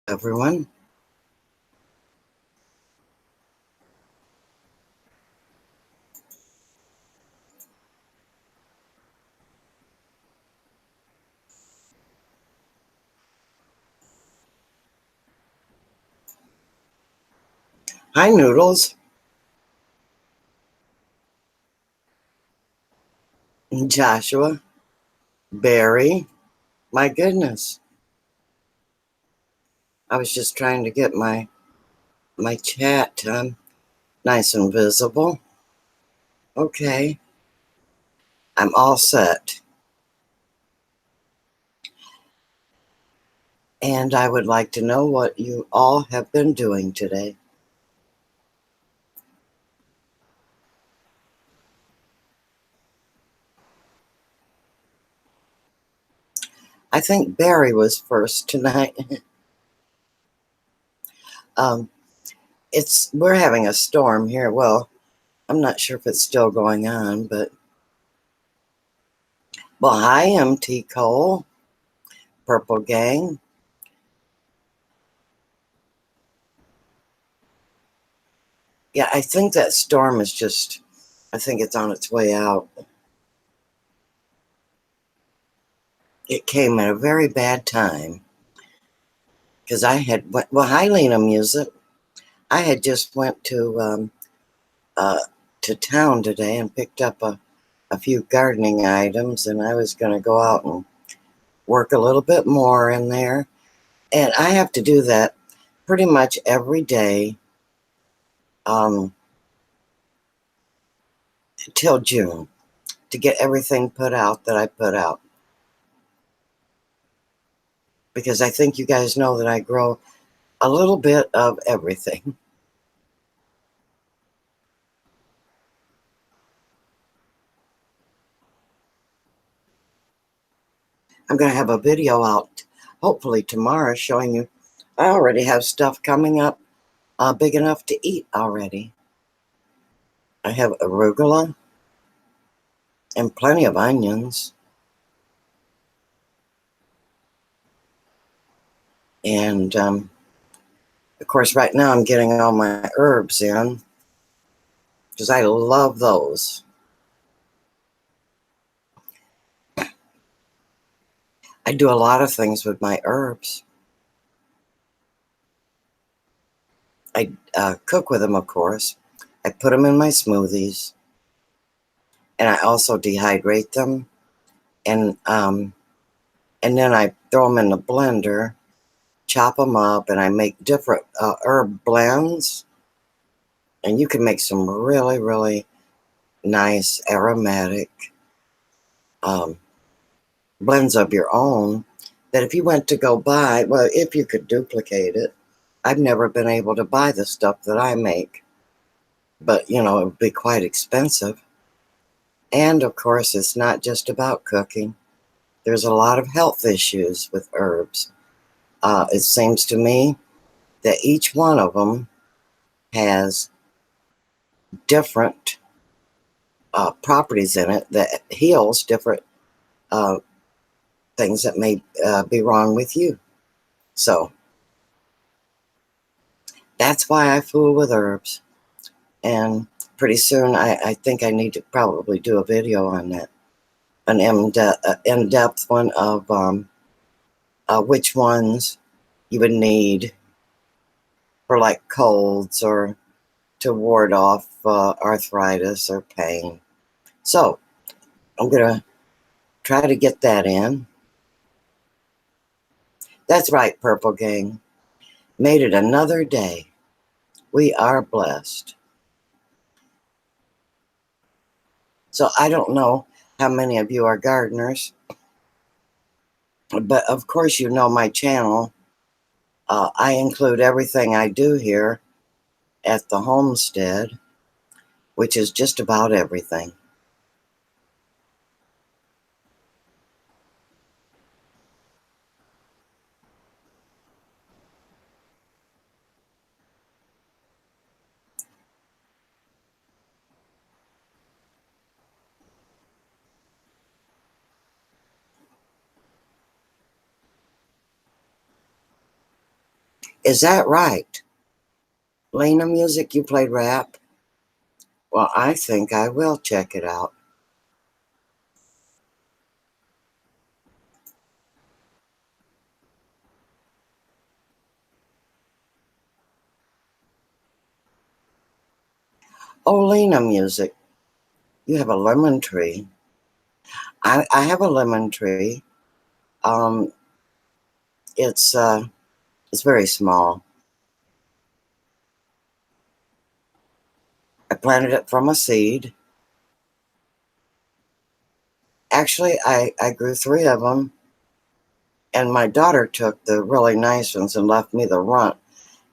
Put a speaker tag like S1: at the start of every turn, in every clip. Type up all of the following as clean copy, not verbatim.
S1: Everyone. Hi, Noodles. Joshua. Barry. My goodness. I was just trying to get my chat nice and visible. Okay. I'm all set. And I would like to know what you all have been doing today. I think Barry was first tonight. um, we're having a storm here. Well, I'm not sure if it's still going on, but well, hi, MT Cole, Purple Gang. Yeah, I think that storm is just, I think it's on its way out. It came at a very bad time because well, hi, Lena Music. I had just went uh, to town today and picked up a few gardening items, and I was going to go out and work a little bit more in there. And I have to do that pretty much every day um, till June to get everything put out that I put out. Because I think you guys know that I grow a little bit of everything. I'm going to have a video out hopefully tomorrow showing you. I already have stuff coming up big enough to eat already. I have arugula and plenty of onions. And of course, right now I'm getting all my herbs in because I love those. I do a lot of things with my herbs. I cook with them, of course. I put them in my smoothies, and I also dehydrate them, and um, and then I throw them in the blender, chop them up, and I make different herb blends. And you can make some really, really nice aromatic um, blends of your own that if you went to go buy, well, if you could duplicate it, I've never been able to buy the stuff that I make, but it would be quite expensive. And of course, it's not just about cooking. There's a lot of health issues with herbs. It seems to me that each one of them has different properties in it that heals different uh, things that may be wrong with you. So that's why I fool with herbs. And pretty soon, I think I need to probably do a video on that, an in-depth one of which ones you would need for like colds or to ward off arthritis or pain. So I'm going to try to get that in. That's right, Purple Gang. Made it another day. We are blessed. So I don't know how many of you are gardeners, but of course you know my channel. I include everything I do here at the homestead, which is just about everything. Is that right? Lena Music, you played rap? Well, I think I will check it out. Oh, Lena Music, you have a lemon tree. I have a lemon tree. Um, it's very small. I planted it from a seed. Actually, I grew three of them, and my daughter took the really nice ones and left me the runt.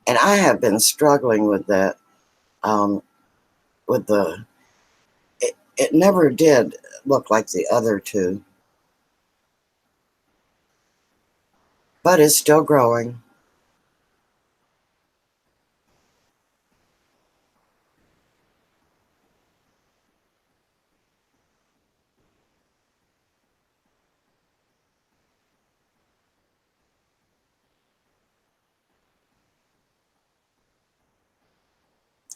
S1: And I have been struggling with that. Um, with the it never did look like the other two, but it's still growing.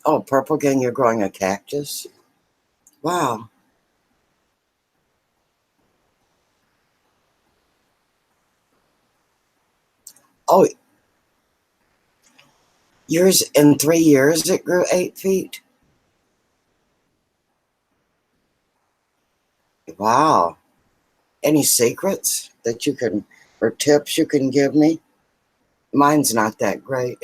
S1: Oh, purple gang, you're growing a cactus? Wow. Oh, yours in 3 years it grew 8 feet? Wow. Any secrets that you can, or tips you can give me? Mine's not that great.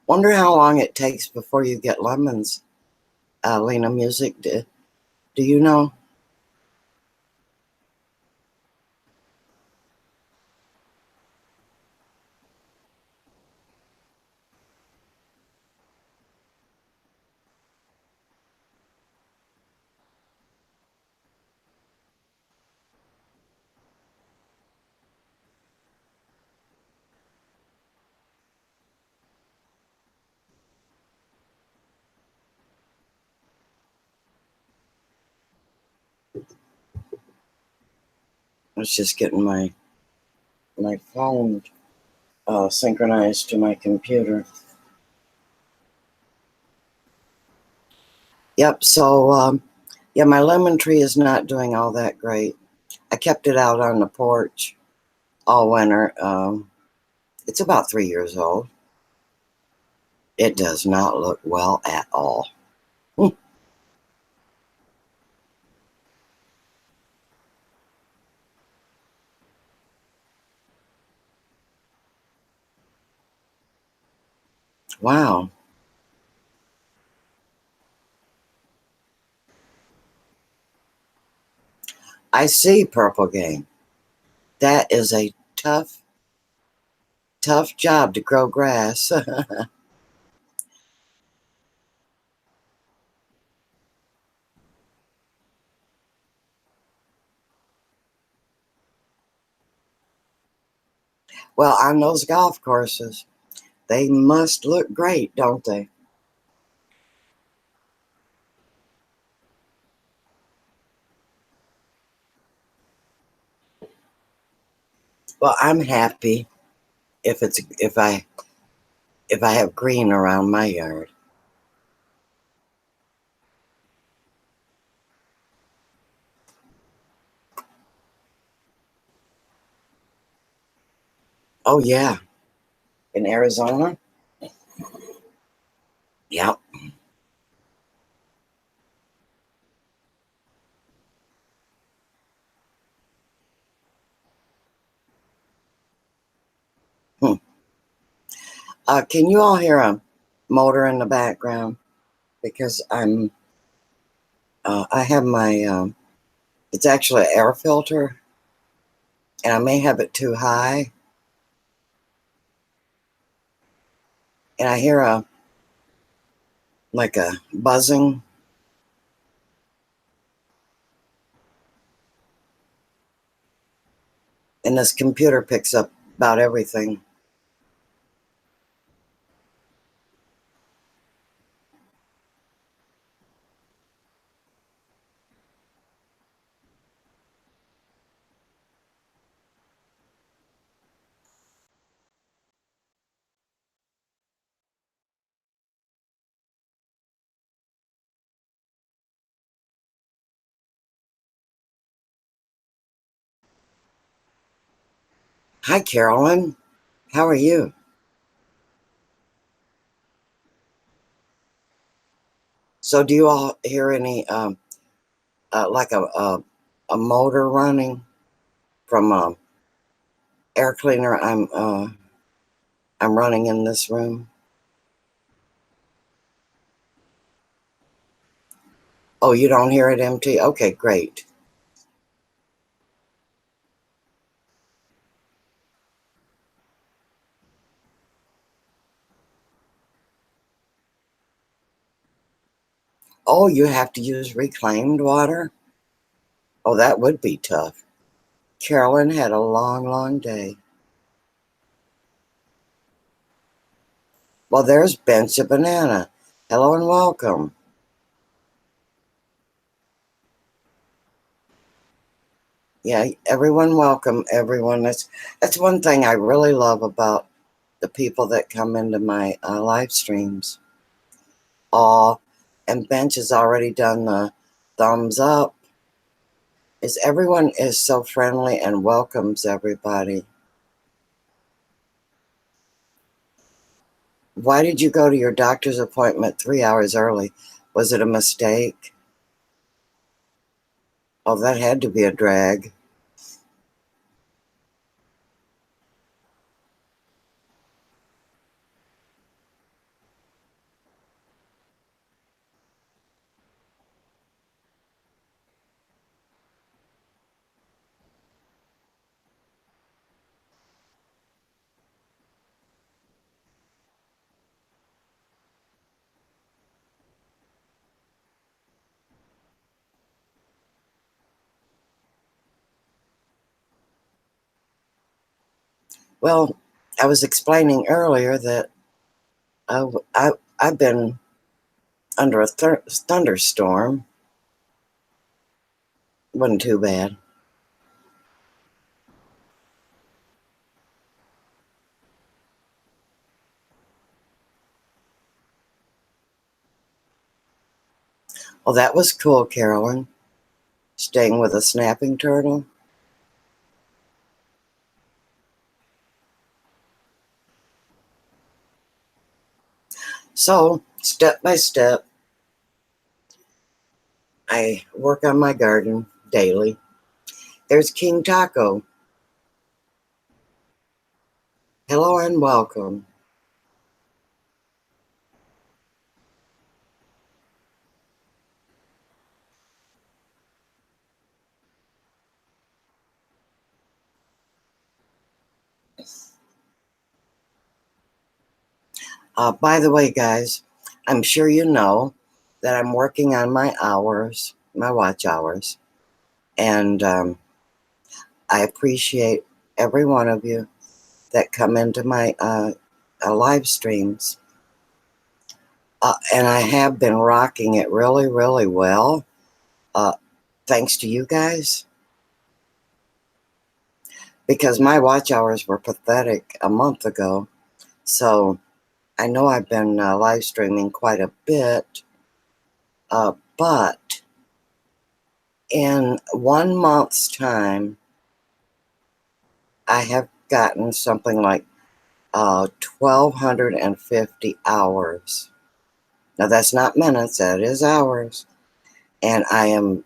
S1: Wonder how long it takes before you get lemons, Lena Music. Do you know? I was just getting my phone synchronized to my computer. Yep. So, yeah, my lemon tree is not doing all that great. I kept it out on the porch all winter. It's about 3 years old. It does not look well at all. Wow. I see, Purple Game. That is a tough job to grow grass. Well, on those golf courses, they must look great, don't they? Well, I'm happy if I have green around my yard. Oh yeah, in Arizona. Yep. Hmm. Can you all hear a motor in the background? Because I have my it's actually an air filter, and I may have it too high, and I hear like a buzzing, and this computer picks up about everything. Hi, Carolyn. How are you? So, do you all hear any like a motor running from a air cleaner I'm running in this room? Oh, you don't hear it empty? Okay, great. Oh, you have to use reclaimed water? Oh, that would be tough. Carolyn had a long, long day. Well, there's Bench a Banana. Hello and welcome. Yeah, everyone welcome, everyone. That's one thing I really love about the people that come into my live streams. Aw, and Bench has already done the thumbs up. Is everyone is so friendly and welcomes everybody. Why did you go to your doctor's appointment 3 hours early? Was it a mistake? Oh, that had to be a drag. Well, I was explaining earlier that I, I, I've been under a thunderstorm. Wasn't too bad. Well, that was cool, Carolyn. Staying with a snapping turtle. So, step by step, I work on my garden daily. There's King Taco. Hello and welcome. By the way, guys, I'm sure you know that I'm working on my hours, my watch hours, and I appreciate every one of you that come into my live streams. And I have been rocking it really, really well, uh, thanks to you guys, because my watch hours were pathetic a month ago. So I know I've been live streaming quite a bit, but in 1 month's time, I have gotten something like 1,250 hours. Now, that's not minutes, that is hours. And I am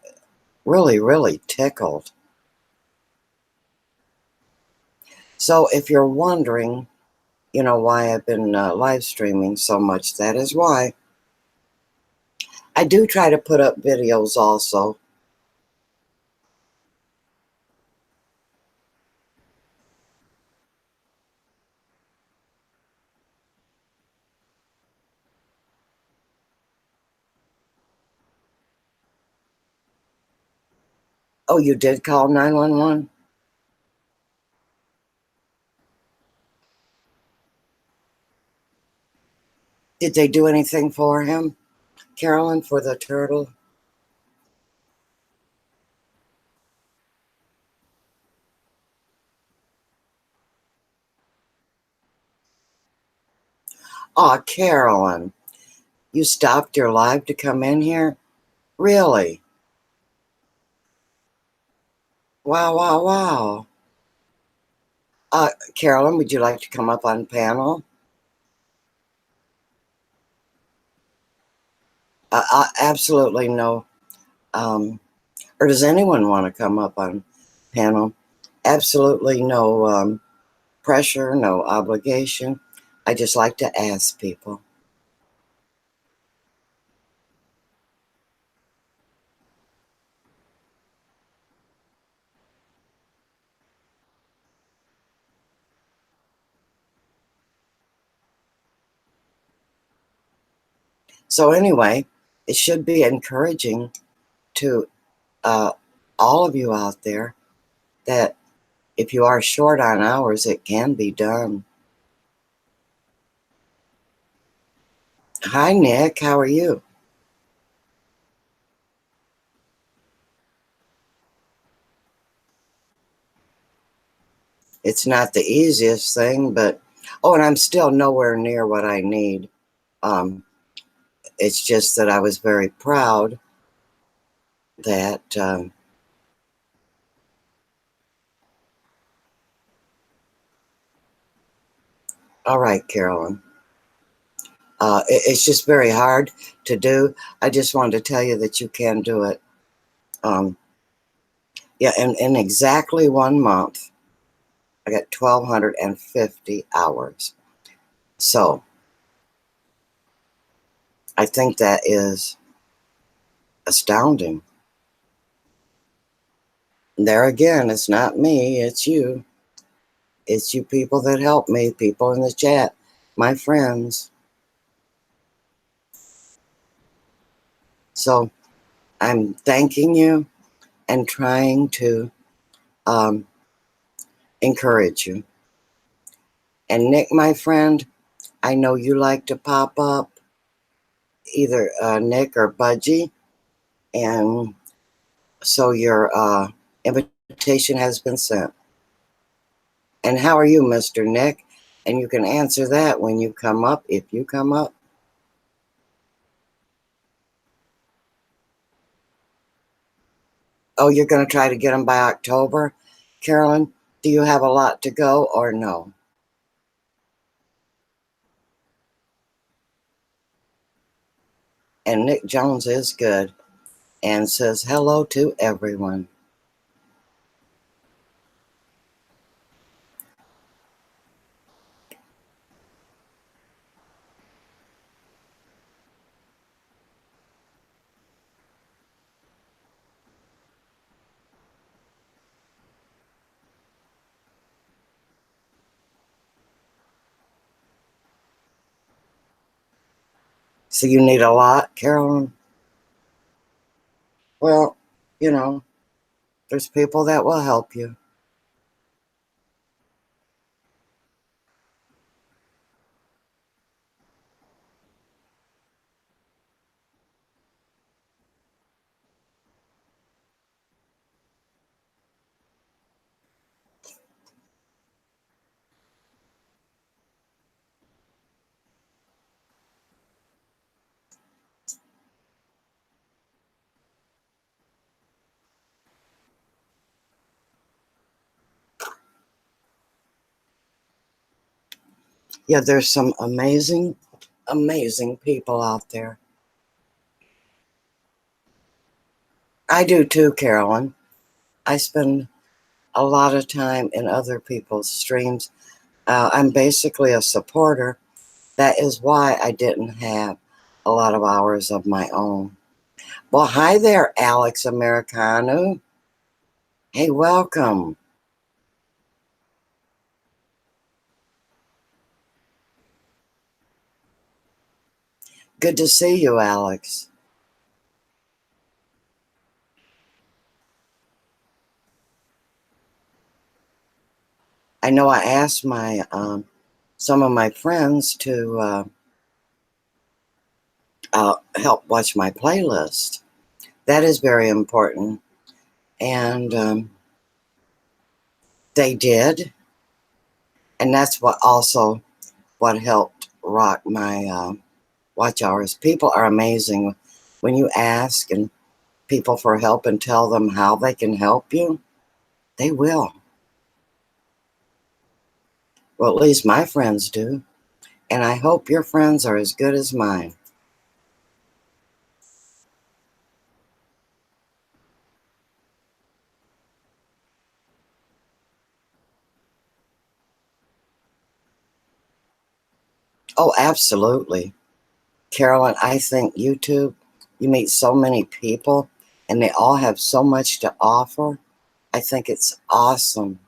S1: really, really tickled. So, if you're wondering, why I've been live streaming so much, that is why. I do try to put up videos also. Oh, you did call 911? Did they do anything for him, Carolyn, for the turtle? Aw, Carolyn, you stopped your live to come in here? Really? Wow, wow, wow. Carolyn, would you like to come up on panel? Absolutely no. Um, or does anyone want to come up on panel? Absolutely no pressure, no obligation. I just like to ask people. So anyway, it should be encouraging to uh, all of you out there that if you are short on hours, it can be done. Hi, Nick. How are you? It's not the easiest thing, but oh, and I'm still nowhere near what I need. Um, it's just that I was very proud that. All right, Carolyn. It's just very hard to do. I just wanted to tell you that you can do it. Um, yeah, in exactly 1 month, I got 1,250 hours. So I think that is astounding. There again, it's not me, it's you. It's you people that help me, people in the chat, my friends. So I'm thanking you and trying to um, encourage you. And Nick, my friend, I know you like to pop up, either Nick or Budgie, and so your invitation has been sent. And how are you, Mr. Nick? And you can answer that when you come up, if you come up. Oh, you're going to try to get them by October? Carolyn, do you have a lot to go or no? And Nick Jones is good and says hello to everyone. So you need a lot, Carolyn? Well, you know, there's people that will help you. Yeah, there's some amazing, amazing people out there. I do too, Carolyn. I spend a lot of time in other people's streams. I'm basically a supporter. That is why I didn't have a lot of hours of my own. Well, hi there, Alex Americano. Hey, welcome. Good to see you, Alex. I know I asked my some of my friends to help watch my playlist. That is very important, and they did, and that's what also what helped rock my watch hours. People are amazing when you ask and people for help and tell them how they can help you. They will. Well, at least my friends do, and I hope your friends are as good as mine. Oh, absolutely. Carolyn, I think YouTube, you meet so many people and they all have so much to offer. I think it's awesome.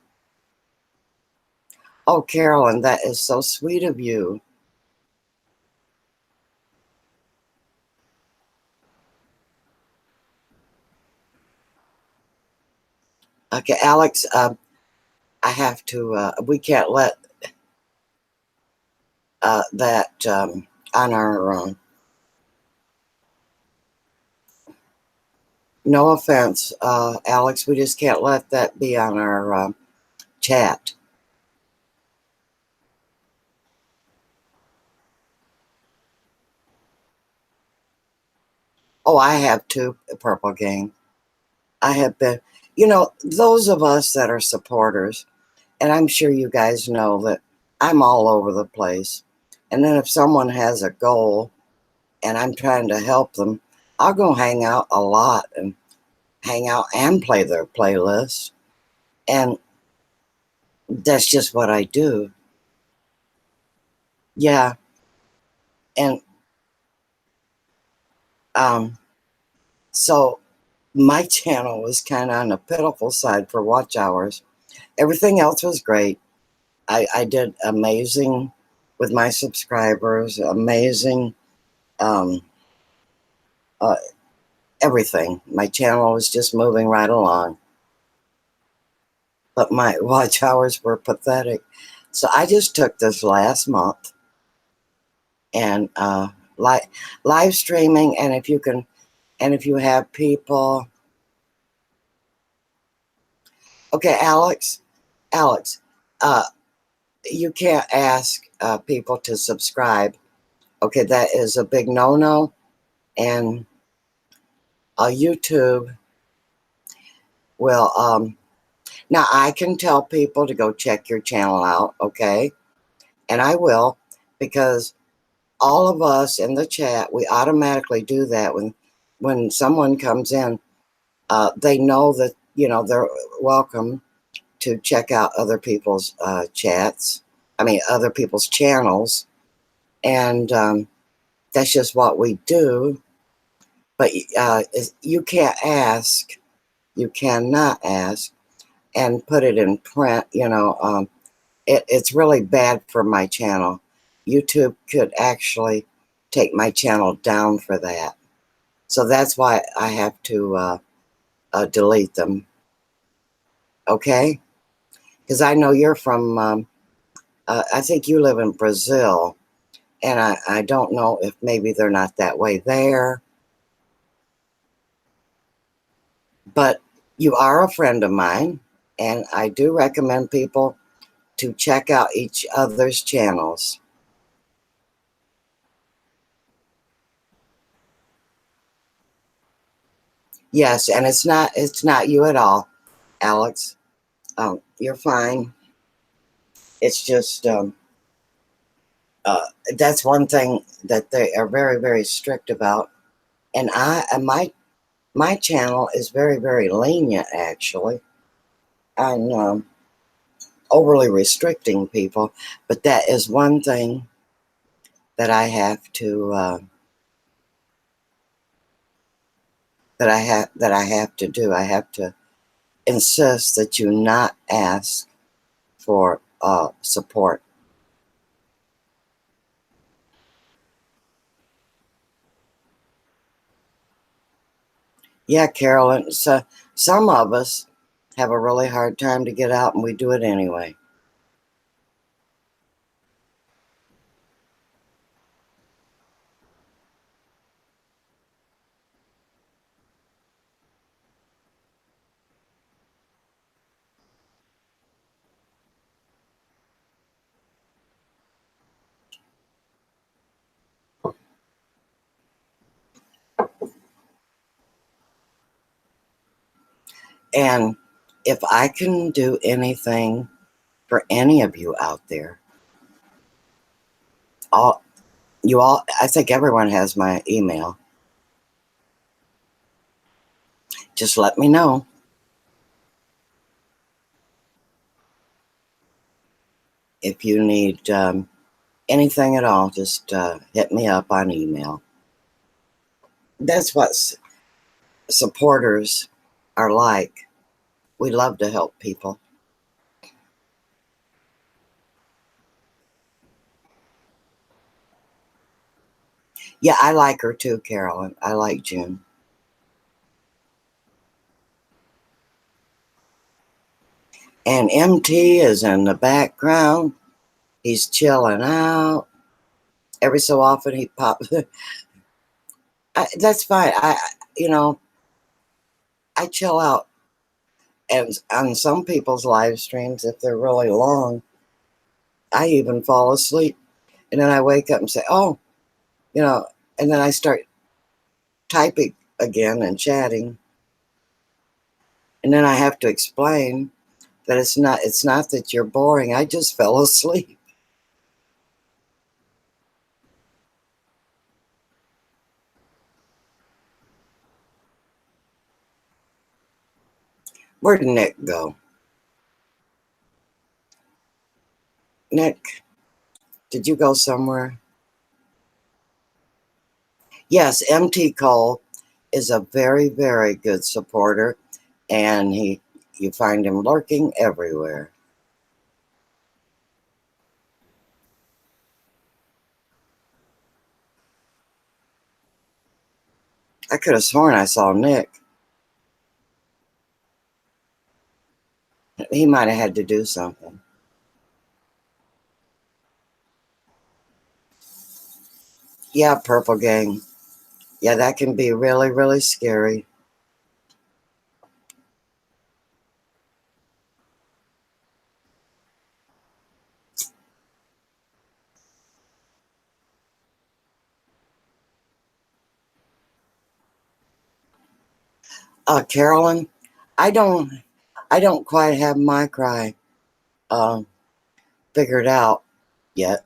S1: Oh, Carolyn, that is so sweet of you. Okay, Alex, I have to, we can't let that on our, no offense, Alex, we just can't let that be on our chat. Oh, I have too, Purple Gang. I have been, those of us that are supporters, and I'm sure you guys know that I'm all over the place. And then if someone has a goal and I'm trying to help them, I'll go hang out a lot and hang out and play their playlist. And that's just what I do. Yeah. And um, so my channel was kind of on the pitiful side for watch hours. Everything else was great. I did amazing with my subscribers, amazing um, uh, everything. My channel was just moving right along, but my watch hours were pathetic. So I just took this last month and li- live streaming. And if you can, and if you have people, okay, Alex, uh, you can't ask people to subscribe. Okay, that is a big no-no. And YouTube will. Now I can tell people to go check your channel out. Okay, and I will because all of us in the chat, we automatically do that when someone comes in. They know that they're welcome to check out other people's chats. I mean, other people's channels, and that's just what we do. But you can't ask, you cannot ask, and put it in print. It's really bad for my channel. YouTube could actually take my channel down for that. So that's why I have to delete them. Okay? Because I know you're from, I think you live in Brazil. And I don't know if maybe they're not that way there. But you are a friend of mine. And I do recommend people to check out each other's channels. Yes, and it's not you at all, Alex. You're fine. It's just uh, that's one thing that they are very, very strict about. And my channel is very, very lenient actually. I'm overly restricting people, but that is one thing that I have to that I have to do. I have to insist that you not ask for support. Yeah, Carolyn. So some of us have a really hard time to get out, and we do it anyway. And if I can do anything for any of you out there, all you all, I think everyone has my email. Just let me know. If you need anything at all, just hit me up on email. That's what supporters are like. We love to help people. Yeah, I like her too, Carolyn. I like June. And MT is in the background. He's chilling out. Every so often he pops. That's fine. You know, I chill out. And on some people's live streams, if they're really long, I even fall asleep. And then I wake up and say, oh, you know, and then I start typing again and chatting. And then I have to explain that it's not that you're boring. I just fell asleep. Where did Nick go? Nick, did you go somewhere? Yes, MT Cole is a very, very good supporter, and you find him lurking everywhere. I could have sworn I saw Nick. He might have had to do something. Yeah, Purple Gang. Yeah, that can be really, really scary. Carolyn, I don't, I don't quite have my cry uh, figured out yet.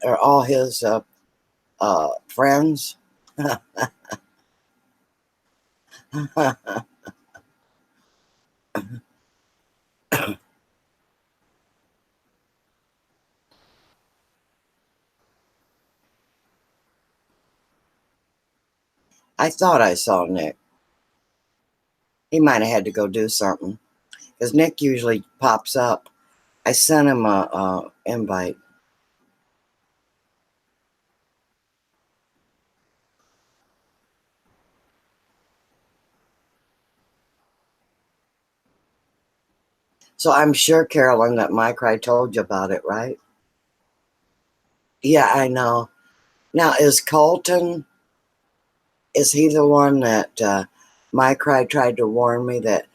S1: Are all his friends? I thought I saw Nick. He might have had to go do something because Nick usually pops up. I sent him a invite. So I'm sure, Carolyn, that Mike I told you about it, right? Yeah, I know. Now, is Colton, is he the one that Mike I tried to warn me that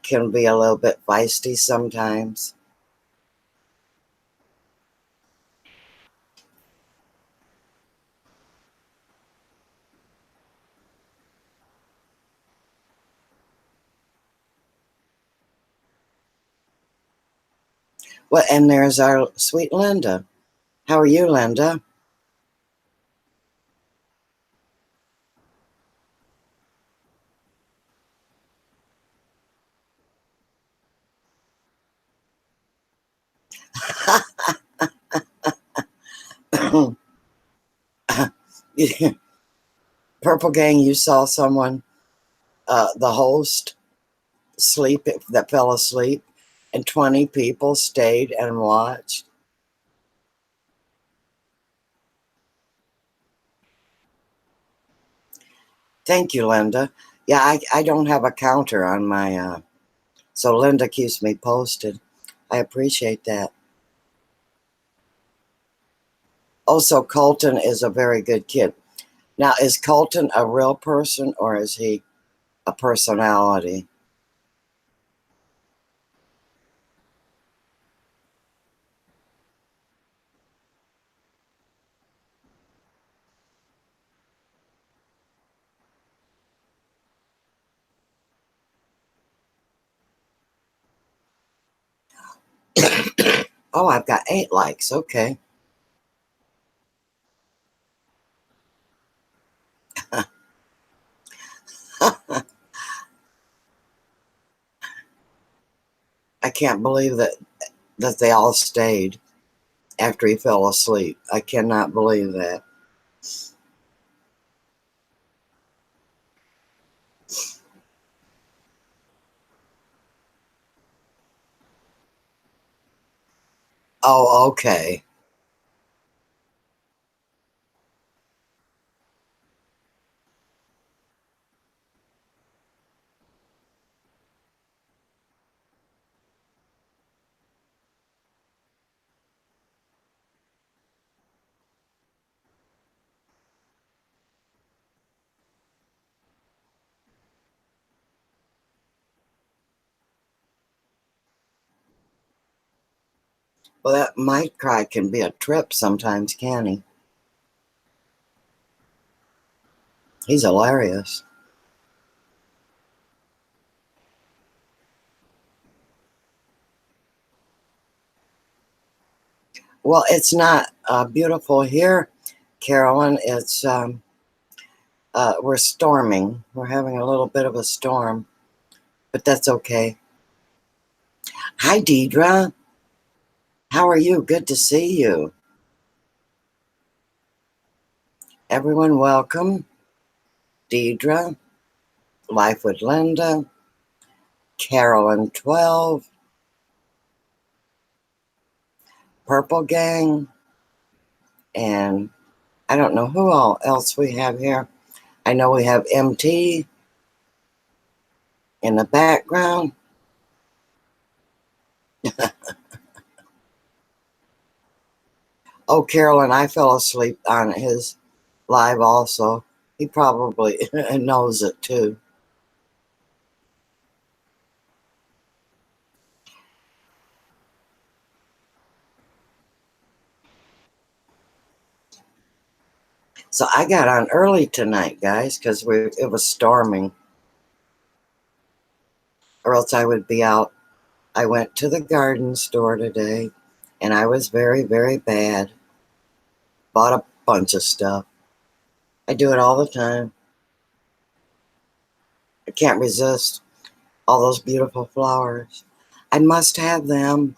S1: can be a little bit feisty sometimes? Well, and there's our sweet Linda. How are you, Linda? Purple Gang, you saw someone, the host, sleep that fell asleep, and 20 people stayed and watched. Thank you, Linda. Yeah, I don't have a counter on my, so Linda keeps me posted. I appreciate that. Also, Colton is a very good kid. Now, is Colton a real person or is he a personality? Oh, I've got 8 likes. Okay. I can't believe that they all stayed after he fell asleep. I cannot believe that. Oh, okay. Well, that Mike cry can be a trip sometimes, can he? He's hilarious. Well, it's not beautiful here, Carolyn. It's we're storming. We're having a little bit of a storm, but that's okay. Hi, Deidre. How are you? Good to see you. Everyone, welcome. Deidre, Life with Linda, Carolyn 12, Purple Gang, and I don't know who all else we have here. I know we have MT in the background. Oh, Carolyn, I fell asleep on his live also. He probably knows it too. So I got on early tonight, guys, because it was storming, or else I would be out. I went to the garden store today, and I was very, very bad. Bought a bunch of stuff. I do it all the time. I can't resist all those beautiful flowers. I must have them.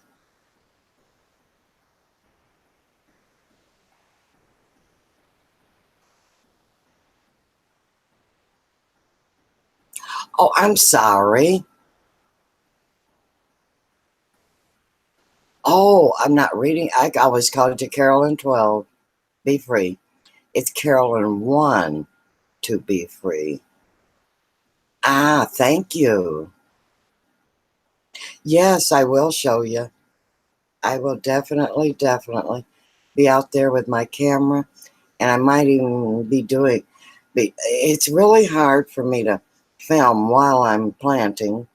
S1: Oh, I'm sorry. Oh, I'm not reading. I always called you Carolyn 12. Be free. It's Carolyn 1 to be free. Ah, thank you. Yes, I will show you. I will definitely be out there with my camera, and I might even be doing. It's really hard for me to film while I'm planting,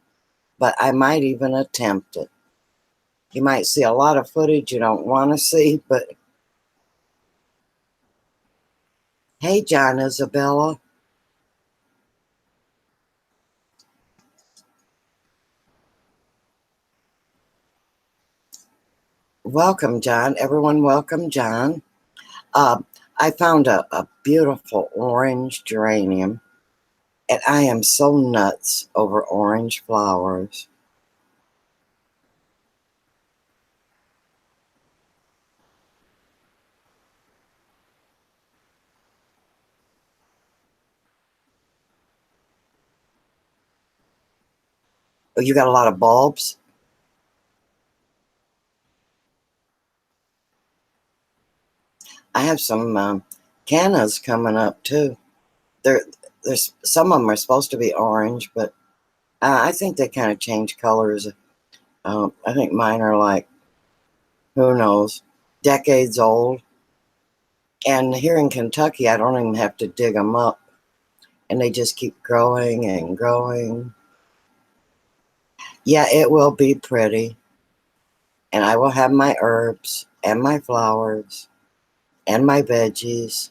S1: but I might even attempt it. You might see a lot of footage you don't want to see, but hey, John Isabella, welcome, John. Everyone, welcome, John. Uh, I found a beautiful orange geranium, and I am so nuts over orange flowers. Oh, you got a lot of bulbs? I have some cannas coming up too. There, there's some of them are supposed to be orange, but I think they kind of change colors. I think mine are like, who knows, decades old. And here in Kentucky, I don't even have to dig them up, and they just keep growing and growing. Yeah, it will be pretty, and I will have my herbs and my flowers and my veggies.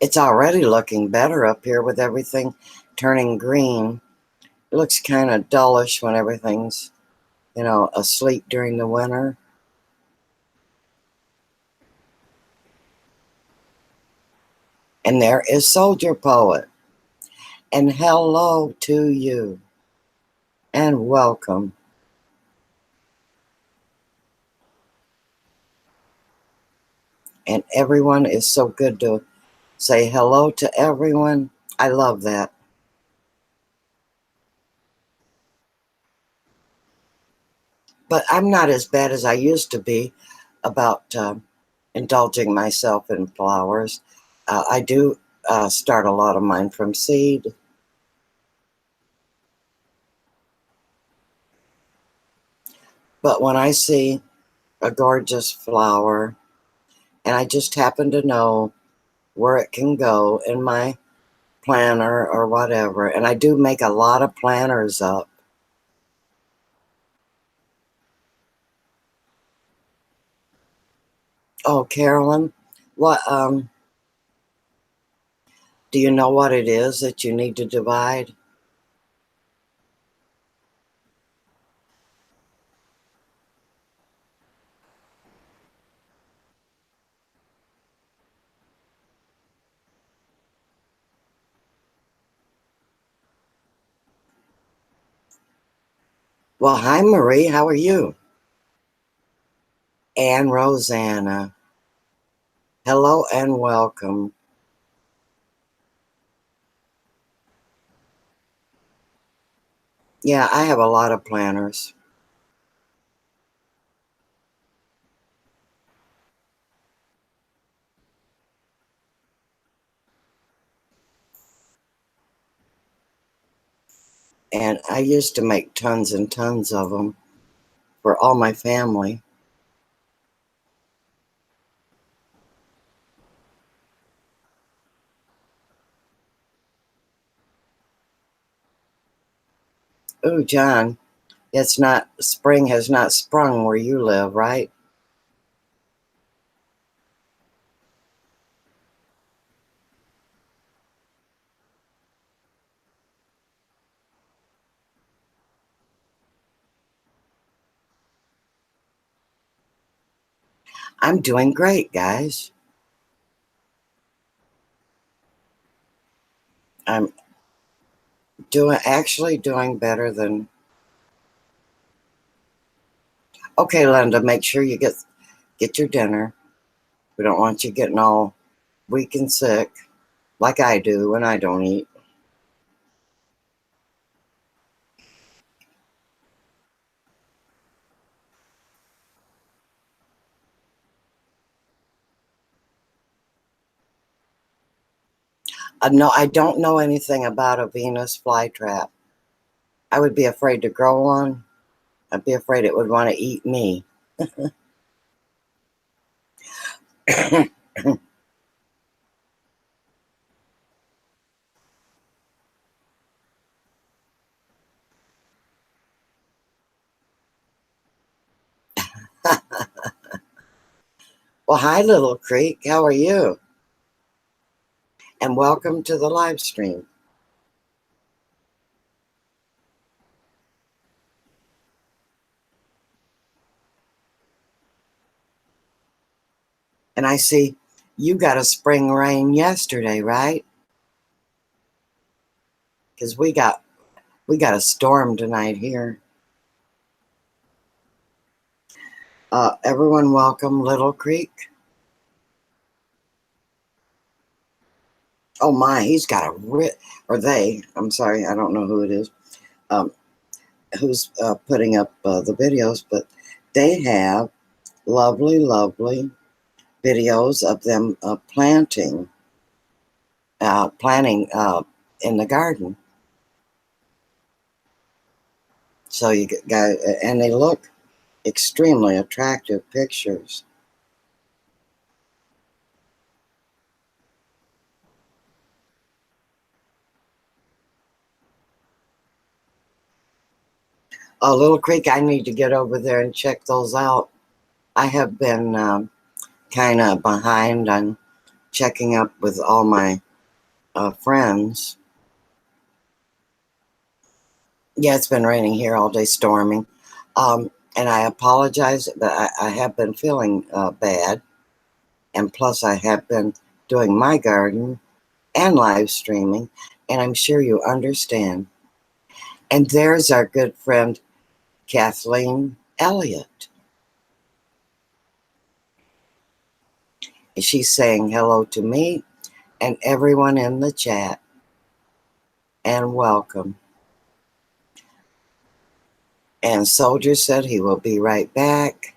S1: It's already looking better up here with everything turning green. looks kind of dullish when everything's, asleep during the winter. And there is Soldier Poet. And hello to you. And welcome. And everyone is so good to say hello to everyone. I love that. But I'm not as bad as I used to be about indulging myself in flowers. I do start a lot of mine from seed. But when I see a gorgeous flower and I just happen to know where it can go in my planner or whatever, and I do make a lot of planners up. Oh, Carolyn, what do you know what it is that you need to divide? Well, hi Marie, how are you? And Rosanna, hello and welcome. Yeah, I have a lot of planners. And I used to make tons and tons of them for all my family. Oh, John, it's not, spring has not sprung where you live, right? I'm doing great, guys. I'm actually doing better than. Okay, Linda, make sure you get your dinner. We don't want you getting all weak and sick like I do when I don't eat. No, I don't know anything about a Venus flytrap. I would be afraid to grow one. I'd be afraid it would want to eat me. Well, hi, Little Creek. How are you? And welcome to the live stream. And I see you got a spring rain yesterday, right? Because we got a storm tonight here. Everyone, welcome, Little Creek. Oh my, he's got a or they. I'm sorry, I don't know who it is. Um, who's putting up the videos? But they have lovely, lovely videos of them planting in the garden. So you guys, and they look extremely attractive pictures. Little Creek, I need to get over there and check those out. I have been kind of behind on checking up with all my friends. Yeah, it's been raining here all day, storming. And I apologize, but I have been feeling bad. And plus, I have been doing my garden and live streaming. And I'm sure you understand. And there's our good friend, Kathleen Elliott. She's saying hello to me and everyone in the chat. And welcome. And Soldier said he will be right back.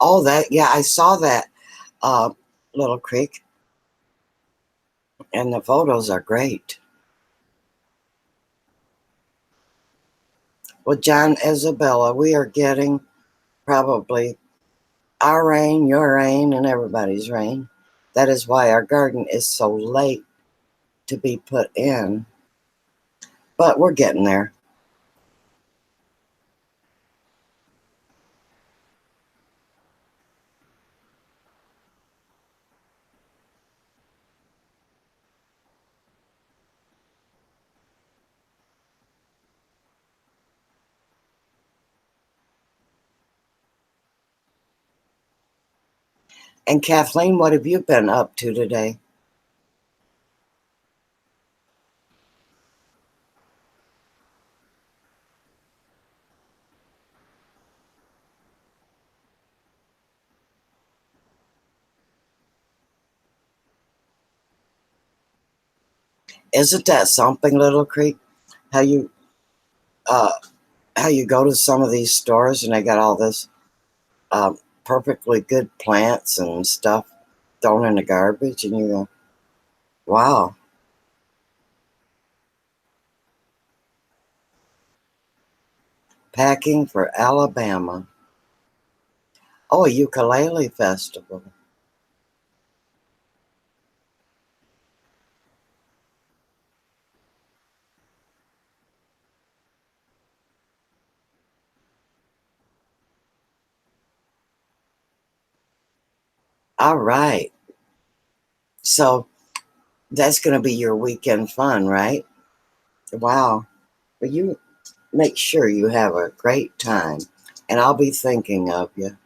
S1: Oh, that, yeah, I saw that uh, little creek, and the photos are great. Well, John, Isabella, we are getting probably our rain, your rain, and everybody's rain. That is why our garden is so late to be put in, but we're getting there. And Kathleen, what have you been up to today? Isn't that something, Little Creek? How you uh, how you go to some of these stores and they got all this uh, perfectly good plants and stuff thrown in the garbage, and you go, "Wow, packing for Alabama." Oh, a ukulele festival. All right. So that's going to be your weekend fun, right? Wow. Well, you make sure you have a great time, and I'll be thinking of you.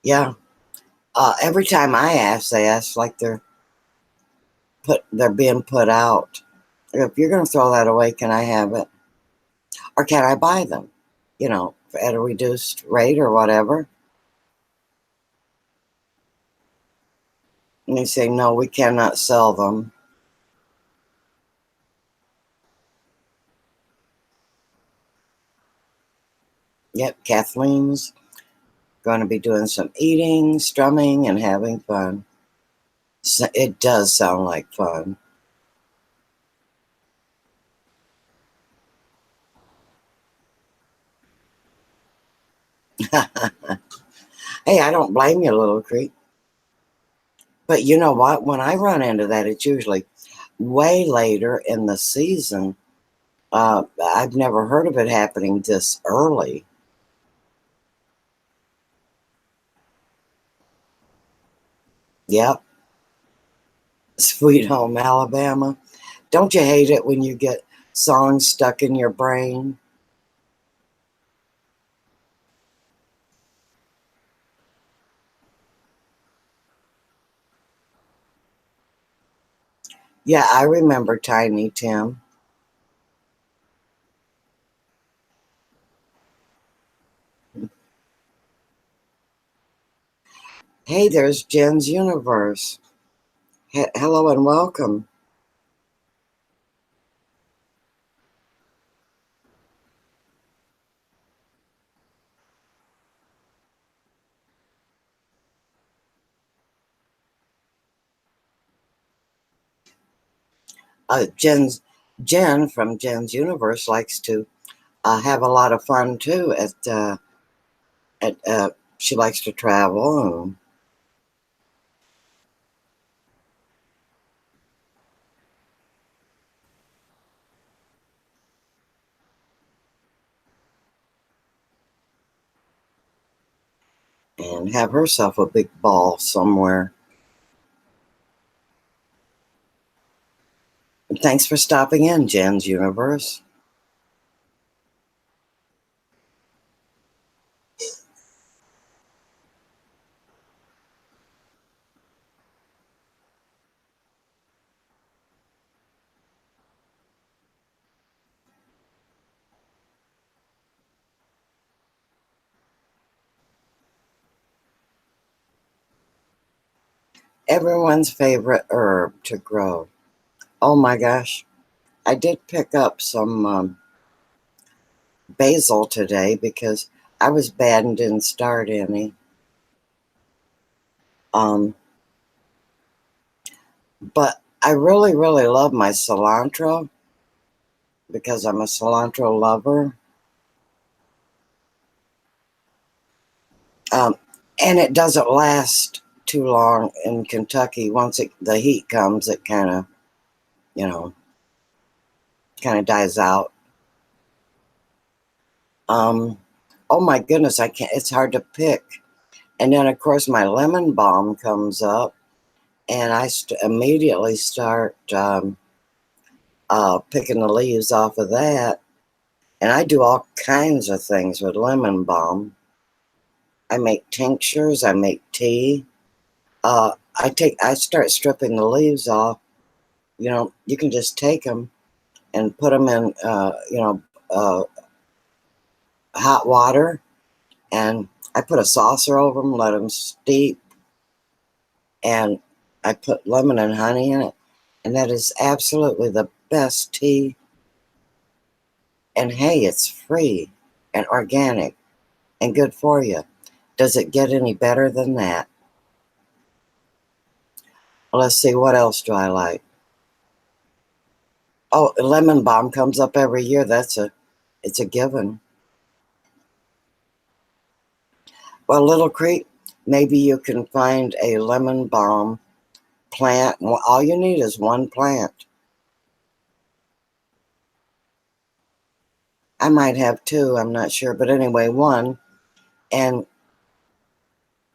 S1: Yeah. Every time I ask, they ask like they're being put out. If you're going to throw that away, can I have it, or can I buy them? You know, at a reduced rate or whatever. And they say, no, we cannot sell them. Yep, Kathleen's going to be doing some eating, strumming, and having fun. So it does sound like fun. Hey, I don't blame you, Little Creek. But you know what? When I run into that, it's usually way later in the season. I've never heard of it happening this early. Yep, Sweet Home Alabama. Don't you hate it when you get songs stuck in your brain? Yeah, I remember Tiny Tim. Hey, there's Jen's Universe. Hello and welcome. Jen from Jen's Universe likes to have a lot of fun too. She likes to travel and have herself a big ball somewhere. And thanks for stopping in, Jen's Universe. Everyone's favorite herb to grow. Oh my gosh. I did pick up some basil today because I was bad and didn't start any. Um, but I really, really love my cilantro because I'm a cilantro lover. Um, and it doesn't last too long in Kentucky. Once the heat comes, it kind of, you know, kind of dies out. Um, oh my goodness, I can't. It's hard to pick. And then of course my lemon balm comes up, and I immediately start picking the leaves off of that. And I do all kinds of things with lemon balm. I make tinctures. I make tea. I start stripping the leaves off. You know, you can just take them and put them in, hot water, and I put a saucer over them, let them steep, and I put lemon and honey in it, and that is absolutely the best tea. And hey, it's free and organic and good for you. Does it get any better than that? Let's see, what else do I like? Oh, lemon balm comes up every year. It's a given. Well, Little Creek, maybe you can find a lemon balm plant. All you need is one plant. I might have two, I'm not sure, but anyway, one. And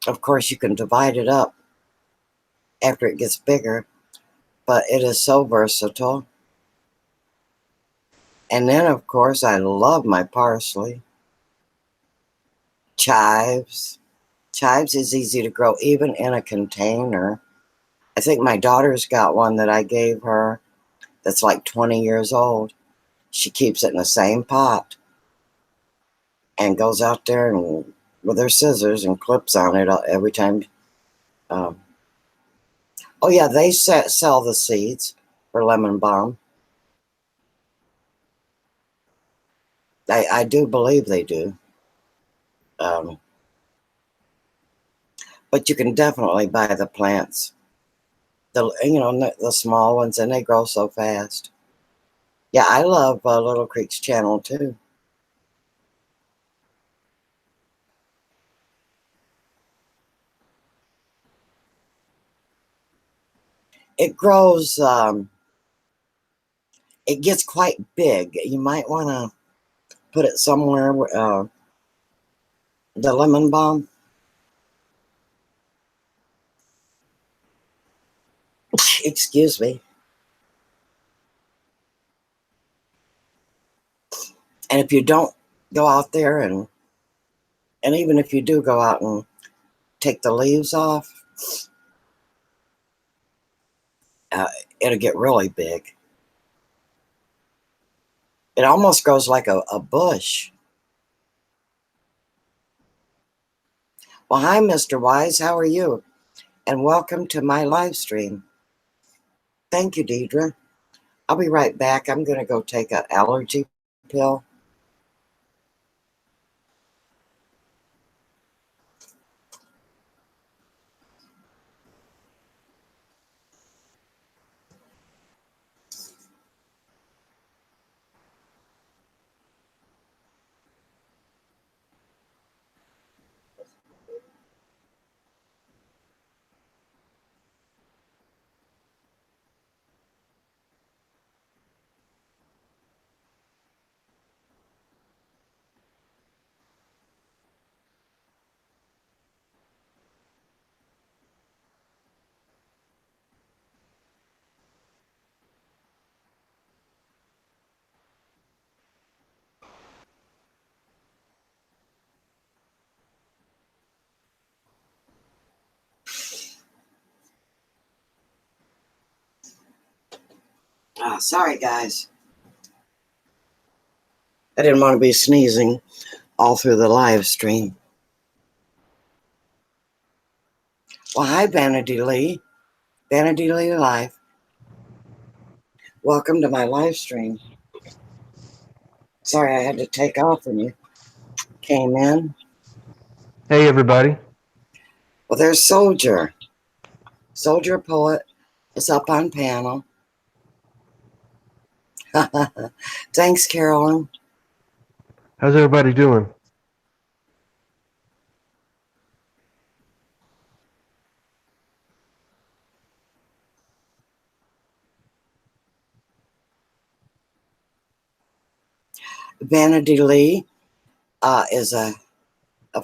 S1: of course, you can divide it up after it gets bigger, but it is so versatile. And then, of course, I love my parsley. Chives. Chives is easy to grow, even in a container. I think my daughter's got one that I gave her that's like 20 years old. She keeps it in the same pot and goes out there and with her scissors and clips on it every time. Um, oh yeah, they sell the seeds for lemon balm. I do believe they do. Um, but you can definitely buy the plants. The small ones, and they grow so fast. Yeah, I love Little Creek's channel too. It grows. It gets quite big. You might want to put it somewhere. The lemon balm. Excuse me. And if you don't go out there and even if you do go out and take the leaves off, uh, it'll get really big. It almost grows like a bush. Well, hi, Mr. Wise. How are you? And welcome to my live stream. Thank you, Deidre. I'll be right back. I'm going to go take an allergy pill. Sorry, guys. I didn't want to be sneezing all through the live stream. Well, hi, Vanity Lee. Vanity Lee Live. Welcome to my live stream. Sorry I had to take off when you came in.
S2: Hey, everybody.
S1: Well, there's Soldier. Soldier Poet is up on panel. Thanks, Carolyn.
S2: How's everybody doing?
S1: Vanity Lee is a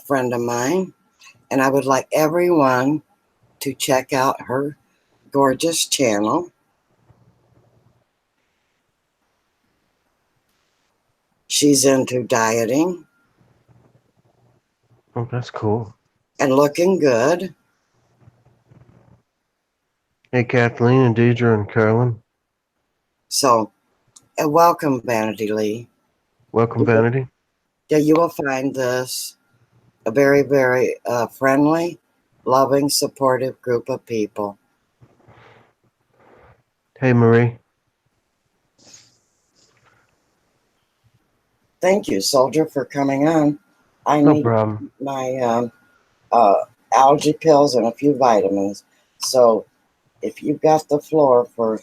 S1: friend of mine, and I would like everyone to check out her gorgeous channel. She's into dieting
S2: Oh, that's cool.
S1: and looking good.
S2: Hey, Kathleen and Deidre and Carolyn.
S1: So, welcome, Vanity Lee.
S2: Welcome, Vanity.
S1: Yeah, you will find this a very, very friendly, loving, supportive group of people.
S2: Hey, Marie.
S1: Thank you, Soldier, for coming on. I
S2: No
S1: need
S2: problem.
S1: my allergy pills and a few vitamins. So, if you've got the floor for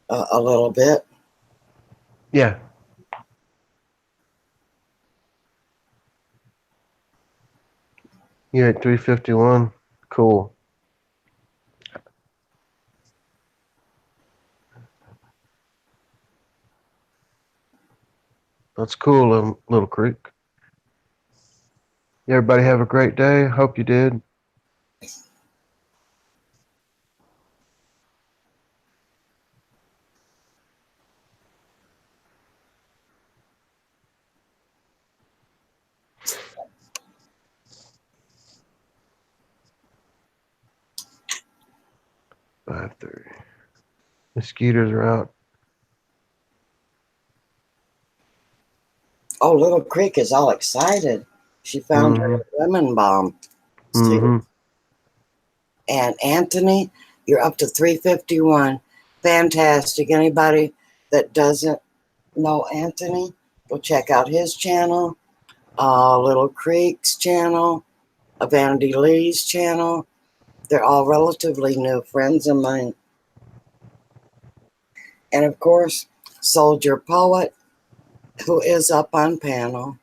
S1: a little bit.
S2: Yeah. You're at 351. Cool. That's cool, Little Creek. Everybody have a great day. Hope you did. Five 30. Mosquitoes are out.
S1: Oh, Little Creek is all excited. She found her lemon balm.
S2: Mm-hmm.
S1: And Anthony, you're up to 351. Fantastic. Anybody that doesn't know Anthony, go check out his channel, Little Creek's channel, Vanity Lee's channel. They're all relatively new friends of mine. And of course, Soldier Poet, who is up on panel.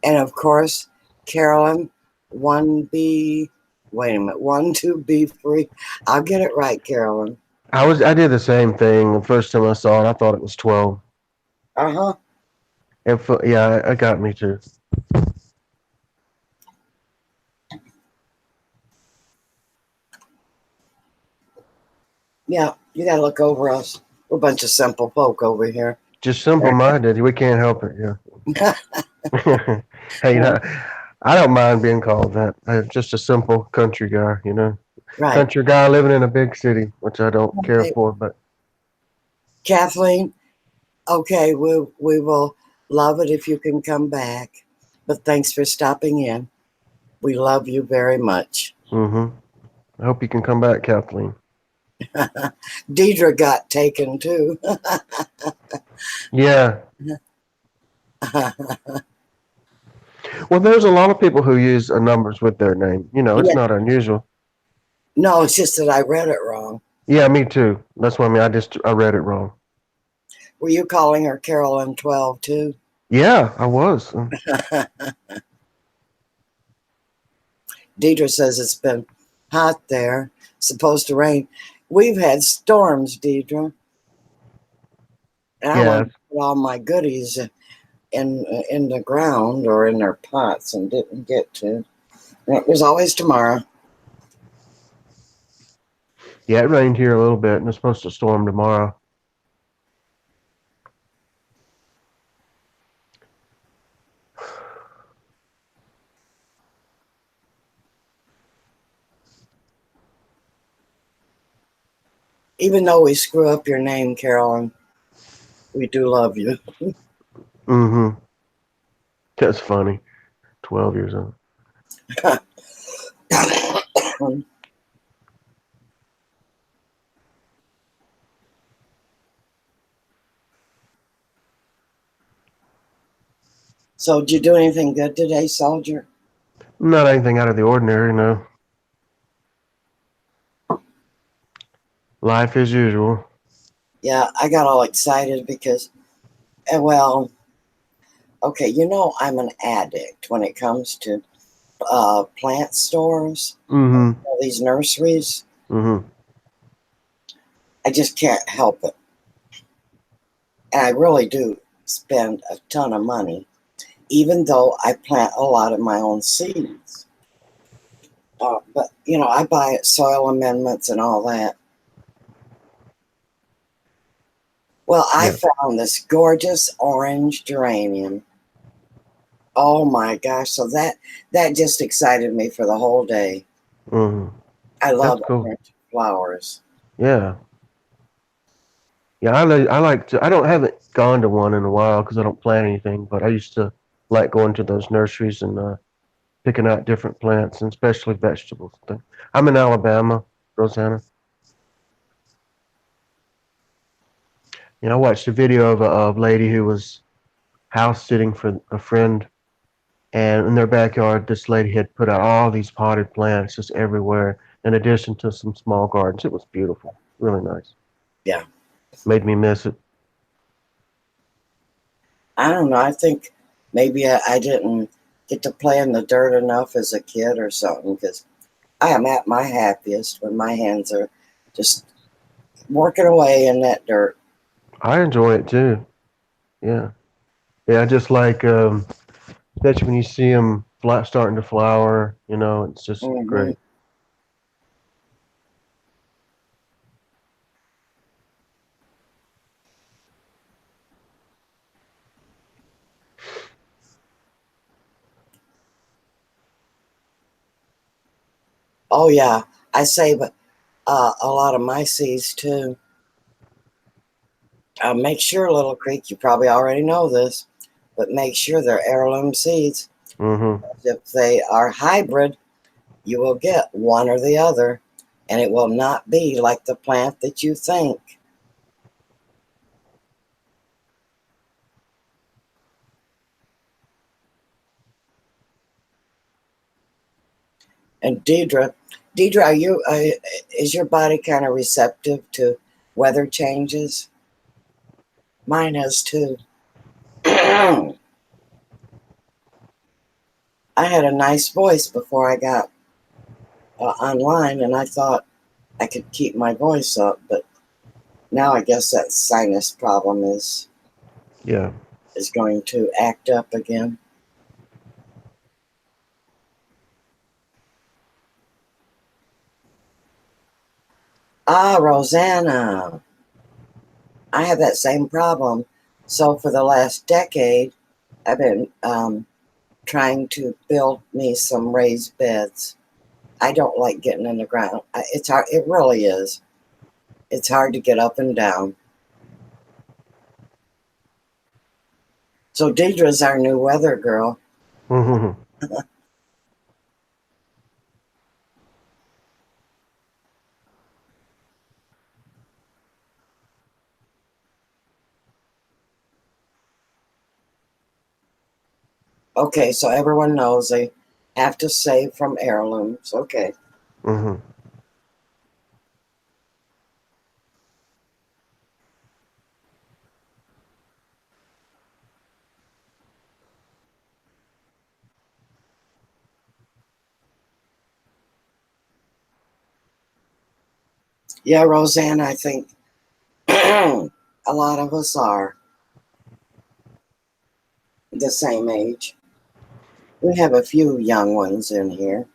S1: And of course, Carolyn, 1B, wait a minute, 12B free. I'll get it right, Carolyn.
S2: I did the same thing. The first time I saw it, I thought it was 12.
S1: Uh-huh.
S2: Yeah, it got me too.
S1: Yeah, you gotta look over us. We're a bunch of simple folk over here.
S2: Just simple-minded. We can't help it. Yeah. Hey, I don't mind being called that. I'm just a simple country guy,
S1: Right.
S2: Country guy living in a big city, which I don't care for. But
S1: Kathleen, okay, we will love it if you can come back. But thanks for stopping in. We love you very much.
S2: I hope you can come back, Kathleen.
S1: Deidre got taken too.
S2: Yeah. Well, there's a lot of people who use numbers with their name. It's not unusual.
S1: No, it's just that I read it wrong.
S2: Yeah, me too. That's what I mean. I read it wrong.
S1: Were you calling her Carolyn 12 too?
S2: Yeah, I was.
S1: Deidre says it's been hot there. Supposed to rain. We've had storms, Deidre. And I
S2: Yeah.
S1: wanted to put all my goodies in the ground or in their pots and didn't get to. And there's always tomorrow.
S2: Yeah, it rained here a little bit, and it's supposed to storm tomorrow.
S1: Even though we screw up your name, Carolyn, we do love you.
S2: Mm-hmm. That's funny. 12 years old.
S1: So, did you do anything good today, soldier?
S2: Not anything out of the ordinary, no. Life as usual.
S1: Yeah, I got all excited because, well, okay, I'm an addict when it comes to plant stores,
S2: Mm-hmm.
S1: all these nurseries.
S2: Mm-hmm.
S1: I just can't help it. And I really do spend a ton of money, even though I plant a lot of my own seeds. But, I buy soil amendments and all that. Well, I
S2: Yeah.
S1: found this gorgeous orange geranium. Oh my gosh. So that just excited me for the whole day.
S2: Mm-hmm.
S1: I
S2: That's
S1: love
S2: cool.
S1: orange flowers.
S2: Yeah. Yeah, I like to. I don't haven't gone to one in a while because I don't plant anything. But I used to like going to those nurseries and picking out different plants and especially vegetables. I'm in Alabama, Rosanna. I watched a video of a lady who was house sitting for a friend, and in their backyard, this lady had put out all these potted plants just everywhere, in addition to some small gardens. It was beautiful, really nice.
S1: Yeah.
S2: Made me miss it.
S1: I don't know. I think maybe I didn't get to play in the dirt enough as a kid or something because I am at my happiest when my hands are just working away in that dirt.
S2: I enjoy it too. Yeah, yeah. I just like, especially when you see them starting to flower. It's just
S1: Hmm.
S2: great.
S1: Oh, yeah. I save a lot of my seeds too. Make sure, Little Creek, you probably already know this, but make sure they're heirloom seeds.
S2: Hmm.
S1: If they are hybrid, you will get one or the other, and it will not be like the plant that you think. And Deidre, is your body kind of receptive to weather changes? Mine is too. I had a nice voice before I got online, and I thought I could keep my voice up, but now I guess that sinus problem
S2: Yeah.
S1: is going to act up again. Ah, Rosanna, I have that same problem. So for the last decade, I've been trying to build me some raised beds. I don't like getting in the ground. It's hard. It really is. It's hard to get up and down. So Deidre's our new weather girl.
S2: Hmm.
S1: Okay, so everyone knows they have to save from heirlooms. Okay.
S2: Hmm.
S1: Yeah, Roseanne, I think a lot of us are the same age. We have a few young ones in here.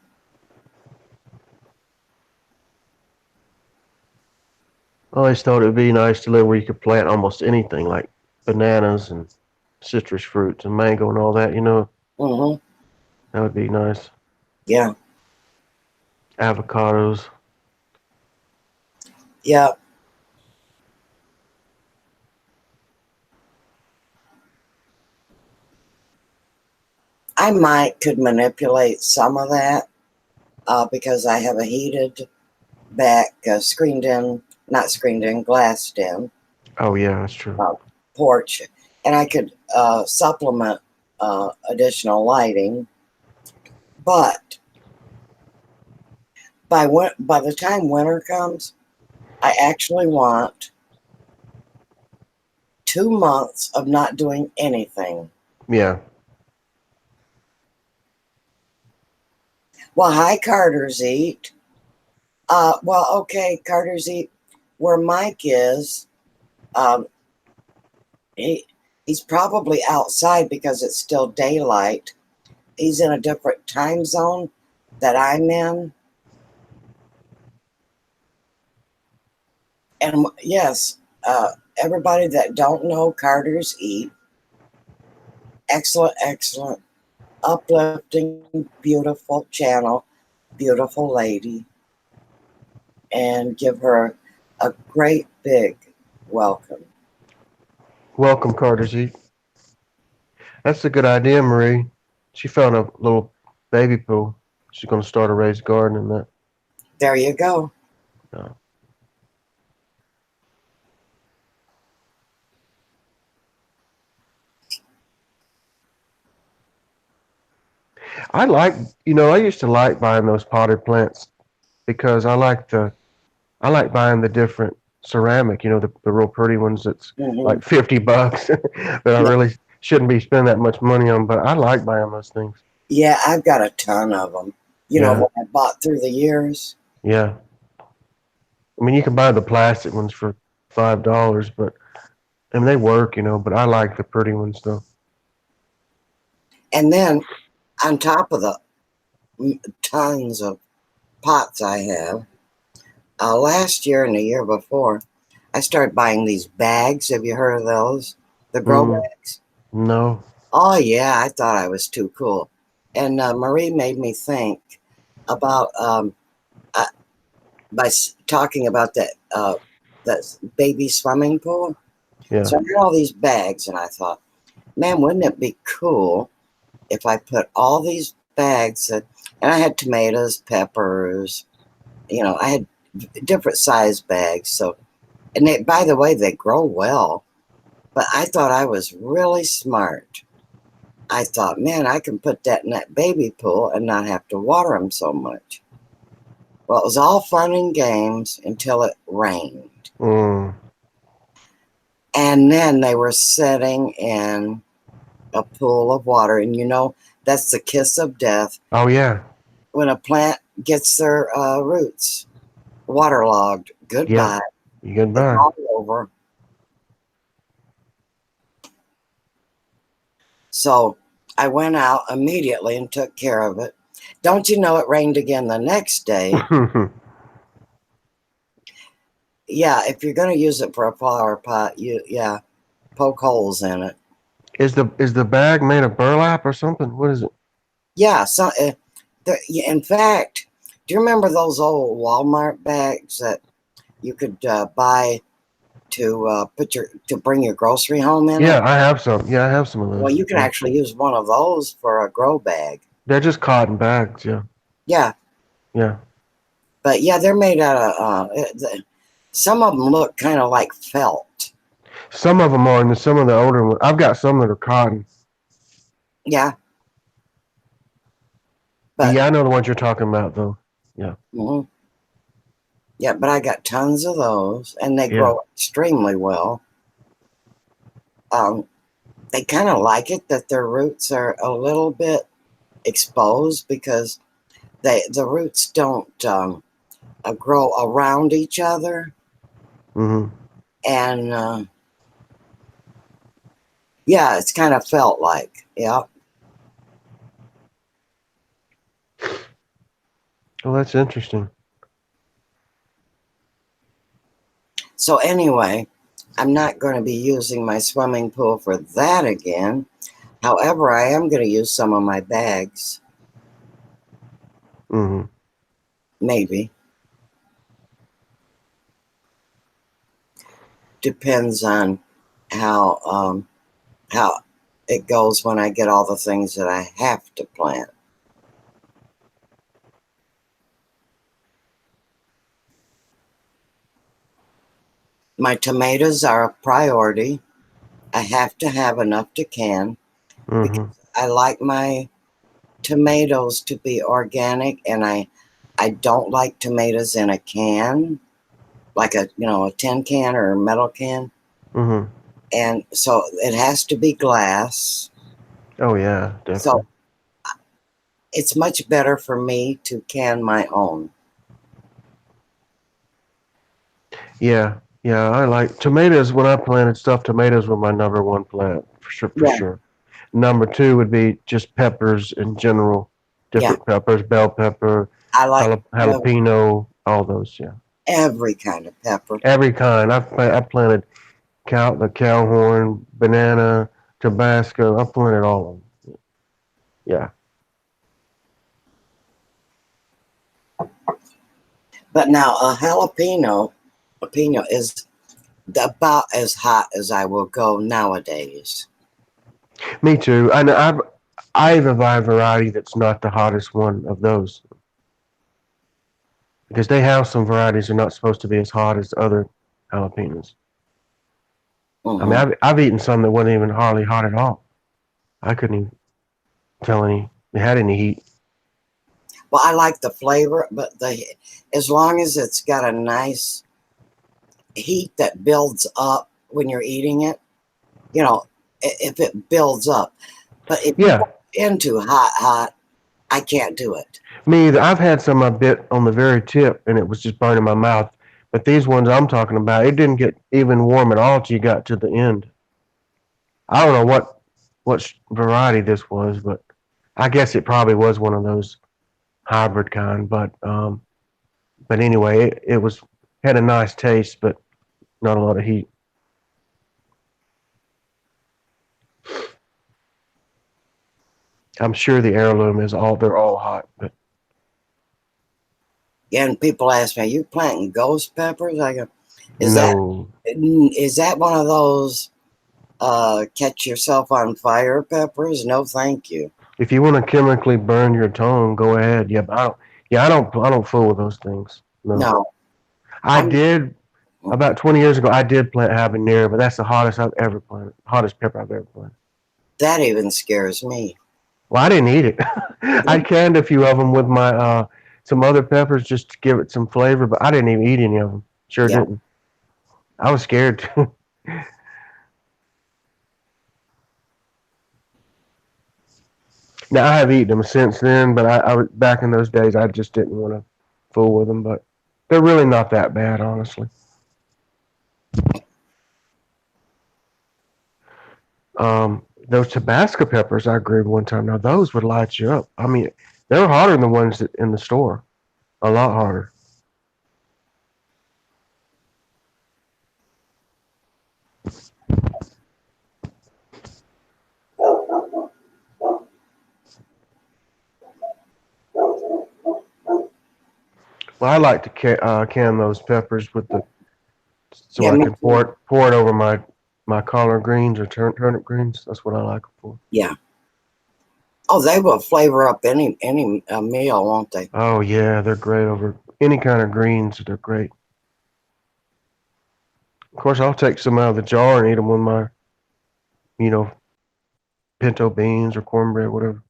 S2: I always thought it would be nice to live where you could plant almost anything, like bananas and citrus fruits and mango and all that.
S1: Hmm.
S2: That would be nice.
S1: Yeah,
S2: Avocados.
S1: yeah. I might could manipulate some of that because I have a heated back, not screened in, glassed in
S2: Oh yeah, that's true.
S1: porch, and I could supplement additional lighting. But by the time winter comes, I actually want 2 months of not doing anything.
S2: Yeah.
S1: Well, hi, Carter's Eat. Well, okay, Carter's Eat. Where Mike is, um, he's probably outside because it's still daylight. He's in a different time zone that I'm in. And yes, everybody that don't know Carter's Eat, excellent, uplifting, beautiful channel, beautiful lady, and give her a great big welcome.
S2: Welcome, Carter Z. That's a good idea, Marie. She found a little baby pool. She's going to start a raised garden in that.
S1: There you go.
S2: Yeah. I like, I used to like buying those potted plants because I like buying the different ceramic, the real pretty ones that's
S1: Hmm.
S2: like $50 that I
S1: Yeah,
S2: really shouldn't be spending that much money on, but I like buying those things.
S1: yeah, I've got a ton of them.
S2: Yeah,
S1: What I bought through the years.
S2: yeah. I mean, you can buy the plastic ones for $5, but I mean they work, but I like the pretty ones though.
S1: And then on top of the tons of pots I have, last year and the year before, I started buying these bags. Have you heard of those? The grow
S2: Mm,
S1: bags.
S2: no.
S1: Oh yeah, I thought I was too cool. And Marie made me think about uh, by talking about that baby swimming pool.
S2: Yeah.
S1: So I had all these bags, and I thought, man, wouldn't it be cool if I put all these bags and I had tomatoes, peppers, I had different size bags. So, and they, by the way, they grow well. But I thought I was really smart. I thought, man, I can put that in that baby pool and not have to water them so much. Well, it was all fun and games until it rained.
S2: Mm.
S1: And then they were sitting in a pool of water. And that's the kiss of death
S2: Oh yeah.
S1: when a plant gets their roots waterlogged.
S2: Yeah.
S1: Goodbye. It's
S2: Goodbye.
S1: all over. So I went out immediately and took care of it. Don't you know it rained again the next day? Yeah, if you're going to use it for a flower pot, yeah, poke holes in it.
S2: Is the bag made of burlap or something? What is it?
S1: Yeah, so in fact, do you remember those old Walmart bags that you could buy to to bring your grocery home in
S2: Yeah,
S1: it?
S2: I have some. Yeah, I have some of
S1: Well,
S2: those.
S1: you can
S2: Yeah.
S1: actually use one of those for a grow bag.
S2: They're just cotton bags. Yeah.
S1: Yeah,
S2: Yeah.
S1: but yeah, they're made out of. Some of them look kind of like felt.
S2: Some of them are, and some of the older ones. I've got some that are cotton.
S1: Yeah,
S2: But
S1: but
S2: yeah, I know the ones you're talking about, though. Yeah.
S1: mhm. Yeah, but I got tons of those, and they
S2: Yeah.
S1: grow extremely well. Um, they kind of like it that their roots are a little bit exposed because the roots don't grow around each other,
S2: Mhm.
S1: and yeah, it's kind of felt like, yeah.
S2: Well, that's interesting.
S1: So anyway, I'm not going to be using my swimming pool for that again. However, I am going to use some of my bags,
S2: Mhm.
S1: maybe. Depends on how how it goes when I get all the things that I have to plant. My tomatoes are a priority. I have to have enough to can because
S2: Mm-hmm.
S1: I like my tomatoes to be organic, and I don't like tomatoes in a can, like a tin can or a metal can.
S2: Mm-hmm.
S1: And so it has to be glass.
S2: Oh yeah,
S1: So
S2: definitely.
S1: it's much better for me to can my own.
S2: Yeah, yeah. I like tomatoes. When I planted stuff, tomatoes were my number one plant for sure. For
S1: Yeah,
S2: sure. Number two would be just peppers in general,
S1: yeah.
S2: different peppers, bell pepper,
S1: I like
S2: jalapeno, all those. Yeah,
S1: every kind of pepper.
S2: every kind. I planted the cowhorn, banana, Tabasco. I planted all of them. Yeah.
S1: But now a jalapeno is about as hot as I will go nowadays.
S2: Me too. And I even buy a variety that's not the hottest one of those because they have some varieties that are not supposed to be as hot as other jalapenos. I mean,
S1: Hmm.
S2: I've eaten some that wasn't even hardly hot at all. I couldn't even tell it had any heat.
S1: Well, I like the flavor, but as long as it's got a nice heat that builds up when you're eating it, you know, if it builds up. But if you
S2: Yeah,
S1: go into hot, I can't do it.
S2: me either. I've had some I bit on the very tip and it was just burning my mouth. But these ones I'm talking about, it didn't get even warm at all till you got to the end. I don't know what variety this was, but I guess it probably was one of those hybrid kind. But anyway, it was had a nice taste, but not a lot of heat. I'm sure the heirloom is all they're all hot, but
S1: Yeah, and people ask me, "Are you planting ghost peppers?" I go, "Is that
S2: no.
S1: is that one of those catch yourself on fire peppers? No, thank you.
S2: If you want to chemically burn your tongue, go ahead. Yeah, but I don't. Yeah, I don't fool with those things. No,
S1: No,
S2: I
S1: I'm
S2: did about 20 years ago. I did plant habanero, but that's the hottest I've ever planted. Hottest pepper I've ever planted.
S1: that even scares me.
S2: Well, I didn't eat it. I canned a few of them with my some other peppers just to give it some flavor, but I didn't even eat any of them. Sure
S1: Yeah,
S2: didn't. I was scared too. Now I have eaten them since then, but back in those days I just didn't want to fool with them. But they're really not that bad, honestly. Those Tabasco peppers I grew one time. Now those would light you up. I mean, they're hotter than the ones in the store. A lot harder. Well, I like to can those peppers with the so
S1: yeah,
S2: I
S1: me
S2: can
S1: too.
S2: pour it over my collard greens or turnip greens. That's what I like them for.
S1: Yeah. Oh, they will flavor up any meal, won't they?
S2: Oh yeah, they're great over any kind of greens. They're great. Of course, I'll take some out of the jar and eat them with my you know pinto beans or cornbread, whatever.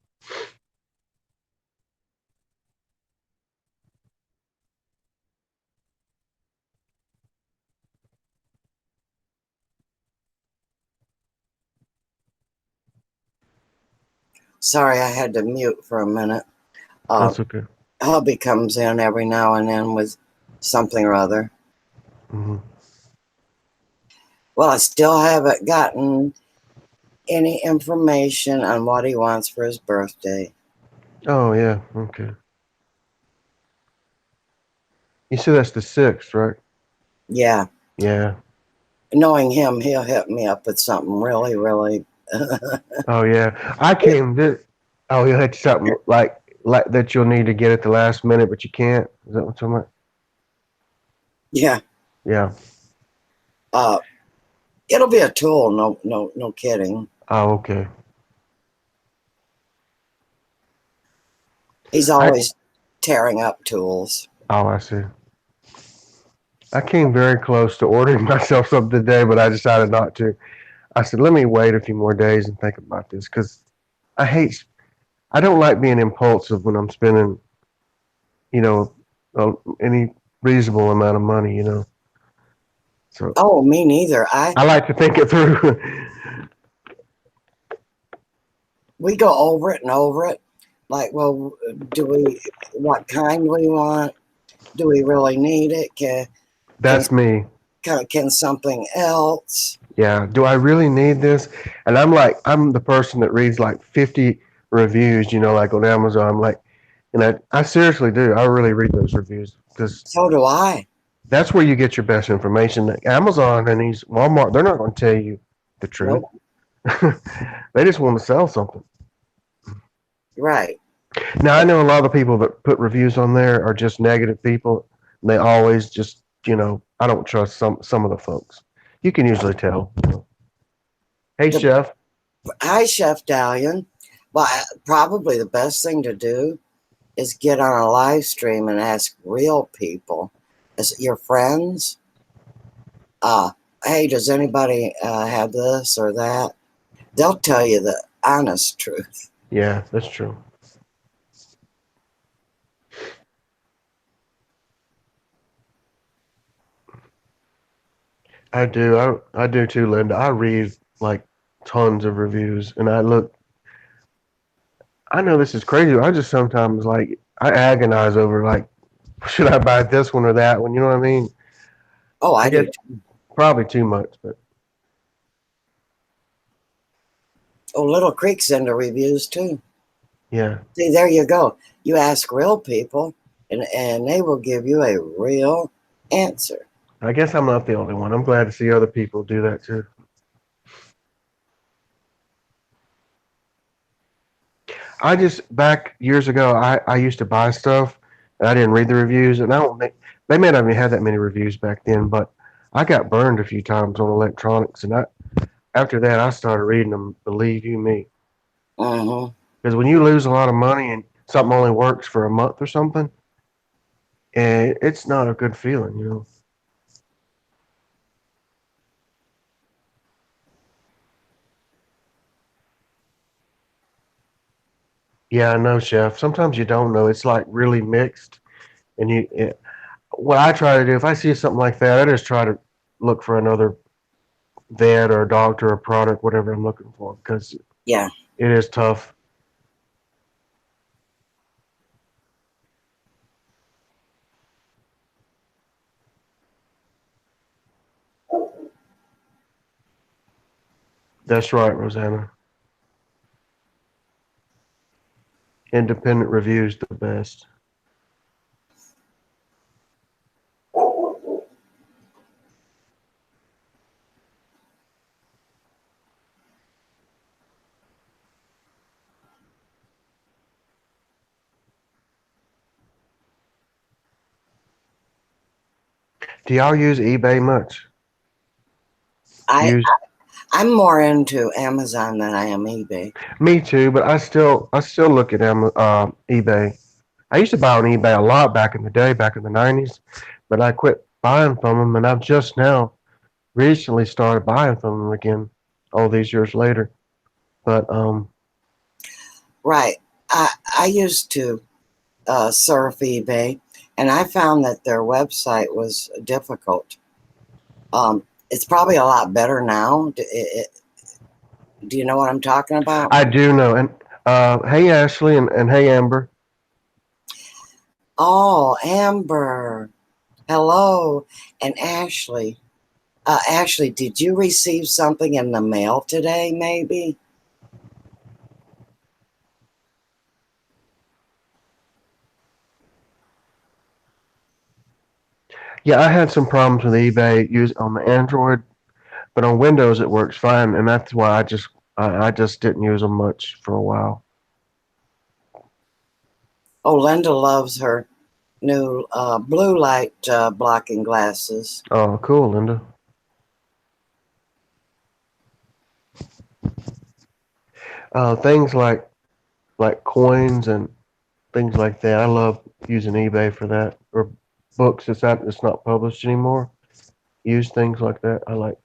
S1: Sorry, I had to mute for a minute. Uh,
S2: That's okay.
S1: hubby comes in every now and then with something or other.
S2: Hmm.
S1: Well, I still haven't gotten any information on what he wants for his birthday.
S2: Oh yeah, okay. You said that's the sixth, right?
S1: Yeah,
S2: Yeah.
S1: knowing him, he'll hit me up with something really.
S2: Oh yeah. I came this. Oh, you had something like that you'll need to get at the last minute, but you can't. Is that what you're talking about?
S1: Yeah,
S2: Yeah.
S1: uh, it'll be a tool. No kidding.
S2: Oh, okay.
S1: He's
S2: I
S1: always tearing up tools.
S2: oh, I see. I came very close to ordering myself something today, but I decided not to. I said, let me wait a few more days and think about this because I hate, I don't like being impulsive when I'm spending, you know, any reasonable amount of money, you know. So
S1: Oh, me neither. I
S2: I like to think it through.
S1: We go over it and over it. Like, well, do we? What kind do we want? Do we really need it? Can
S2: That's me.
S1: can something else?
S2: Yeah. Do I really need this? And I'm like, I'm the person that reads like 50 reviews, you know, like on Amazon. I'm like, and I seriously do. I really read those reviews because
S1: So do I.
S2: that's where you get your best information. Like Amazon and these Walmart, they're not going to tell you the truth.
S1: Nope.
S2: They just want to sell something.
S1: Right.
S2: Now, I know a lot of the people that put reviews on there are just negative people. And they always just, you know, I don't trust some of the folks. You can usually tell. Hey,
S1: The
S2: chef.
S1: Hi, Chef Dalian. Well, probably the best thing to do is get on a live stream and ask real people, as your friends. Uh, hey, does anybody have this or that? They'll tell you the honest truth.
S2: Yeah, that's true. I do. I do too, Linda. I read like tons of reviews and I look. I know this is crazy. I just sometimes like I agonize over like should I buy this one or that one? You know what I mean?
S1: Oh,
S2: I
S1: I
S2: guess
S1: do too.
S2: probably too much, but
S1: Oh, Little Creek's into reviews too.
S2: yeah.
S1: See, there you go. You ask real people, and they will give you a real answer.
S2: I guess I'm not the only one. I'm glad to see other people do that too. I just back years ago, I used to buy stuff and I didn't read the reviews, and I don't think they may not even have that many reviews back then, but I got burned a few times on electronics, and after that I started reading them. Believe you me,
S1: Hmm.
S2: because when you lose a lot of money and something only works for a month or something, and it's not a good feeling, you know. Yeah, I know, chef. Sometimes you don't know. It's like really mixed, and what I try to do if I see something like that, I just try to look for another vet or a doctor or product, whatever I'm looking for, because
S1: Yeah.
S2: it is tough. That's right, Rosanna. Independent reviews the best. Do y'all use eBay much?
S1: I
S2: Use
S1: I'm more into Amazon than I am eBay.
S2: Me too, but I still look at eBay. I used to buy on eBay a lot back in the day, back in the '90s, but I quit buying from them, and I've just now recently started buying from them again, all these years later. But
S1: Right. I used to surf eBay, and I found that their website was difficult. It's probably a lot better now. Do you know what I'm talking about?
S2: I do know. And hey, Ashley, and hey, Amber.
S1: Oh, Amber. Hello. And Ashley. Ashley, did you receive something in the mail today, maybe?
S2: Yeah, I had some problems with eBay use on the Android, but on Windows it works fine, and that's why I just didn't use them much for a while.
S1: Oh, Linda loves her new blue light blocking glasses.
S2: Oh, cool, Linda. Things like coins and things like that. I love using eBay for that, or books that's not published anymore. Use things like that. I like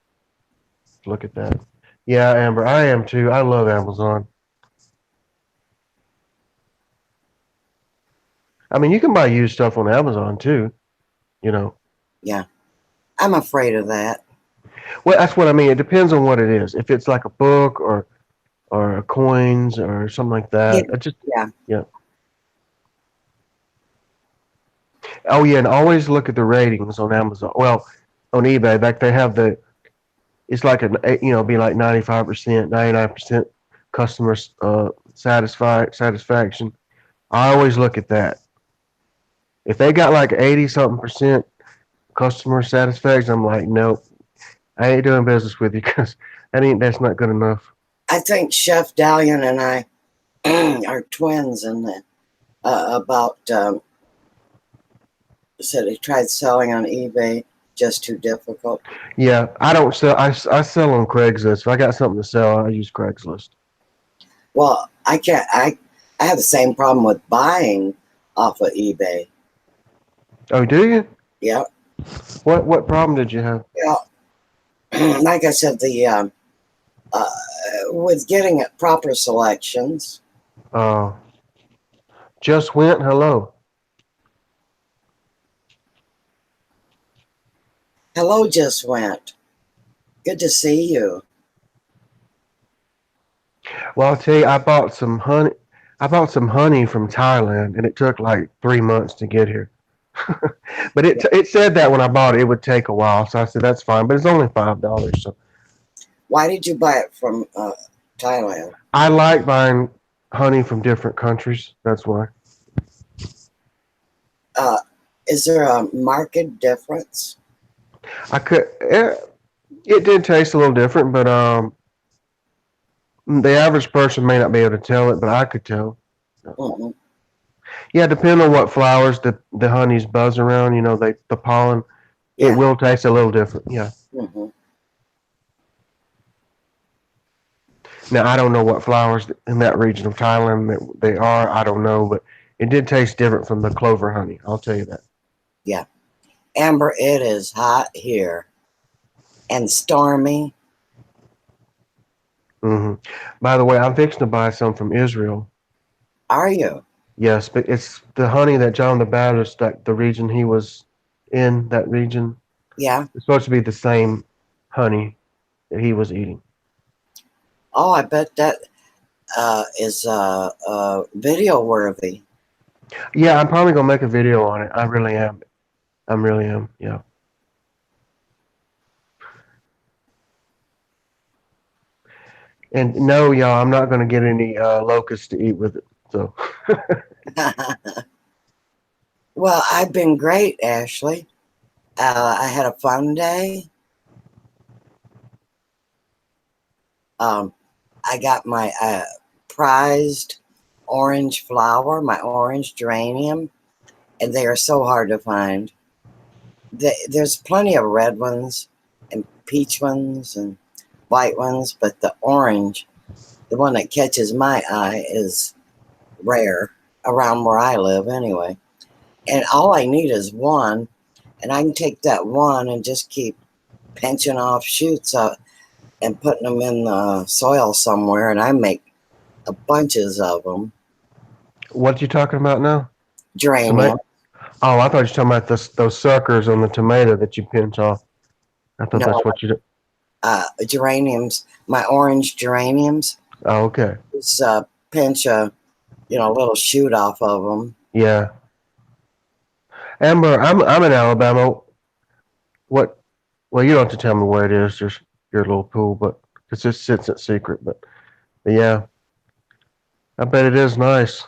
S2: to look at that. Yeah, Amber, I am too. I love Amazon. I mean, you can buy used stuff on Amazon too. You know.
S1: Yeah, I'm afraid of that.
S2: Well, that's what I mean. It depends on what it is. If it's like a book or coins or something like
S1: Yeah,
S2: that. I just
S1: yeah.
S2: yeah. Oh yeah, and always look at the ratings on Amazon. Well, on eBay, like they have the it's like be like 95%, 99% customer satisfaction. I always look at that. If they got like 80 something percent customer satisfaction, I'm like, nope, I ain't doing business with you because that's not good enough.
S1: I think Chef Dalian and I are twins, and about said he tried selling on eBay, just too difficult.
S2: Yeah, I don't sell. I sell on Craigslist. If I got something to sell, I use Craigslist.
S1: Well, I can't. I have the same problem with buying off of eBay.
S2: Oh, do you?
S1: Yeah,
S2: What problem did you have?
S1: yeah. Like I said, the uh, with getting it proper selections.
S2: Oh, just went. Hello.
S1: Hello, just went. Good to see you.
S2: Well, I'll tell you, I bought some honey. I bought some honey from Thailand, and it took like 3 months to get here. But it said that when I bought it, it would take a while. So I said that's fine, but it's only $5. So
S1: Why did you buy it from Thailand?
S2: I like buying honey from different countries. That's why.
S1: Uh, is there a market difference?
S2: I could. It did taste a little different, but the average person may not be able to tell it, but I could tell.
S1: Mm-mm.
S2: Yeah, depending on what flowers the honey's buzz around, the pollen, it
S1: Yeah.
S2: will taste a little different. Yeah.
S1: Mm-hmm.
S2: Now I don't know what flowers in that region of Thailand that they are. I don't know, but it did taste different from the clover honey. I'll tell you that.
S1: Yeah. Amber, it is hot here and stormy.
S2: hmm By the way, I'm fixing to buy some from Israel.
S1: Are you?
S2: Yes, but it's the honey that John the Baptist, that the region he was in, that region,
S1: Yeah.
S2: it's supposed to be the same honey that he was eating.
S1: Oh, I bet that is video worthy.
S2: Yeah, I'm probably gonna make a video on it. I really am. I really am. Yeah. And no, y'all, I'm not gonna get any locusts to eat with it. So.
S1: Well, I've been great, Ashley. I had a fun day. Um, I got my prized orange flower, my orange geranium, and they are so hard to find. There's plenty of red ones and peach ones and white ones, but the orange, the one that catches my eye, is rare around where I live anyway. And all I need is one, and I can take that one and just keep pinching off shoots and putting them in the soil somewhere, and I make bunches of them.
S2: What you talking about now?
S1: Geranium.
S2: Tomato? Oh, I thought you were talking about those suckers on the tomato that you pinch off. I thought
S1: No,
S2: that's what you do.
S1: geraniums. My orange geraniums.
S2: Oh, okay.
S1: Just pinch a little shoot off of them.
S2: Yeah. Amber, I'm in Alabama. What? Well, you don't have to tell me where it is. Just your little pool, but it's just sits at secret. But yeah, I bet it is nice.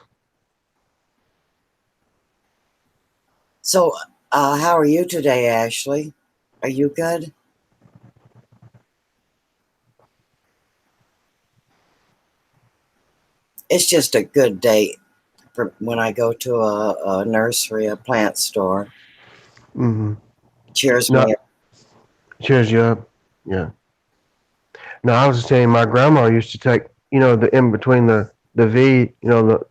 S1: So, how are you today, Ashley? Are you good? It's just a good day for when I go to a nursery, a plant store.
S2: Mm-hmm.
S1: Cheers
S2: No,
S1: me up.
S2: cheers you up. Yeah. No, I was just saying, my grandma used to take, the in between the V,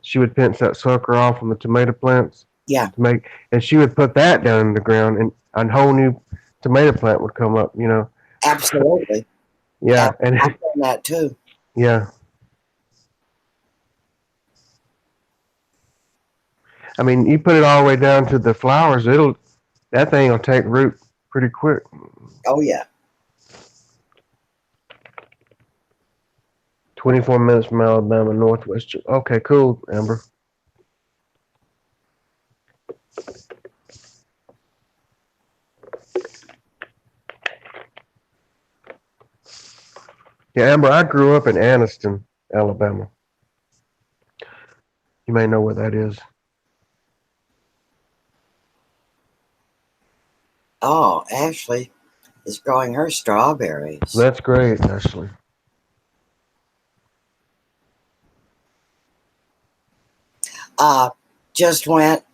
S2: she would pinch that sucker off from the tomato plants
S1: Yeah,
S2: to make, and she would put that down in the ground, and a whole new tomato plant would come up.
S1: absolutely.
S2: Yeah, and
S1: I've done that too.
S2: yeah, I mean, you put it all the way down to the flowers, that thing will take root pretty quick.
S1: Oh yeah.
S2: 24 minutes from Alabama, Northwest. Okay, cool, Amber. Yeah, Amber, I grew up in Anniston, Alabama. You may know where that is.
S1: Oh, Ashley is growing her strawberries.
S2: That's great, Ashley.
S1: Uh, just went.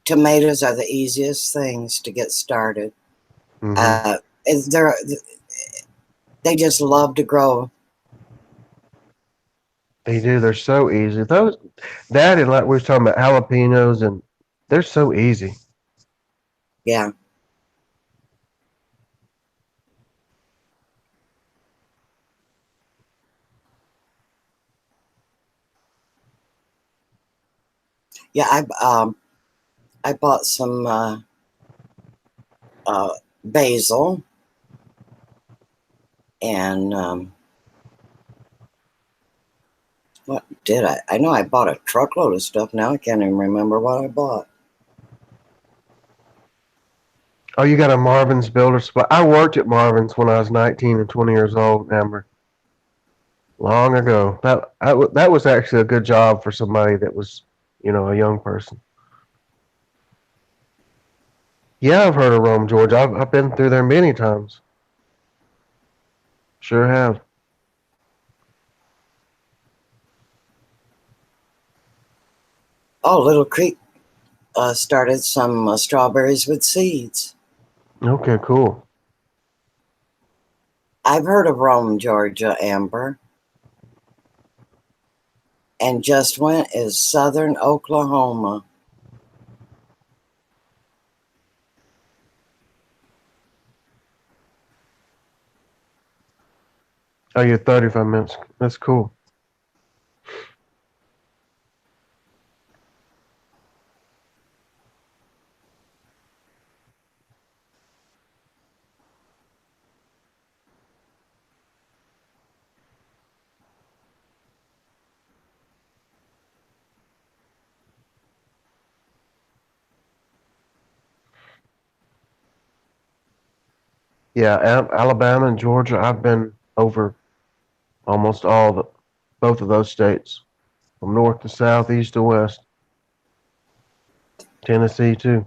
S1: Tomatoes are the easiest things to get started.
S2: Hmm.
S1: Uh, they're they just love to grow.
S2: They do. They're so easy. That and like we were talking about jalapenos, and they're so easy.
S1: Yeah, yeah. I bought some uh, basil and what did I? I know I bought a truckload of stuff. Now I can't even remember what I bought.
S2: Oh, you got a Marvin's Builder Supply. I worked at Marvin's when I was 19 and 20 years old, Amber. Long ago. That was actually a good job for somebody that was, a young person. Yeah, I've heard of Rome, Georgia. I've been through there many times. Sure have.
S1: Oh, Little Creek started some strawberries with seeds.
S2: Okay, cool.
S1: I've heard of Rome, Georgia, Amber, and just went is southern Oklahoma.
S2: Oh, you're 35 minutes. That's cool. Yeah, Alabama and Georgia. I've been over almost both of those states, from north to south, east to west. Tennessee too.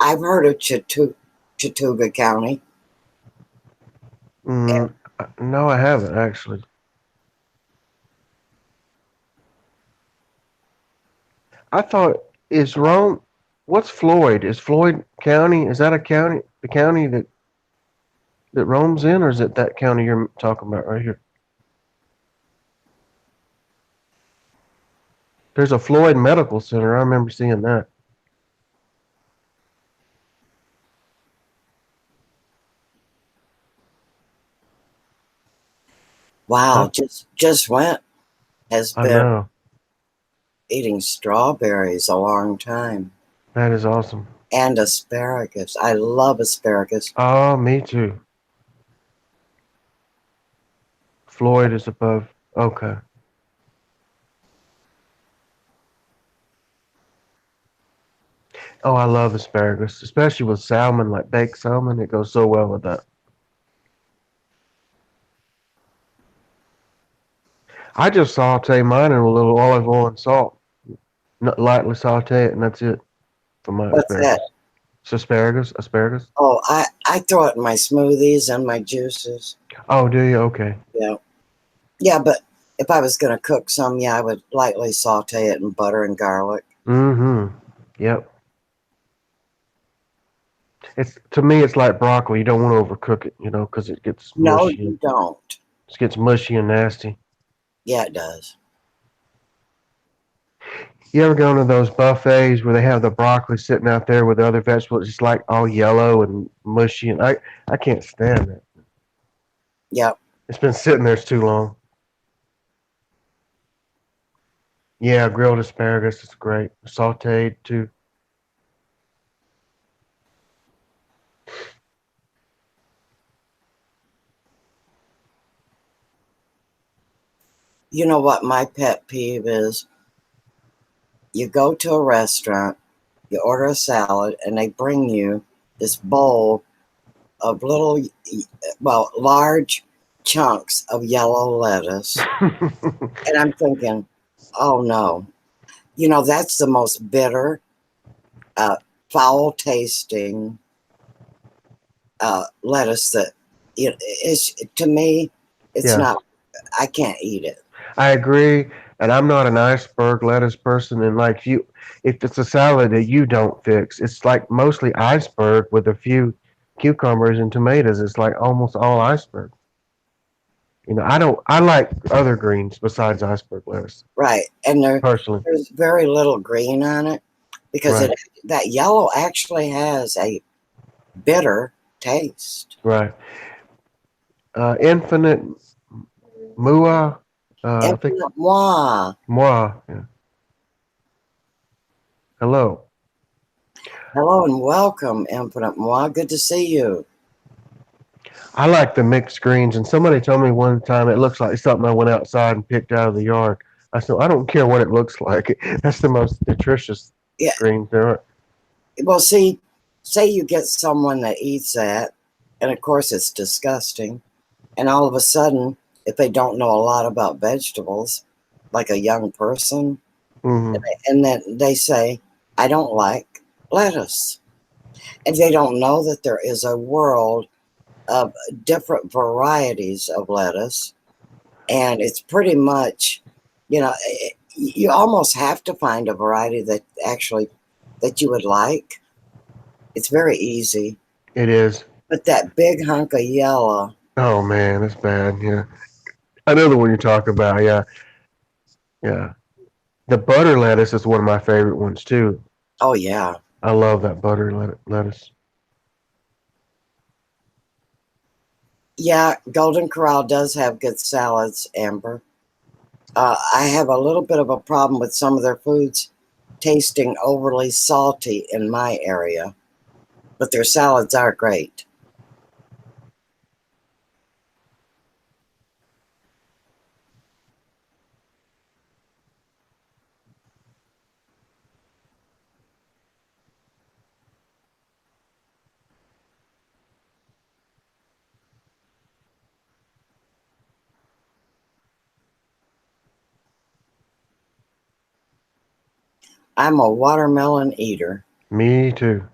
S1: I've heard of Chattooga County.
S2: Mm, no, I haven't actually. I thought is Rome. What's Floyd? Is Floyd County? Is that a county? The county that Rome's in, or is it that county you're talking about right here? There's a Floyd Medical Center. I remember seeing that.
S1: Wow,
S2: That
S1: just went has
S2: I
S1: been
S2: know.
S1: eating strawberries a long time
S2: That is awesome.
S1: and asparagus. I love asparagus.
S2: Oh, me too. Floyd is above. Okay. Oh, I love asparagus, especially with salmon, like baked salmon. It goes so well with that. I just saute mine in a little olive oil and salt. Lightly saute it, and that's it for my
S1: What's that?
S2: asparagus. It's asparagus. Asparagus.
S1: Oh, I throw it in my smoothies and my juices.
S2: Oh, do you? Okay.
S1: Yeah. Yeah, but if I was going to cook some, yeah, I would lightly saute it in butter and garlic.
S2: Mm-hmm. Yep. It's to me, it's like broccoli. You don't want to overcook it, because it gets
S1: No,
S2: mushy.
S1: you don't.
S2: It gets mushy and nasty.
S1: Yeah, it does.
S2: You ever go to those buffets where they have the broccoli sitting out there with the other vegetables, just like all yellow and mushy? And I can't stand it.
S1: Yep.
S2: It's been sitting there too long. Yeah, grilled asparagus is great. Sauteed too.
S1: You know what my pet peeve is? You go to a restaurant, you order a salad, and they bring you this bowl of little, well, large chunks of yellow lettuce. And I'm thinking, oh no, that's the most bitter, uh, foul tasting lettuce that, it's, to me, it's
S2: Yeah,
S1: not, I can't eat it.
S2: I agree. And I'm not an iceberg lettuce person. And like if it's a salad that you don't fix, it's like mostly iceberg with a few cucumbers and tomatoes. It's like almost all iceberg. I don't. I like other greens besides iceberg lettuce
S1: Right. And
S2: personally.
S1: there's very little green on it because
S2: Right.
S1: that yellow actually has a bitter taste.
S2: Right. Infinite mua. I think
S1: Infinite moi.
S2: moi. Yeah. Hello.
S1: Hello and welcome, Infinite moi. Good to see you.
S2: I like the mixed greens, and somebody told me one time it looks like something I went outside and picked out of the yard. I said, I don't care what it looks like. That's the most nutritious
S1: Yeah.
S2: greens there are.
S1: Well, see, say you get someone that eats that, and of course it's disgusting. And all of a sudden, if they don't know a lot about vegetables, like a young person,
S2: Hmm.
S1: and then they say, I don't like lettuce. And they don't know that there is a world of different varieties of lettuce. And it's pretty much, you almost have to find a variety that you would like. It's very easy.
S2: It is.
S1: But that big hunk of yellow,
S2: Oh man, it's bad. Yeah, I know the one you're talking about. Yeah, yeah. The butter lettuce is one of my favorite ones too.
S1: oh yeah.
S2: I love that butter lettuce.
S1: Yeah, Golden Corral does have good salads, Amber. I have a little bit of a problem with some of their foods tasting overly salty in my area, but their salads are great. I'm a watermelon eater.
S2: Me too.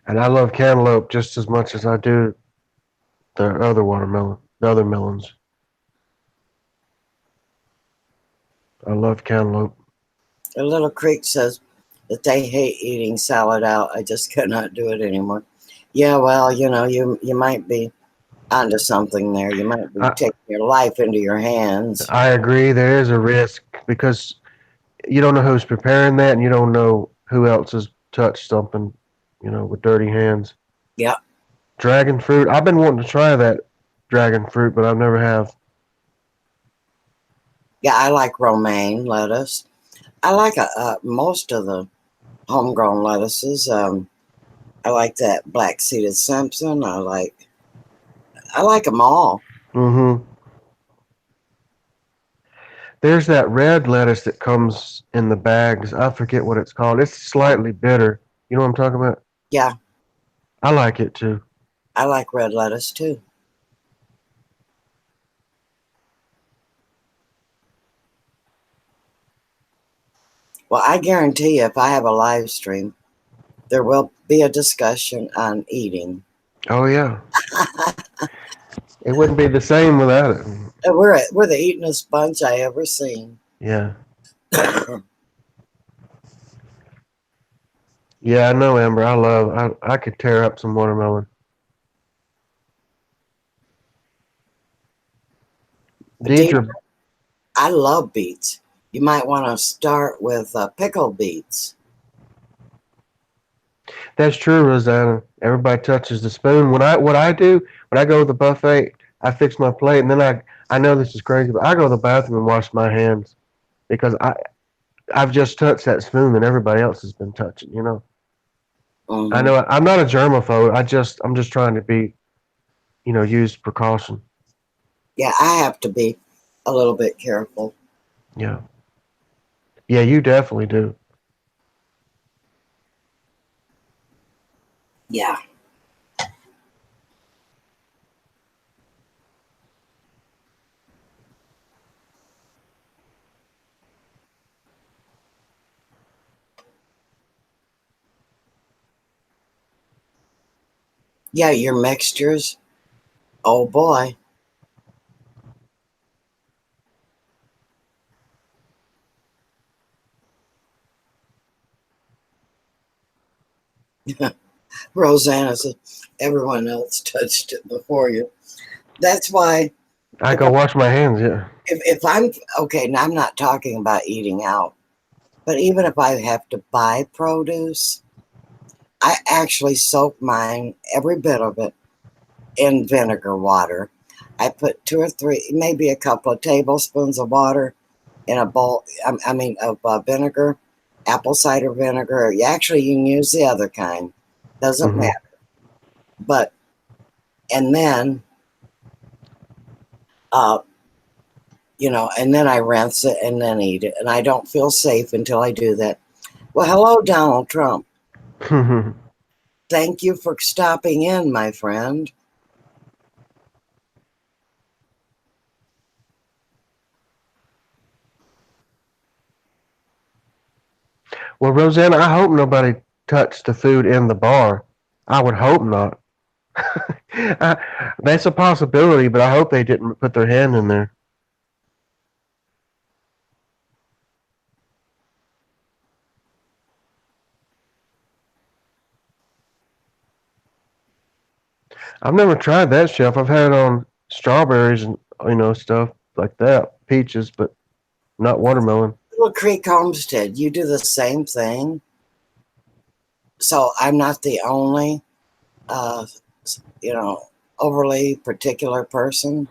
S2: And I love cantaloupe just as much as I do the other melons. I love cantaloupe.
S1: A Little Creek says that they hate eating salad out. I just cannot do it anymore. Yeah, well, you might be onto something there. You might be
S2: I
S1: taking your life into your hands.
S2: I agree. There is a risk because you don't know who's preparing that, and you don't know who else has touched something, with dirty hands.
S1: Yeah,
S2: Dragon fruit. I've been wanting to try that dragon fruit, but I've never have.
S1: yeah, I like romaine lettuce. I like most of the homegrown lettuces. I like that black seeded Simpson. I like them all.
S2: Mm-hmm. There's that red lettuce that comes in the bags. I forget what it's called. It's slightly bitter. You know what I'm talking about?
S1: Yeah,
S2: I like it too.
S1: I like red lettuce too. Well, I guarantee you, if I have a live stream, there will be a discussion on eating.
S2: Oh yeah, it wouldn't be the same without it.
S1: And we're the eatingest bunch I ever seen.
S2: Yeah, yeah, I know, Amber. I could tear up some watermelon.
S1: Dean,
S2: Deidre,
S1: I love beets. You might want to start with pickled beets.
S2: that's true, Rosanna. Everybody touches the spoon. What I do when I go to the buffet, I fix my plate, and then I know this is crazy, but I go to the bathroom and wash my hands because I've just touched that spoon that everybody else has been touching. You know, I
S1: Hmm.
S2: know I'm not a germaphobe. I'm just trying to be, use precaution.
S1: Yeah, I have to be a little bit careful.
S2: Yeah, yeah, you definitely do.
S1: Yeah, yeah, your mixtures. Oh boy. Rosanna said everyone else touched it before you. That's why
S2: I
S1: if,
S2: go wash my hands. Yeah.
S1: if I'm okay, now I'm not talking about eating out, but even if I have to buy produce, I actually soak mine, every bit of it, in vinegar water. I put two or three, maybe a couple of tablespoons of water in a bowl, I mean, of vinegar, apple cider vinegar. Actually, you can use the other kind, doesn't
S2: Hmm.
S1: matter. But, and then, uh, and then I rinse it and then eat it. And I don't feel safe until I do that. Well, hello, Donald Trump. Thank you for stopping in, my friend.
S2: Well, Rosanna, I hope nobody touched the food in the bar. I would hope not. That's a possibility, but I hope they didn't put their hand in there. I've never tried that, chef. I've had it on strawberries and stuff like that, peaches, but not watermelon.
S1: Little Creek Homestead, you do the same thing. So I'm not the only, uh, you know, overly particular person.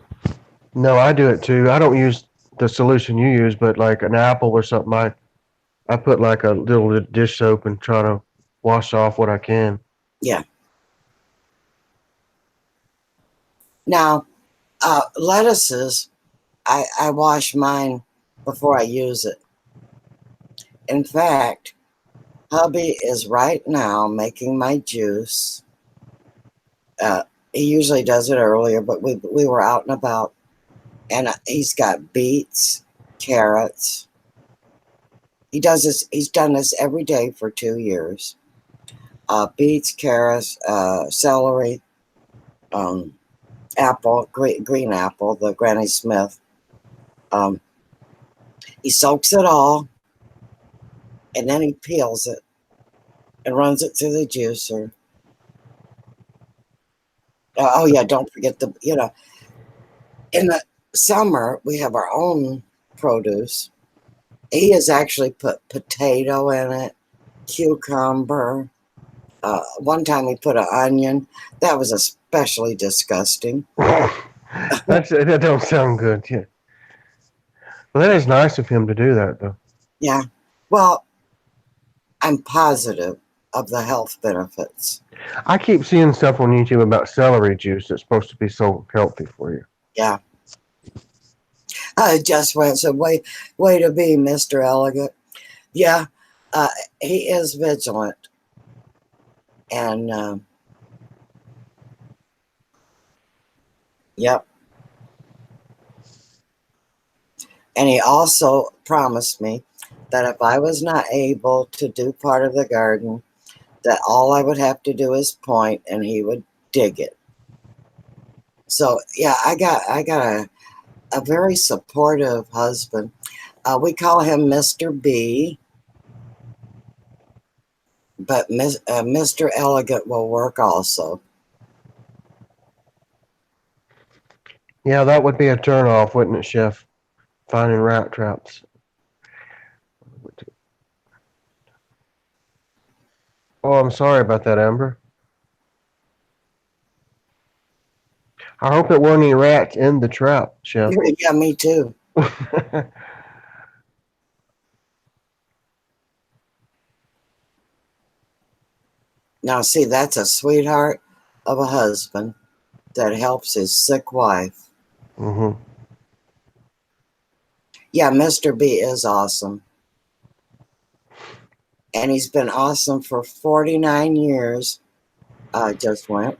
S2: No, I do it too. I don't use the solution you use, but like an apple or something, I put like a little dish soap and try to wash off what I can.
S1: Yeah. Now, lettuces, I wash mine before I use it. In fact, hubby is right now making my juice. Uh, he usually does it earlier, but we were out and about, and he's got beets, carrots. He does this. He's done this every day for 2 years. Beets, carrots, celery, um, apple, green apple, the Granny Smith. Um, he soaks it all, and then he peels it and runs it through the juicer. Oh yeah, don't forget in the summer we have our own produce. He has actually put potato in it, cucumber. One time he put an onion. That was especially disgusting.
S2: That don't sound good. Yeah. Well, that is nice of him to do that, though.
S1: Yeah. Well, I'm positive of the health benefits.
S2: I keep seeing stuff on YouTube about celery juice that's supposed to be so healthy for you.
S1: Yeah. I just went so way to be, Mr. Elegant. Yeah. Uh, he is vigilant. And yep. And he also promised me that if I was not able to do part of the garden, that all I would have to do is point and he would dig it. So yeah, I got a very supportive husband. We call him Mr. B, but Mr. Elegant will work also.
S2: Yeah, that would be a turnoff, wouldn't it, Chef? Finding rat traps. Oh, I'm sorry about that, Amber. I hope it weren't any rats in the trap, Chef.
S1: Yeah, me too. Now, see, that's a sweetheart of a husband that helps his sick wife.
S2: hmm
S1: Yeah, Mr. B is awesome. And he's been awesome for 49 years. Just went.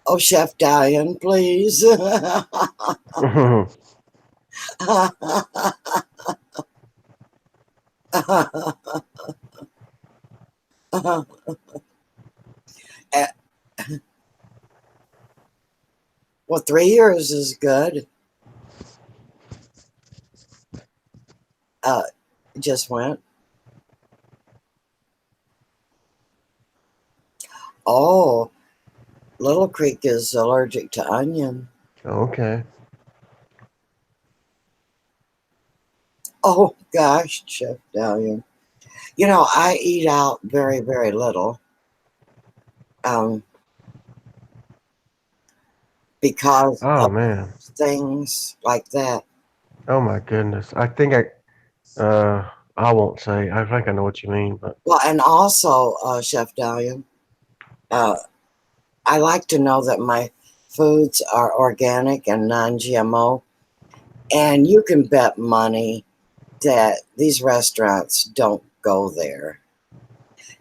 S1: Oh, Chef Diane, please. Uh, well, 3 years is good. Uh, just went. Oh, Little Creek is allergic to onion.
S2: okay.
S1: Oh, gosh, Chef Diane. You know, I eat out very, very little um, because
S2: Oh
S1: of
S2: man.
S1: things like that.
S2: Oh my goodness. I won't say. I think I know what you mean, but
S1: Well, and also, Chef Dalian, uh, I like to know that my foods are organic and non GMO. And you can bet money that these restaurants don't go there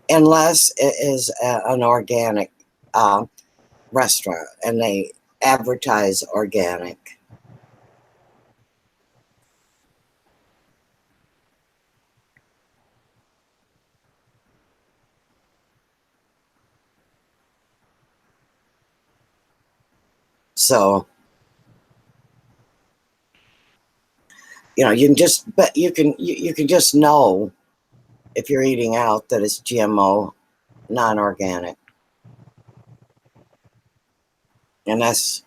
S1: unless it is an organic uh, restaurant and they advertise organic. So, you can just but you can just know if you're eating out that it's GMO, non-organic, and that's.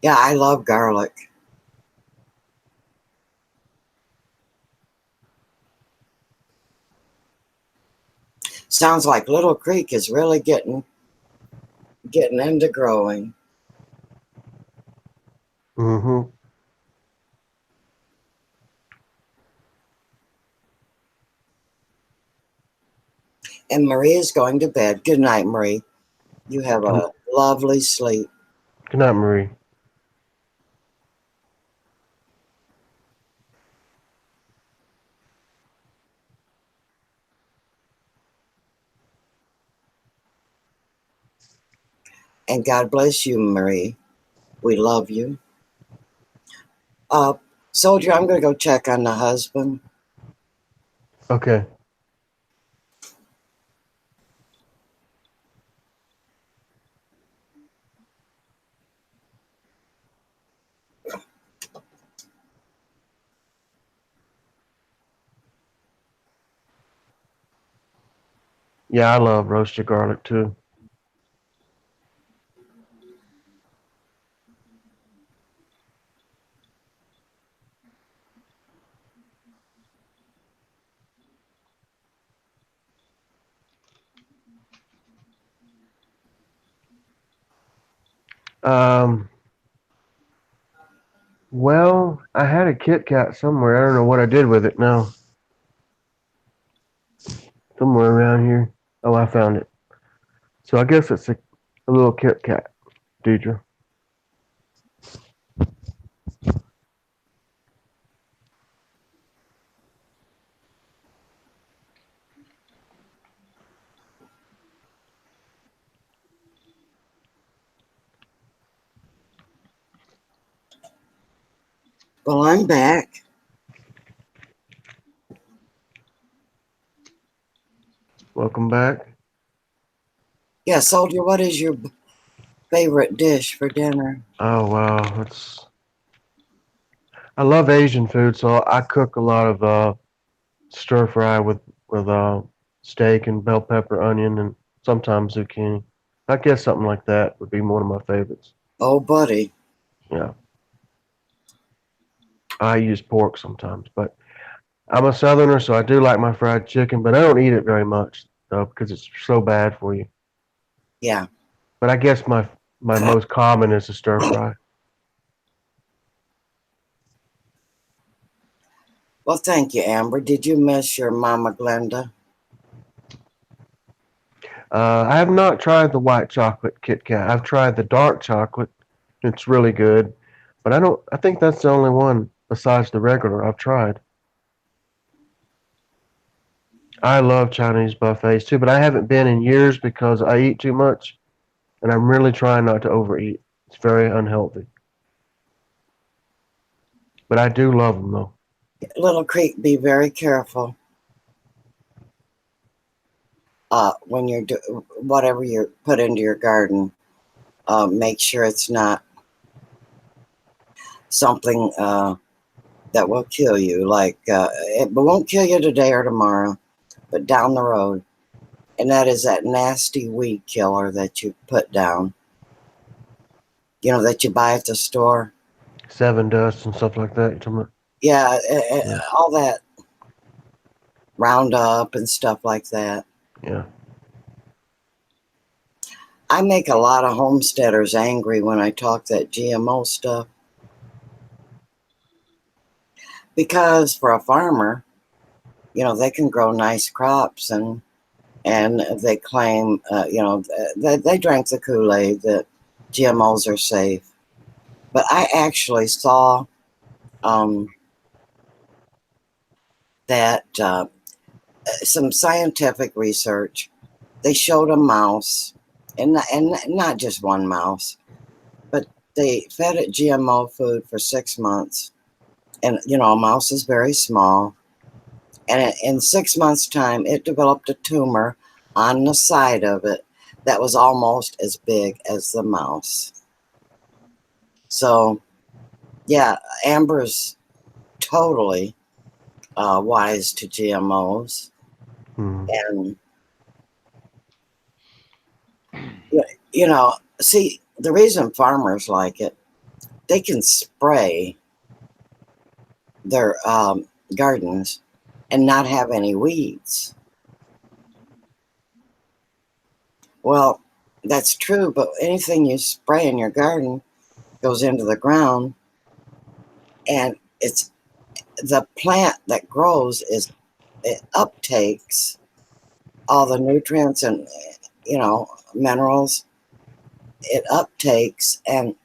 S1: Yeah, I love garlic. Sounds like Little Creek is really getting into growing.
S2: mm-hmm.
S1: And Marie is going to bed. Good night, Marie. You have
S2: Good,
S1: a lovely sleep.
S2: good night, Marie.
S1: And God bless you, Marie. We love you. Uh, Soldier, I'm going to go check on the husband.
S2: Okay. Yeah, I love roasted garlic too. Um, well, I had a Kit Kat somewhere. I don't know what I did with it now. Somewhere around here. Oh, I found it. So I guess it's a little Kit Kat, Deidre.
S1: Well, I'm back.
S2: Welcome back.
S1: Yeah, soldier, what is your favorite dish for dinner?
S2: Oh wow, I love Asian food, so I cook a lot of stir fry with steak and bell pepper, onion, and sometimes zucchini. I guess something like that would be one of my favorites.
S1: Oh, buddy.
S2: Yeah, I use pork sometimes, but I'm a southerner, so I do like my fried chicken, but I don't eat it very much though because it's so bad for you.
S1: Yeah.
S2: But I guess my most common is a stir fry.
S1: Well, thank you, Amber. Did you miss your Mama Glenda?
S2: I have not tried the white chocolate Kit Kat. I've tried the dark chocolate. It's really good, but I don't. I think that's the only one besides the regular I've tried. I love Chinese buffets too, but I haven't been in years because I eat too much, and I'm really trying not to overeat. It's very unhealthy, but I do love them though.
S1: Little Creek, be very careful when you're whatever you put into your garden. Make sure it's not something that will kill you. Like it won't kill you today or tomorrow, but down the road. And that is that nasty weed killer that you put down. You know that you buy at the store.
S2: Seven Dust and stuff like that.
S1: Yeah,
S2: Yeah,
S1: all that Roundup and stuff like that.
S2: yeah.
S1: I make a lot of homesteaders angry when I talk that GMO stuff because for a farmer, they can grow nice crops and they claim, they drank the Kool-Aid that GMOs are safe. But I actually saw um, that some scientific research. They showed a mouse, and not just one mouse, but they fed it GMO food for 6 months. And, a mouse is very small. And in 6 months' time, it developed a tumor on the side of it that was almost as big as the mouse. So, yeah, Amber's totally wise to GMOs.
S2: Mm.
S1: And, see, the reason farmers like it, they can spray their gardens and not have any weeds. Well, that's true, but anything you spray in your garden goes into the ground, and it's the plant that grows it uptakes all the nutrients and minerals. It uptakes and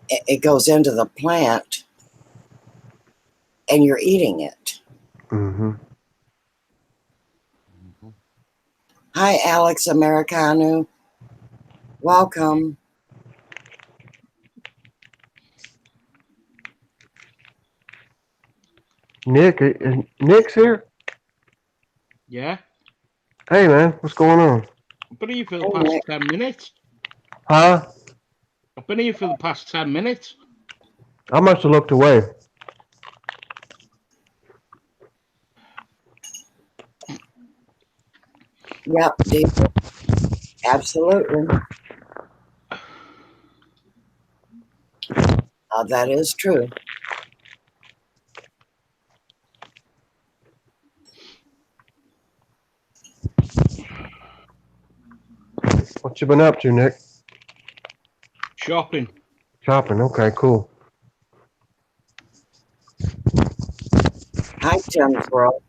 S1: it goes into the plant, and you're eating it.
S2: Hmm.
S3: Mhm.
S1: Hi, Alex Americano. Welcome.
S2: Nick's here.
S3: Yeah,
S2: Hey man, what's going on?
S3: I've been here for the
S1: Hey,
S3: past
S1: Nick.
S3: 10 minutes.
S2: Huh?
S3: I've been here for the past 10 minutes.
S2: I must have looked away.
S1: Yep, absolutely. That is true.
S2: What you been up to, Nick?
S3: shopping.
S2: Shopping. Okay, cool.
S1: Hi, Tim's World.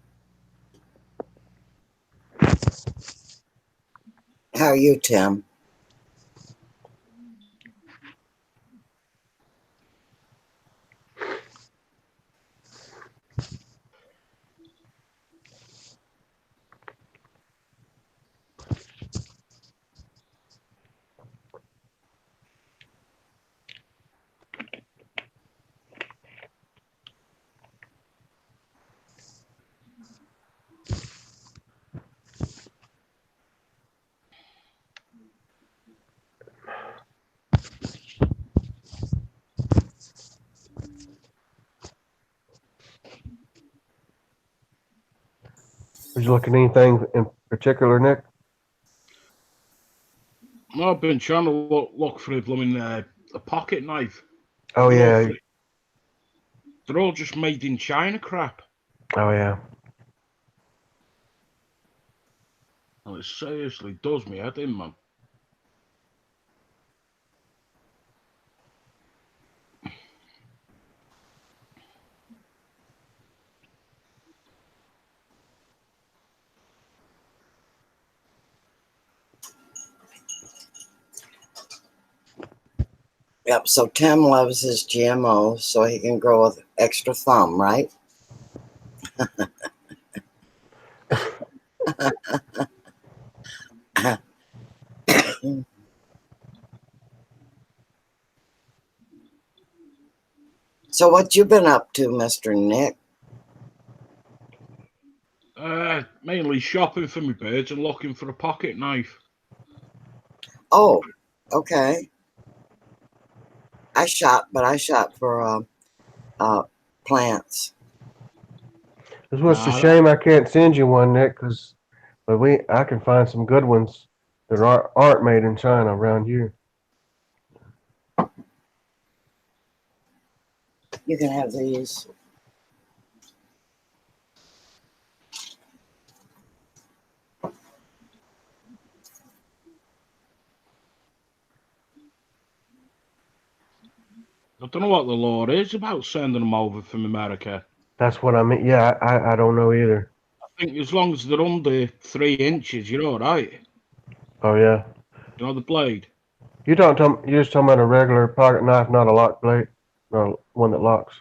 S1: How are you, Tim?
S2: Was you looking at anything in particular, Nick?
S3: No, I've been trying to look for a blooming a pocket knife.
S2: Oh
S3: They're all
S2: yeah.
S3: free. They're all just made in China crap.
S2: Oh yeah.
S3: And it seriously does me head in, man.
S1: Yep, so Tim loves his GMOs so he can grow with extra thumb, right? So what you been up to, Mr. Nick?
S3: Mainly shopping for my birds and looking for a pocket knife.
S1: Oh, okay. I shop for plants.
S2: It's what's a
S3: Nah,
S2: shame I can't send you one, Nick, because I can find some good ones that aren't made in China around here.
S1: You can have these.
S3: I don't know what the law is about sending them over from America.
S2: That's what I mean. Yeah, I don't know either.
S3: I think as long as they're under 3 inches, you're all right.
S2: Oh yeah.
S3: You know the blade.
S2: You're just talking about a regular pocket knife, not a lock blade, not one that locks.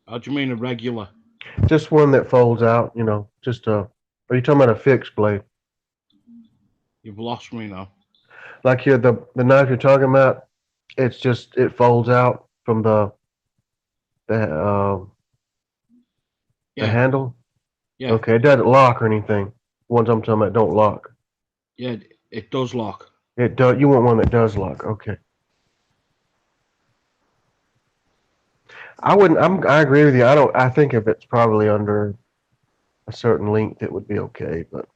S3: How do you mean a regular?
S2: Just one that folds out. Just a. Are you talking about a fixed blade?
S3: You've lost me now.
S2: Like here, the knife you're talking about, it folds out from the the
S3: Yeah,
S2: handle.
S3: yeah,
S2: Okay, it doesn't lock or anything. Ones I'm talking about don't lock.
S3: yeah. It does lock.
S2: It does. You want one that does lock. Okay. I wouldn't. I agree with you. I don't. I think if it's probably under a certain length, it would be okay. But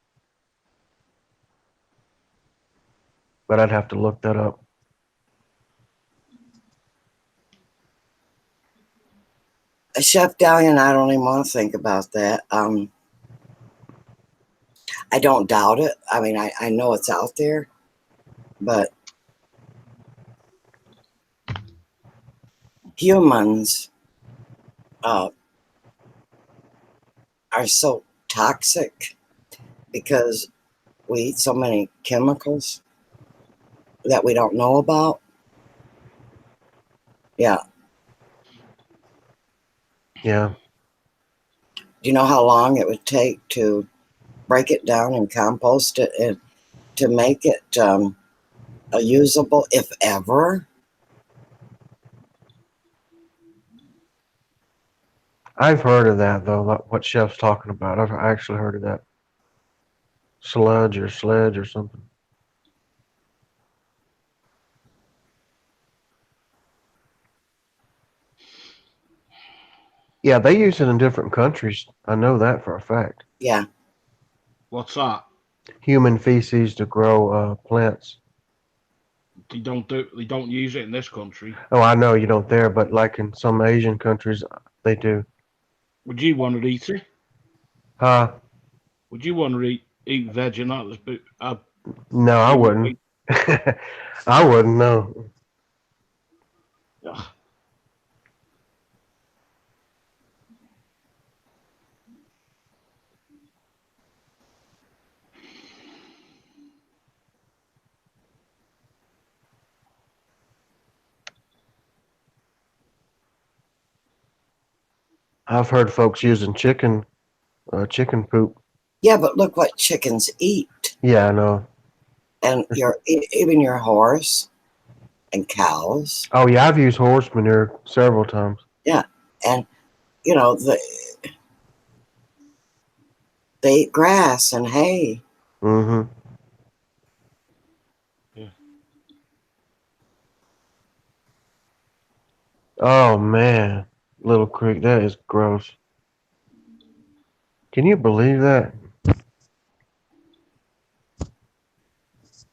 S2: I'd have to look that up.
S1: Chef Dalian, I don't even want to think about that. I don't doubt it. I mean, I know it's out there, but humans are so toxic because we eat so many chemicals that we don't know about. Yeah.
S2: Yeah.
S1: Do you know how long it would take to break it down and compost it and to make it a usable, if ever?
S2: I've heard of that though. What Chef's talking about. I've actually heard of that. Sludge or sledge or something. Yeah, they use it in different countries. I know that for a fact.
S1: Yeah.
S3: What's that?
S2: Human feces to grow plants.
S3: They don't use it in this country.
S2: Oh, I know you don't there, but like in some Asian countries, they do.
S3: Would you want to eat it?
S2: Huh?
S3: Would you want to eat veg and that?
S2: No, I
S3: Human
S2: wouldn't.
S3: feet?
S2: I wouldn't know.
S3: Ugh.
S2: I've heard folks using chicken poop.
S1: Yeah, but look what chickens eat.
S2: Yeah, I know.
S1: And even your horse and cows.
S2: Oh yeah, I've used horse manure several times.
S1: Yeah. And, you know, they eat grass and hay.
S2: Mm-hmm.
S3: Yeah.
S2: Oh man, Little Creek, that is gross. Can you believe that?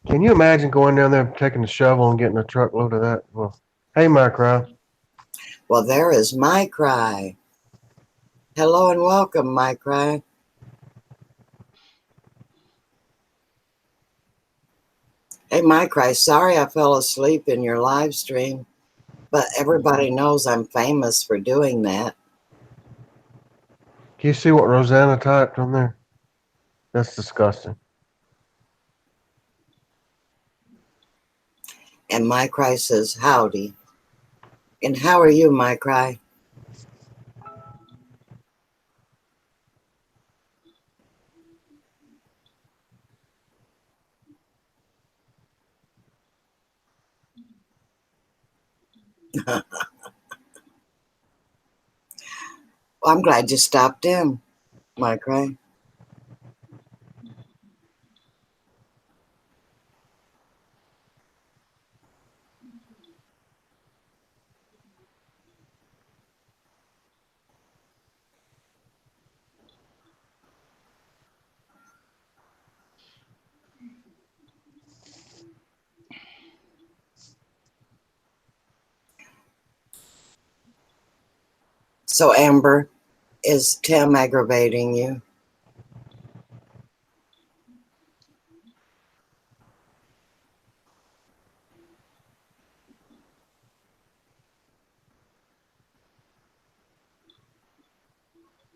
S2: Can you imagine going down there, taking a shovel and getting a truckload of that? Well, hey, Micro.
S1: Well, there is my cry. Hello and welcome, my cry. Hey, my cry. Sorry I fell asleep in your live stream, but everybody knows I'm famous for doing that.
S2: Can you see what Rosanna typed on there? That's disgusting.
S1: And my cry says, howdy. And how are you, my cry? Well, I'm glad you stopped in, my cry. So, Amber, is Tim aggravating you?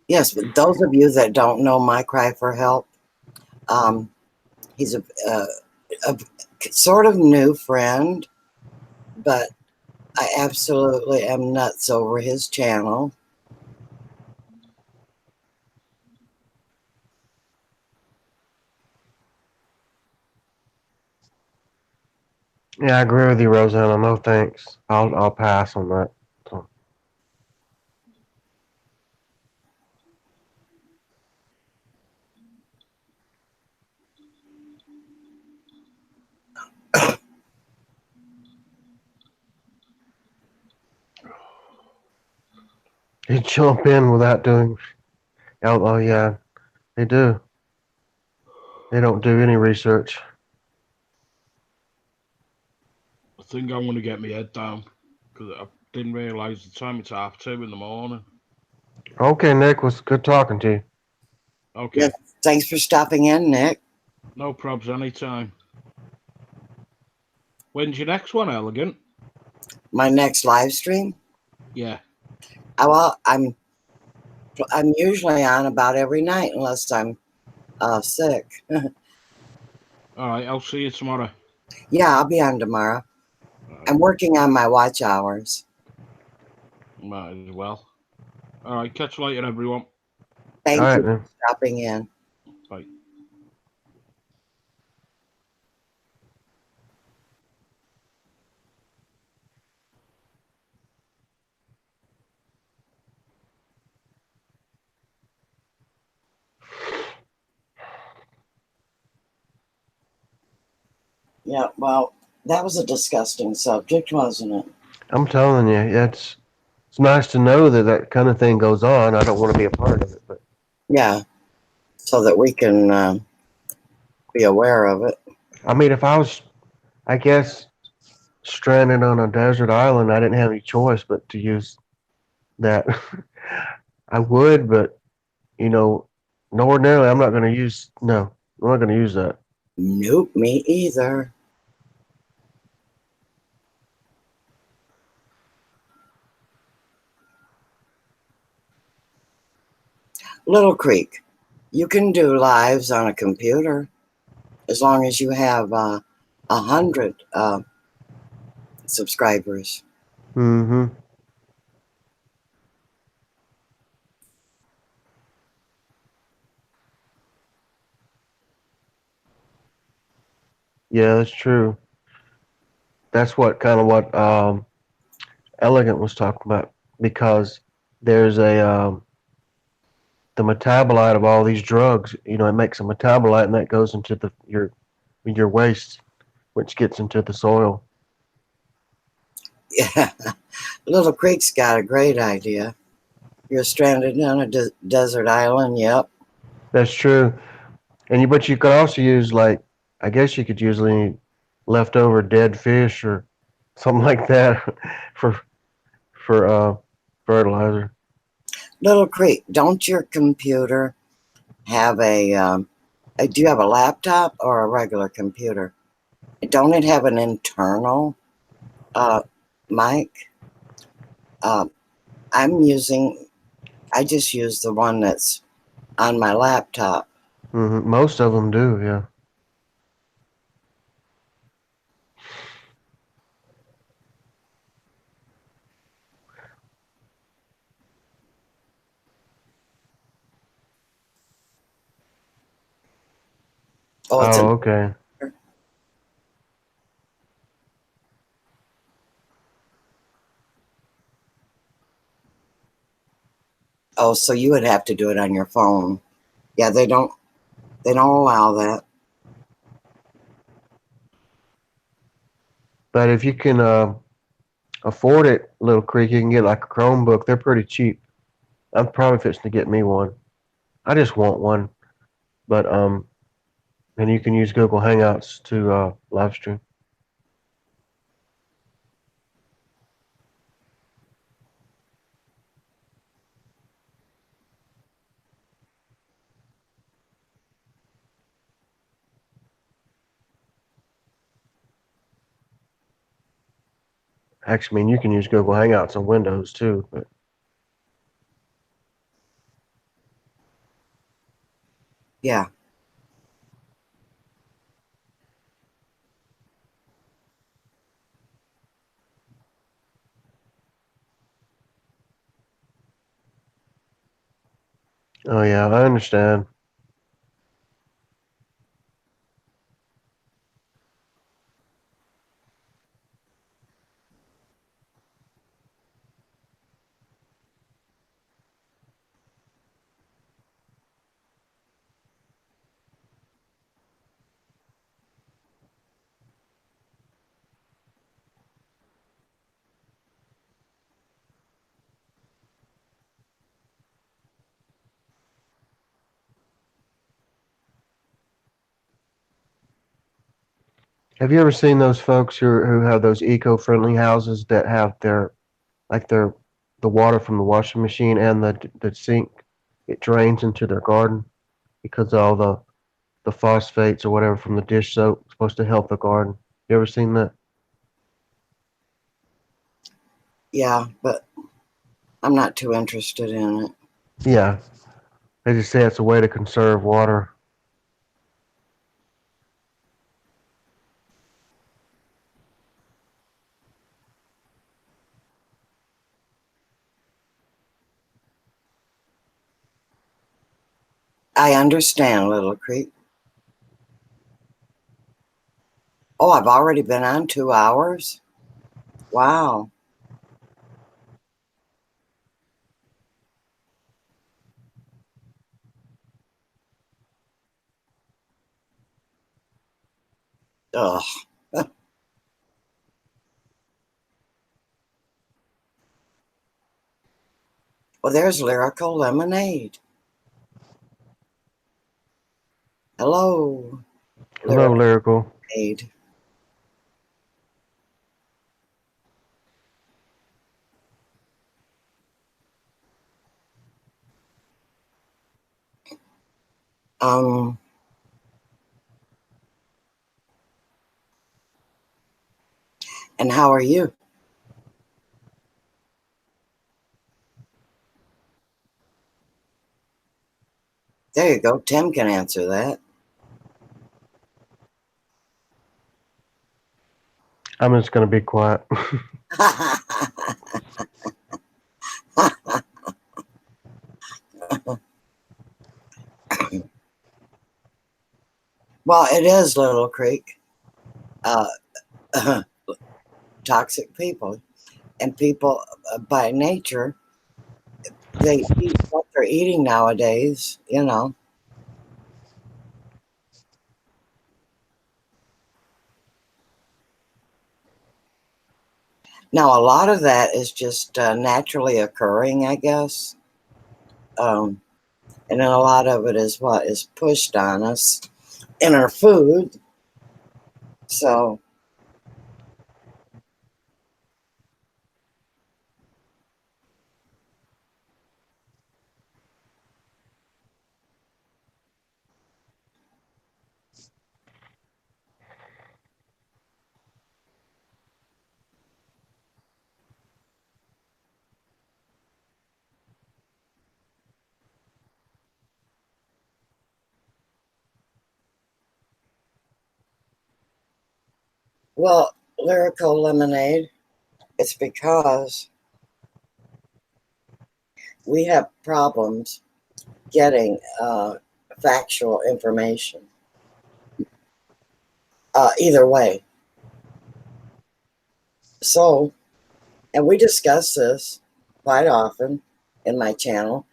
S1: Yes, but those of you that don't know my cry for help, um, he's a sort of new friend, but I absolutely am nuts over his channel.
S2: Yeah, I agree with you, Rosanna. No thanks. I'll pass on that. So, you jump in without doing. Oh yeah, they do. They don't do any research.
S3: I think I'm going to get my head down because I didn't realise the time it's 2:30 in the morning.
S2: Okay, Nick, was good talking to you.
S3: Okay.
S1: Yes, thanks for stopping in, Nick.
S3: No probs anytime. When's your next one, Elegant?
S1: My next live stream.
S3: Yeah.
S1: Well, I'm usually on about every night unless I'm sick.
S3: All right. I'll see you tomorrow.
S1: Yeah, I'll be on tomorrow.
S3: All
S1: I'm
S3: right.
S1: working on my watch hours.
S3: Might as well. All right. Catch you later, everyone.
S2: All
S1: Thank
S2: right,
S1: you
S2: man.
S1: for stopping in.
S3: Bye.
S1: Yeah, well, that was a disgusting subject, wasn't it?
S2: I'm telling you, it's nice to know that that kind of thing goes on. I don't want to be a part of it, but
S1: Yeah, so that we can be aware of it.
S2: I mean, if I was, I guess, stranded on a desert island, I didn't have any choice but to use that. I would, but you know, ordinarily, I'm not going to use. No, I'm not going to use that.
S1: Nope, me either. Little Creek, you can do lives on a computer as long as you have 100 subscribers.
S2: Mm-hmm. Yeah, that's true. That's what kind of what Elegant was talking about because there's a the metabolite of all these drugs. You know, it makes a metabolite, and that goes into the your waste, which gets into the soil.
S1: Yeah, Little Creek's got a great idea. You're stranded on a desert island. Yep.
S2: That's true. And but you could also use like I guess you could use any leftover dead fish or something like that for for fertilizer.
S1: Little Creek, don't your computer have do you have a laptop or a regular computer? Don't it have an internal uh, mic? Uh, I'm using, I just use the one that's on my laptop.
S2: Most of them do, yeah.
S1: Oh, it's
S2: Oh,
S1: an,
S2: okay.
S1: oh, so you would have to do it on your phone. Yeah, they don't allow that.
S2: But if you can afford it, Little Creek, you can get like a Chromebook. They're pretty cheap. I'm probably fixing to get me one. I just want one, but and you can use Google Hangouts to live stream. Actually, I mean, you can use Google Hangouts on Windows too. But
S1: Yeah.
S2: oh yeah, I understand. Have you ever seen those folks who have those eco-friendly houses that have their like their the water from the washing machine and the sink it drains into their garden because all the phosphates or whatever from the dish soap is supposed to help the garden. You ever seen that?
S1: Yeah, but I'm not too interested in it.
S2: Yeah, they just say it's a way to conserve water.
S1: I understand, Little Creek. Oh, I've already been on 2 hours? Wow. Ugh. Well, there's Lyrical Lemonade. Hello,
S2: Hello,
S1: Lyrical
S2: lyrical.
S1: Lemonade. Um, and how are you? There you go. Tim can answer that.
S2: I'm just going to be quiet.
S1: Well, it is Little Creek. Uh, toxic people. And people, by nature, they eat what they're eating nowadays, you know. Now, a lot of that is just naturally occurring, I guess. And then a lot of it is what is pushed on us in our food. So, well, lyrical lemonade, it's because we have problems getting factual information. Either way. So, and we discuss this quite often in my channel.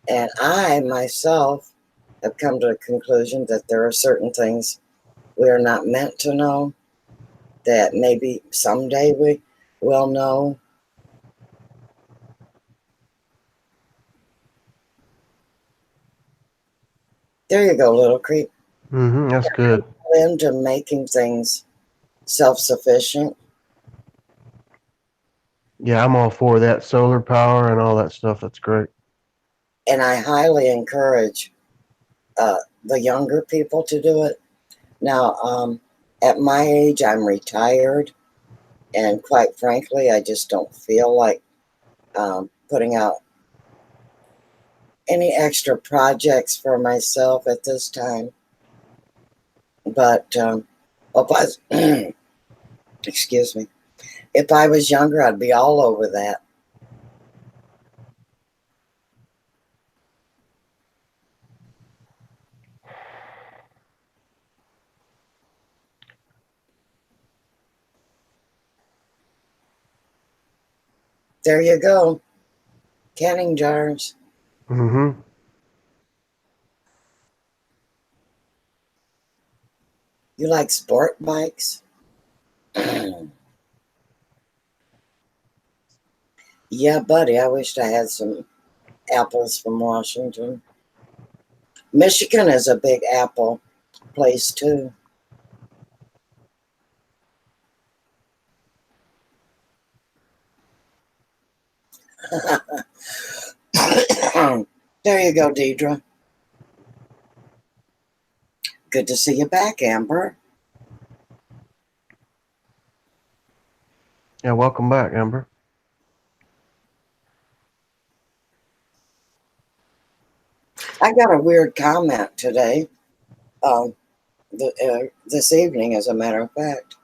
S1: And I myself have come to a conclusion that there are certain things we are not meant to know that maybe someday we will know. There you go, Little Creek.
S2: That's good.
S1: Into making things self-sufficient.
S2: Yeah, I'm all for that. Solar power and all that stuff. That's great.
S1: And I highly encourage the younger people to do it. Now, at my age, I'm retired. And quite frankly, I just don't feel like putting out any extra projects for myself at this time. But if I, excuse me, if I was younger, I'd be all over that. There you go. Canning jars.
S2: Mm-hmm.
S1: You like sport bikes? Yeah, buddy. I wished I had some apples from Washington. Michigan is a big apple place, too. There you go, Deidre. Good to see you back, Amber.
S2: Yeah, welcome back, Amber.
S1: I got a weird comment today, this evening, as a matter of fact.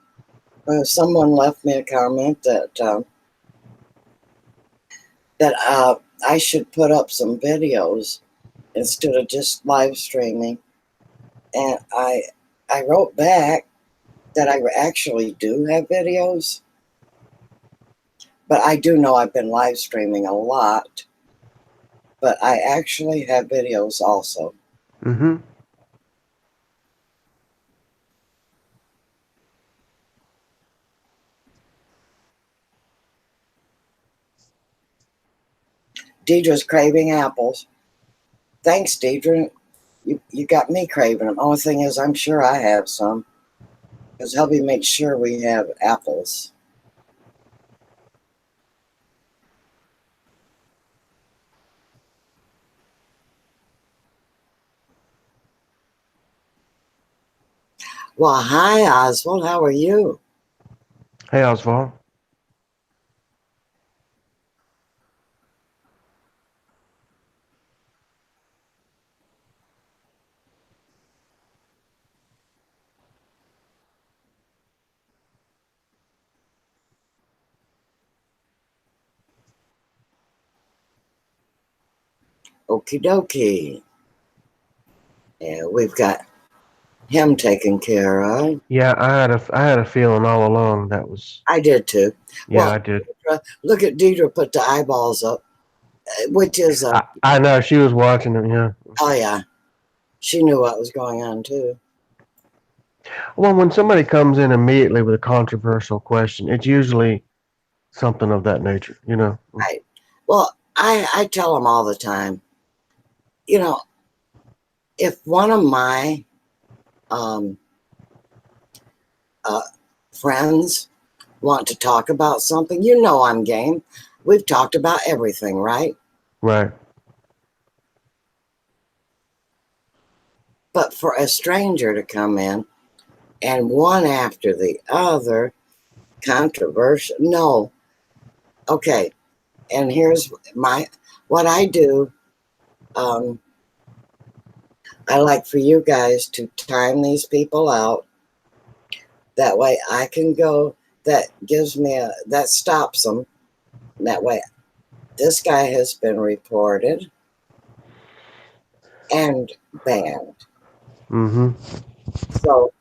S1: Someone left me a comment that I should put up some videos instead of just live streaming, and I wrote back that I actually do have videos, but I do know I've been live streaming a lot, but I actually have videos also.
S2: Mm-hmm.
S1: Deidre's craving apples. Thanks, Deidre. You got me craving them. Only thing is, I'm sure I have some. Because Hubby makes sure we have apples. Well, hi, Oswald. How are you?
S2: Hey, Oswald.
S1: Okie dokie. Yeah, we've got him taken care of.
S2: Yeah, I had a feeling all along that was.
S1: I did too.
S2: Yeah,
S1: Well,
S2: I did.
S1: look at Deidre put the eyeballs up, which is
S2: I know she was watching it. Yeah.
S1: oh yeah, she knew what was going on too.
S2: Well, when somebody comes in immediately with a controversial question, it's usually something of that nature. You know.
S1: Right. Well, I tell them all the time, you know, if one of my um, uh, friends want to talk about something, you know, I'm game. We've talked about everything, right?
S2: Right.
S1: But for a stranger to come in and one after the other, controversial, no. Okay. And here's what I do. Um, I like for you guys to time these people out. That way I can go, that gives me that stops them. That way, this guy has been reported and banned.
S2: Mm-hmm.
S1: So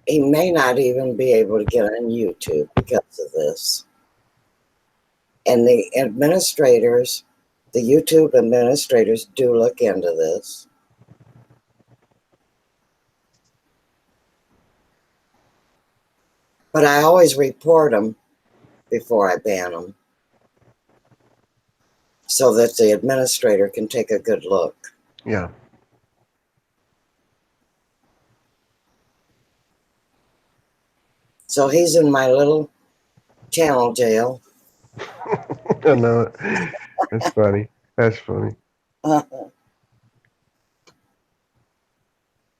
S1: he may not even be able to get on YouTube because of this. And the administrators, the YouTube administrators do look into this. But I always report them before I ban them so that the administrator can take a good look.
S2: Yeah.
S1: So he's in my little channel jail.
S2: I know it. That's funny. That's funny.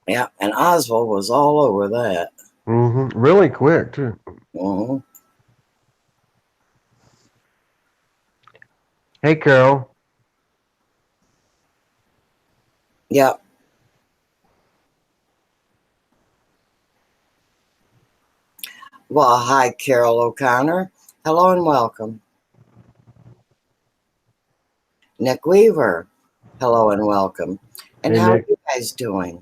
S1: Yeah, and Oswald was all over that.
S2: Mm-hmm. Really quick too.
S1: Mhm.
S2: Hey, Carol.
S1: Yep. Well, hi, Carol O'Connor. Hello and welcome. Nick Weaver. Hello and welcome. And
S2: Hey,
S1: how are
S2: Nick.
S1: you guys doing?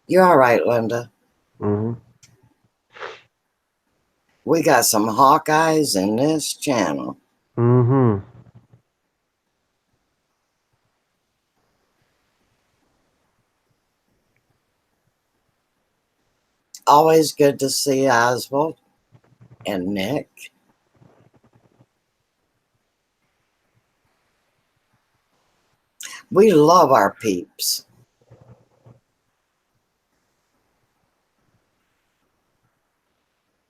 S1: You're all right, Linda.
S2: Mm-hmm.
S1: We got some Hawkeyes in this channel.
S2: Mm-hmm.
S1: Always good to see Oswald and Nick. We love our peeps.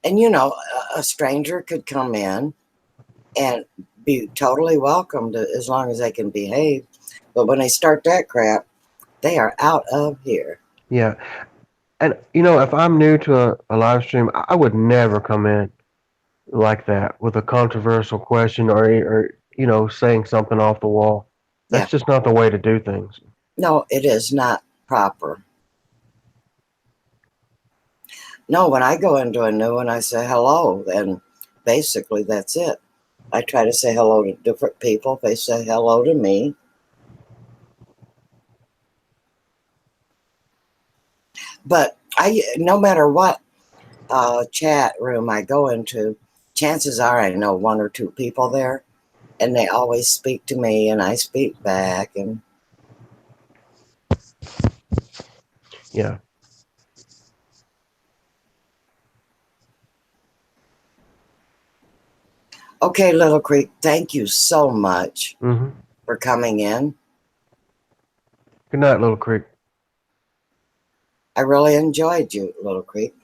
S1: And you know, a stranger could come in and be totally welcomed as long as they can behave. But when they start that crap, they are out of here.
S2: Yeah. And you know, if I'm new to a live stream, I would never come in like that with a controversial question or you know saying something off the wall.
S1: Yeah.
S2: That's just not the way to do things.
S1: No, it is not proper. No, when I go into a new one, I say hello, and basically that's it. I try to say hello to different people. They say hello to me. But no matter what chat room I go into, chances are I know one or two people there, and they always speak to me, and I speak back. And
S2: Yeah.
S1: okay, Little Creek, thank you so much
S2: Mm-hmm.
S1: for coming in.
S2: Good night, Little Creek.
S1: I really enjoyed you, Little Creek.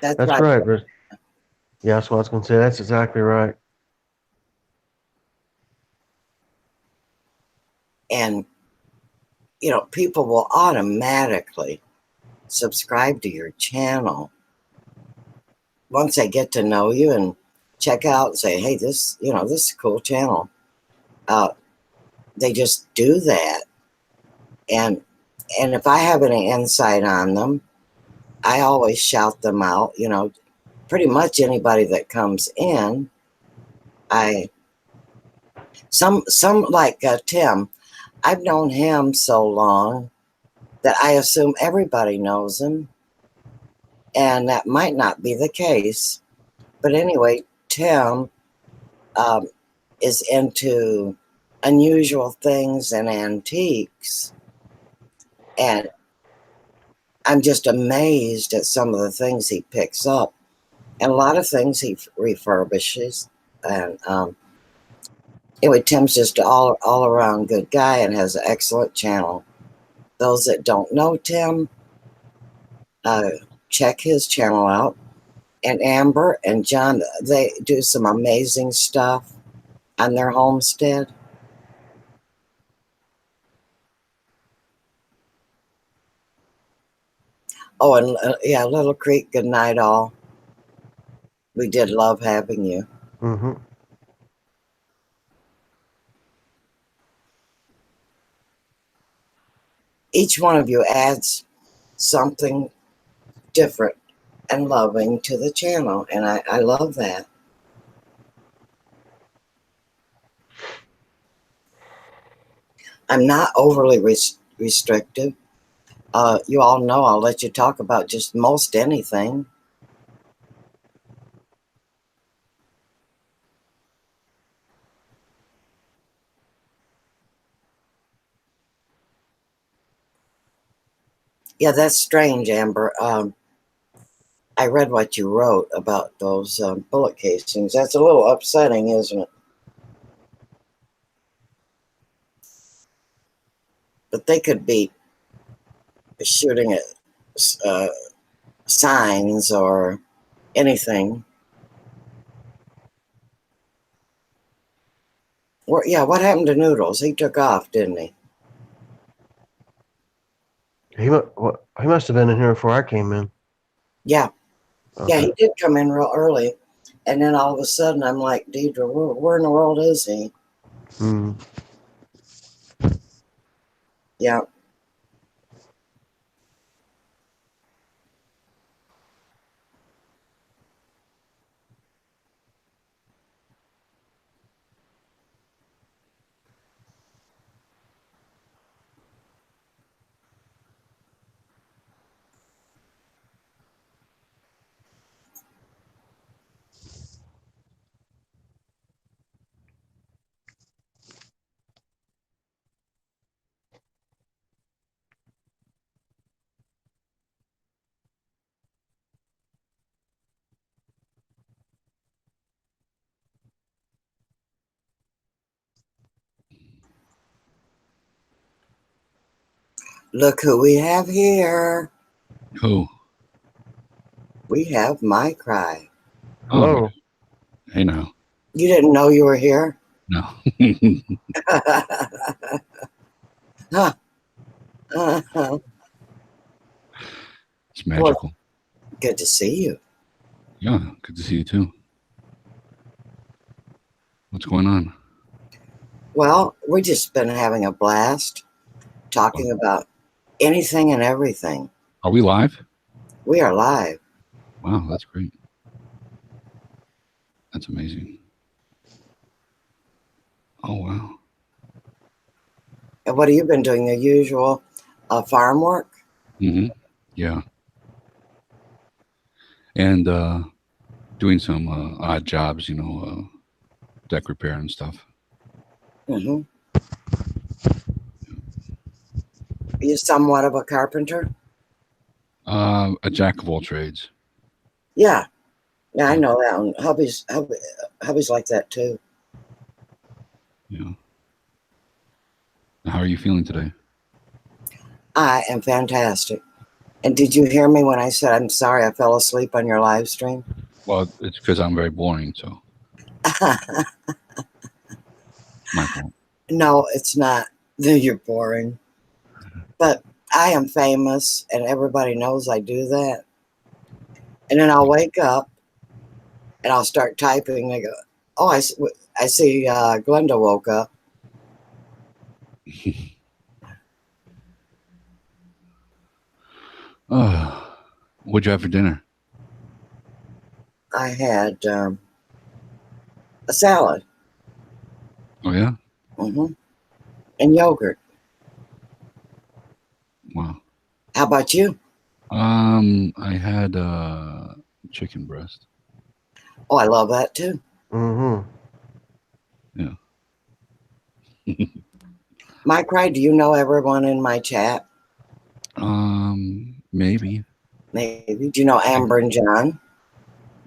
S1: That's
S2: That's
S1: right.
S2: right. Yeah, that's what I was gonna say. That's exactly right.
S1: And people will automatically subscribe to your channel once they get to know you and check out and say, hey, this is a cool channel. They just do that. And if I have any insight on them, I always shout them out. Pretty much anybody that comes in, some like Tim. I've known him so long that I assume everybody knows him, and that might not be the case. But anyway, Tim is into unusual things and antiques, and I'm just amazed at some of the things he picks up, and a lot of things he refurbishes. And anyway, Tim's just all around good guy and has an excellent channel. Those that don't know Tim, check his channel out. And Amber and John, they do some amazing stuff on their homestead. Oh, and yeah, Little Creek, good night, all. We did love having you.
S2: Mm-hmm.
S1: Each one of you adds something different and loving to the channel, and I love that. I'm not overly restrictive. You all know I'll let you talk about just most anything. Yeah, that's strange, Amber. I read what you wrote about those bullet casings. That's a little upsetting, isn't it? But they could be shooting at signs or anything. Yeah, what happened to Noodles? He took off, didn't he?
S2: He must have been in here before I came in.
S1: Yeah.
S2: Okay.
S1: Yeah, he did come in real early. And then all of a sudden, I'm like, Deidre, where in the world is he?
S2: Mm.
S1: Yeah. Look who we have here.
S4: Who?
S1: We have My Cry.
S2: Hello.
S4: Oh, hey now.
S1: You didn't know you were here?
S4: No.
S1: Huh.
S4: It's magical.
S1: Good to see you.
S4: Yeah, good to see you too. What's going on?
S1: Well, we've just been having a blast talking about anything and everything.
S4: Are we live?
S1: We are live.
S4: Wow, that's great. That's amazing. Oh, wow.
S1: And what have you been doing? The usual farm work?
S4: Mm-hmm. Yeah. And doing some odd jobs, deck repair and stuff.
S1: Mm-hmm. You're somewhat of a carpenter?
S4: A jack of all trades.
S1: Yeah. Yeah, I know that one. Hubby's like that too.
S4: Yeah. How are you feeling today?
S1: I am fantastic. And did you hear me when I said I'm sorry I fell asleep on your live stream?
S4: Well, it's because I'm very boring, so my fault.
S1: No, it's not. You're boring. But I am famous, and everybody knows I do that. And then I'll wake up, and I'll start typing. I go, oh, I see Glenda woke up.
S4: What'd you have for dinner?
S1: I had a salad.
S4: Oh yeah.
S1: And yogurt.
S4: Wow.
S1: How about you?
S4: I had chicken breast.
S1: Oh, I love that too.
S4: Yeah.
S1: Mike Wright, do you know everyone in my chat?
S4: Maybe.
S1: Maybe. Do you know Amber and John?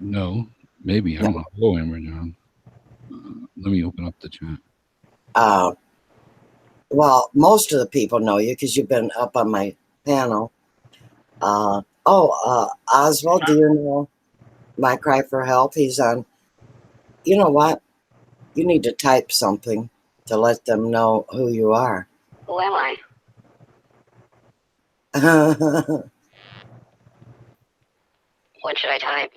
S4: No. Maybe. I don't know. Hello, Amber and John. Let me open up the chat.
S1: Well, most of the people know you because you've been up on my panel. Oswald, do you know My Cry for Help? He's on. You know what? You need to type something to let them know who you are.
S5: Who am I? What should I type?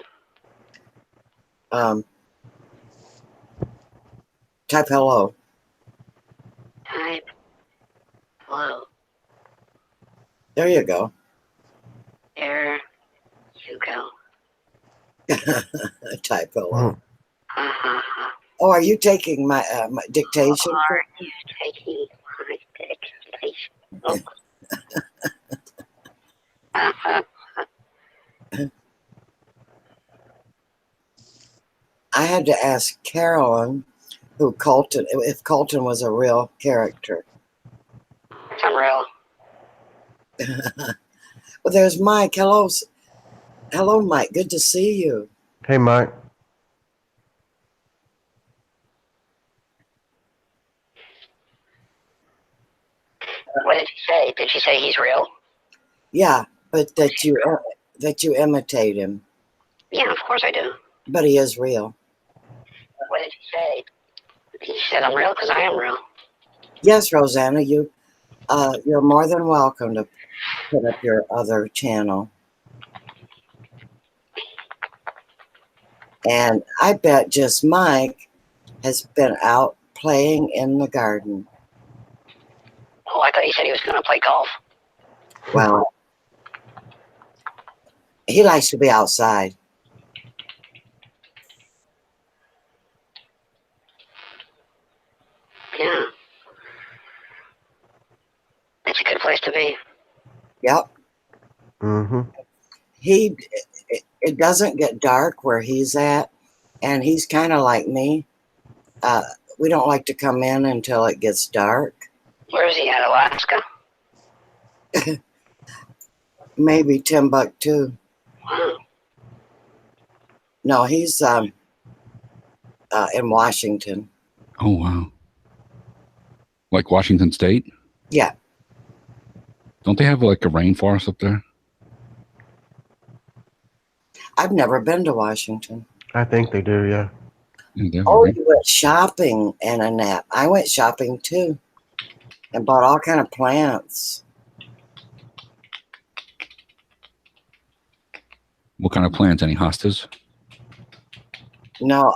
S1: Type hello.
S5: Type hello.
S1: There you go.
S5: There you go.
S1: Type hello.
S5: Ha ha ha.
S1: Oh, are you taking my dictation?
S5: Are you taking my dictation? Oh.
S1: I had to ask Carolyn if Colton was a real character.
S5: It's unreal.
S1: Well, there's Mike. Hello, Mike. Good to see you.
S2: Hey, Mike.
S5: What did she say? Did she say he's real?
S1: Yeah, but that you imitate him.
S5: Yeah, of course I do.
S1: But he is real.
S5: What did she say? She said I'm real because I am real.
S1: Yes, Rosanna, you're more than welcome to put up your other channel. And I bet just Mike has been out playing in the garden.
S5: Oh, I thought he said he was going to play golf.
S1: Well, he likes to be outside.
S5: Yeah. It's a good place to be.
S1: Yep.
S2: Mm-hmm.
S1: It doesn't get dark where he's at, and he's kind of like me. We don't like to come in until it gets dark.
S5: Where is he at? Alaska?
S1: Maybe Timbuktu.
S5: Wow.
S1: No, he's in Washington.
S4: Oh wow. Like Washington State?
S1: Yeah.
S4: Don't they have like a rainforest up there?
S1: I've never been to Washington.
S2: I think they do, yeah.
S4: Yeah, they have a
S1: Oh,
S4: rain-
S1: you went shopping and a nap. I went shopping too and bought all kind of plants.
S4: What kind of plants? Any hostas?
S1: No,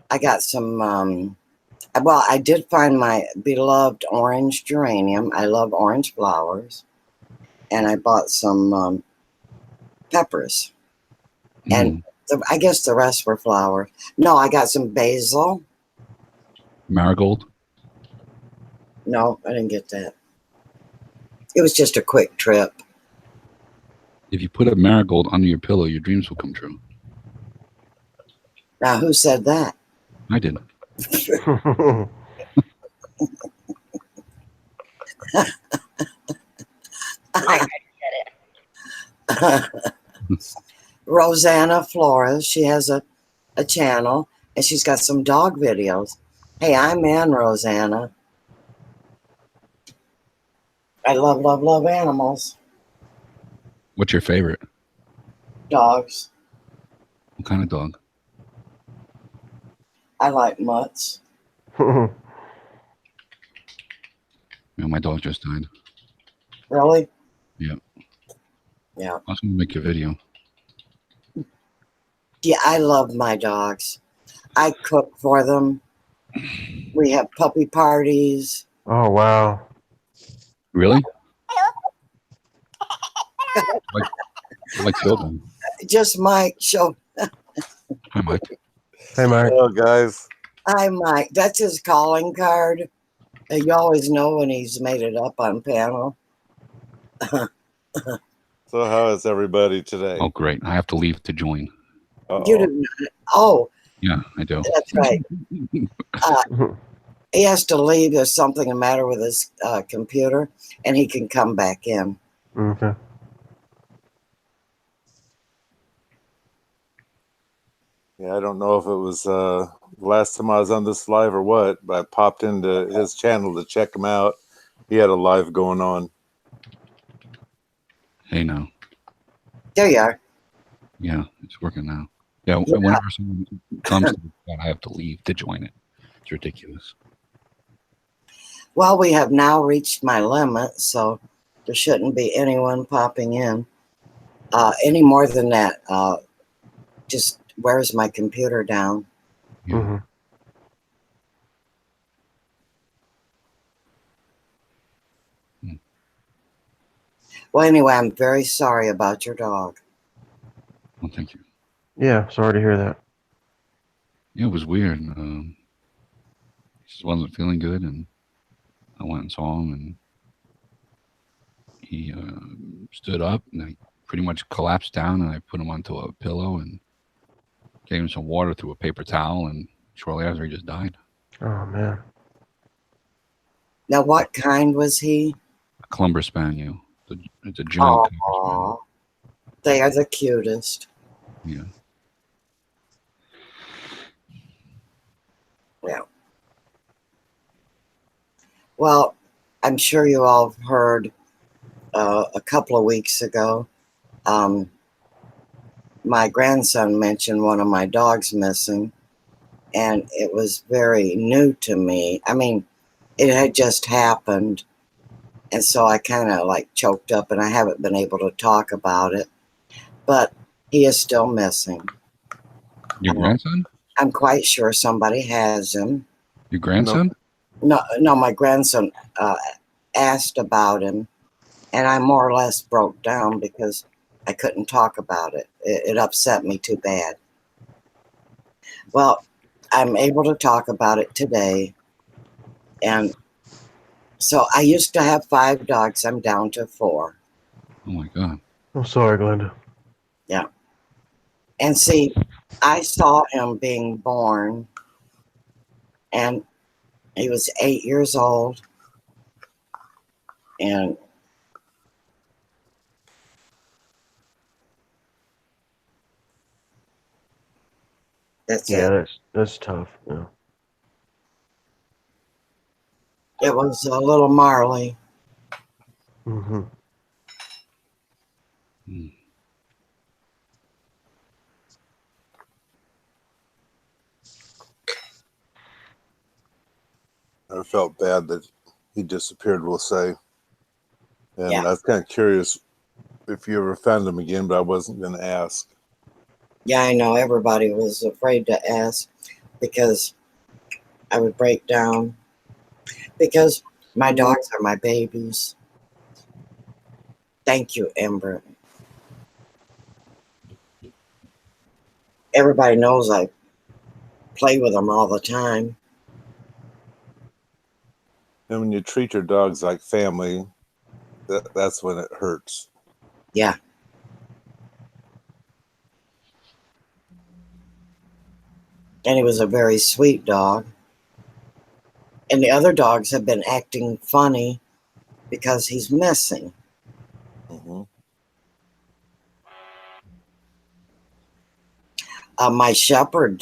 S1: I got some, well, I did find my beloved orange geranium. I love orange flowers. And I bought some peppers. And I guess the rest were flowers. No, I got some basil.
S4: Marigold?
S1: No, I didn't get that. It was just a quick trip.
S4: If you put a marigold under your pillow, your dreams will come true.
S1: Now, who said that?
S4: I did.
S5: Mike said it.
S1: Rosanna Flores, she has a channel, and she's got some dog videos. Hey, I'm in, Rosanna. I love, love, love animals.
S4: What's your favorite?
S1: Dogs.
S4: What kind of dog?
S1: I like mutts.
S4: You know, my dog just died.
S1: Really?
S4: Yeah.
S1: Yeah.
S4: I was gonna make a video.
S1: Yeah, I love my dogs. I cook for them. We have puppy parties.
S2: Oh, wow.
S4: Really? Like, like children.
S1: Just Mike. Show.
S4: Hi, Mike.
S2: Hey, Mike.
S6: Hello, guys.
S1: Hi, Mike. That's his calling card. You always know when he's made it up on panel.
S6: So, how is everybody today?
S4: Oh, great. I have to leave to join.
S1: You
S6: Uh-oh.
S1: do not. Oh,
S4: Yeah, I do.
S1: that's right. He has to leave. There's something the matter with his computer, and he can come back in.
S2: Okay.
S6: Yeah, I don't know if it was last time I was on this live or what, but I popped into his channel to check him out. He had a live going on.
S4: Hey, now.
S1: There you are.
S4: Yeah, it's working now. Yeah,
S1: Yeah.
S4: whenever someone comes to the chat, I have to leave to join it. It's ridiculous.
S1: Well, we have now reached my limit, so there shouldn't be anyone popping in. Any more than that, just wears my computer down.
S4: Yeah.
S2: Mm-hmm.
S1: Well, anyway, I'm very sorry about your dog.
S4: Well, thank you.
S2: Yeah, sorry to hear that.
S4: Yeah, it was weird. He just wasn't feeling good, and I went and saw him, and he stood up, and I pretty much collapsed down, and I put him onto a pillow and gave him some water through a paper towel, and shortly after, he just died.
S2: Oh, man.
S1: Now, what kind was he?
S4: A Clumber Spaniel. It's a giant Clumber Spaniel.
S1: Aw, they are the cutest.
S4: Yeah.
S1: Yeah. Well, I'm sure you all have heard a couple of weeks ago, my grandson mentioned one of my dogs missing, and it was very new to me. I mean, it had just happened, and so I kind of like choked up, and I haven't been able to talk about it. But he is still missing.
S4: Your grandson?
S1: I'm quite sure somebody has him.
S4: Your grandson?
S1: No, my grandson asked about him, and I more or less broke down because I couldn't talk about it. It upset me too bad. Well, I'm able to talk about it today. And so I used to have 5 dogs. I'm down to 4.
S4: Oh my God.
S2: I'm sorry, Glenda.
S1: Yeah. And see, I saw him being born, and he was 8 years old. And that's
S2: Yeah,
S1: it.
S2: that's tough. Yeah.
S1: It was a little Marley.
S2: Mm-hmm.
S4: Mm.
S6: I felt bad that he disappeared, we'll say. And
S1: Yeah.
S6: I was kind of curious if you ever found him again, but I wasn't going to ask.
S1: Yeah, I know everybody was afraid to ask because I would break down. Because my dogs are my babies. Thank you, Amber. Everybody knows I play with them all the time.
S6: And when you treat your dogs like family, that's when it hurts.
S1: Yeah. And he was a very sweet dog. And the other dogs have been acting funny because he's missing.
S6: Mm-hmm.
S1: My shepherd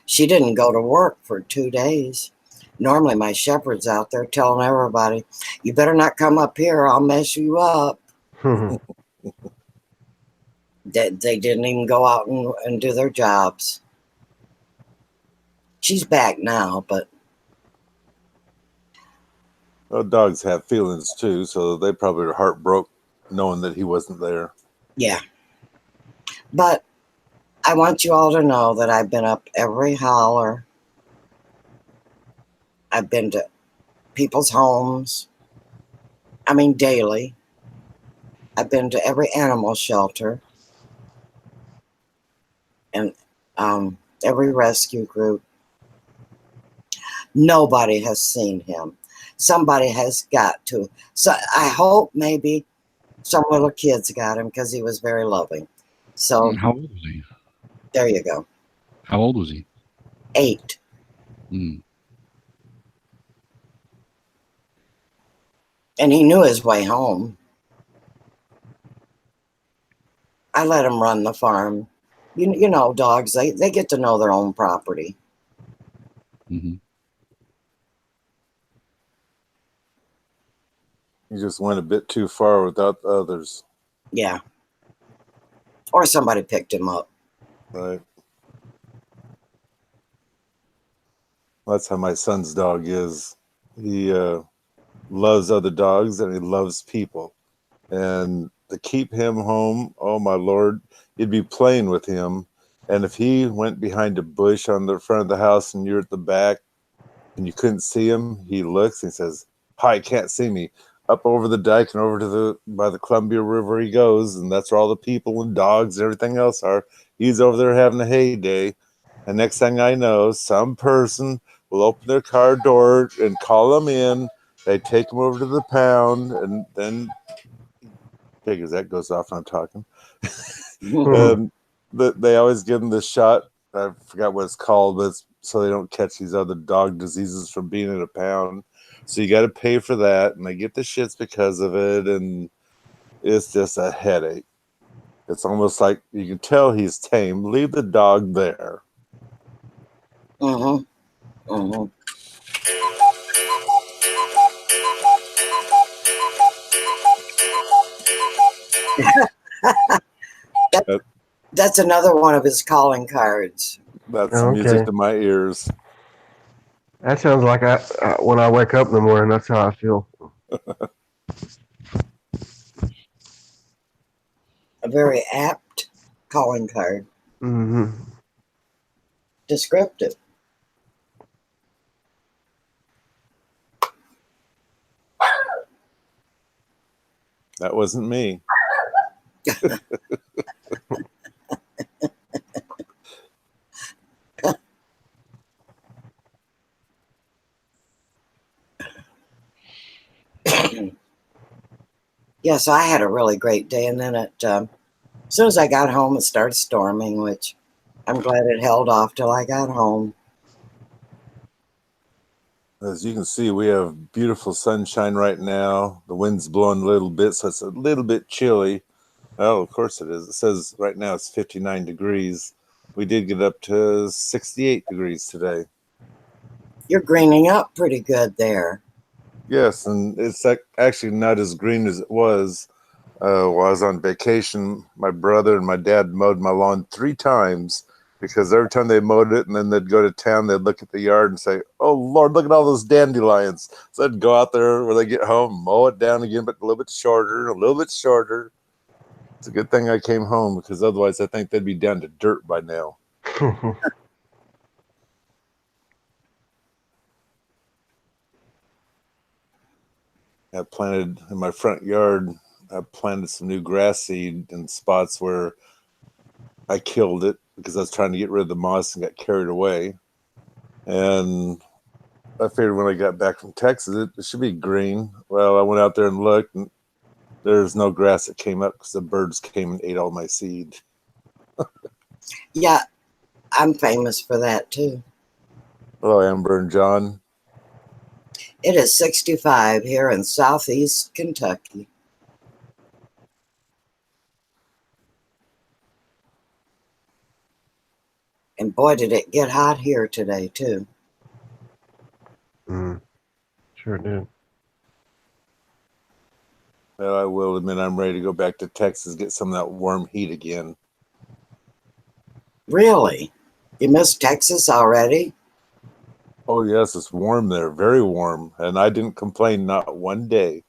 S1: she didn't go to work for 2 days. Normally my shepherd's out there telling everybody, you better not come up here, I'll mess you up. They didn't even go out and do their jobs. She's back now, but
S6: Well, dogs have feelings too, so they probably are heartbroken knowing that he wasn't there.
S1: Yeah. But I want you all to know that I've been up every holler. I've been to people's homes. I mean, daily. I've been to every animal shelter and every rescue group. Nobody has seen him. Somebody has got to. So I hope maybe some little kids got him because he was very loving. So
S4: How old was he?
S1: there you go.
S4: How old was he?
S1: 8.
S4: Mm.
S1: And he knew his way home. I let him run the farm. You know, dogs, they get to know their own property.
S4: Mm-hmm.
S6: He just went a bit too far without the others.
S1: Yeah. Or somebody picked him up.
S6: Right. That's how my son's dog is. He loves other dogs and he loves people. And to keep him home, oh my Lord, you'd be playing with him. And if he went behind a bush on the front of the house and you're at the back and you couldn't see him, he looks and he says, "Hi, can't see me." Up over the dike and over to by the Columbia River he goes, and that's where all the people and dogs and everything else are. He's over there having a heyday. And next thing I know, some person will open their car door and call him in. They take him over to the pound, and then figures that goes off when I'm talking. They always give them the shot. I forgot what it's called, but it's so they don't catch these other dog diseases from being in a pound. So you got to pay for that, and they get the shits because of it, and it's just a headache. It's almost like you can tell he's tame. Leave the dog there.
S1: Mm-hmm. Mm-hmm. That's another one of his calling cards.
S6: That's
S2: Okay.
S6: music to my ears.
S2: That sounds like when I wake up in the morning, that's how I feel.
S1: A very apt calling card.
S2: Mm-hmm.
S1: Descriptive.
S6: That wasn't me.
S1: Yeah, so I had a really great day, and then as soon as I got home, it started storming, which I'm glad it held off till I got home.
S6: As you can see, we have beautiful sunshine right now. The wind's blowing a little bit, so it's a little bit chilly. Oh, of course it is. It says right now it's 59 degrees. We did get up to 68 degrees today.
S1: You're greening up pretty good there.
S6: Yes, and it's actually not as green as it was while I was on vacation. My brother and my dad mowed my lawn 3 times because every time they mowed it and then they'd go to town, they'd look at the yard and say, "Oh, Lord, look at all those dandelions." So I'd go out there when they get home, mow it down again, but a little bit shorter, a little bit shorter. It's a good thing I came home because otherwise I think they'd be down to dirt by now. I planted in my front yard, I planted some new grass seed in spots where I killed it because I was trying to get rid of the moss and got carried away. And I figured when I got back from Texas, it should be green. Well, I went out there and looked, and there's no grass that came up because the birds came and ate all my seed.
S1: Yeah, I'm famous for that too.
S6: Hello, Amber and John.
S1: It is 65 here in southeast Kentucky. And boy, did it get hot here today too.
S2: Sure did.
S6: Well, I will admit I'm ready to go back to Texas, get some of that warm heat again.
S1: Really? You missed Texas already?
S6: Oh yes, it's warm there, very warm, and I didn't complain not one day.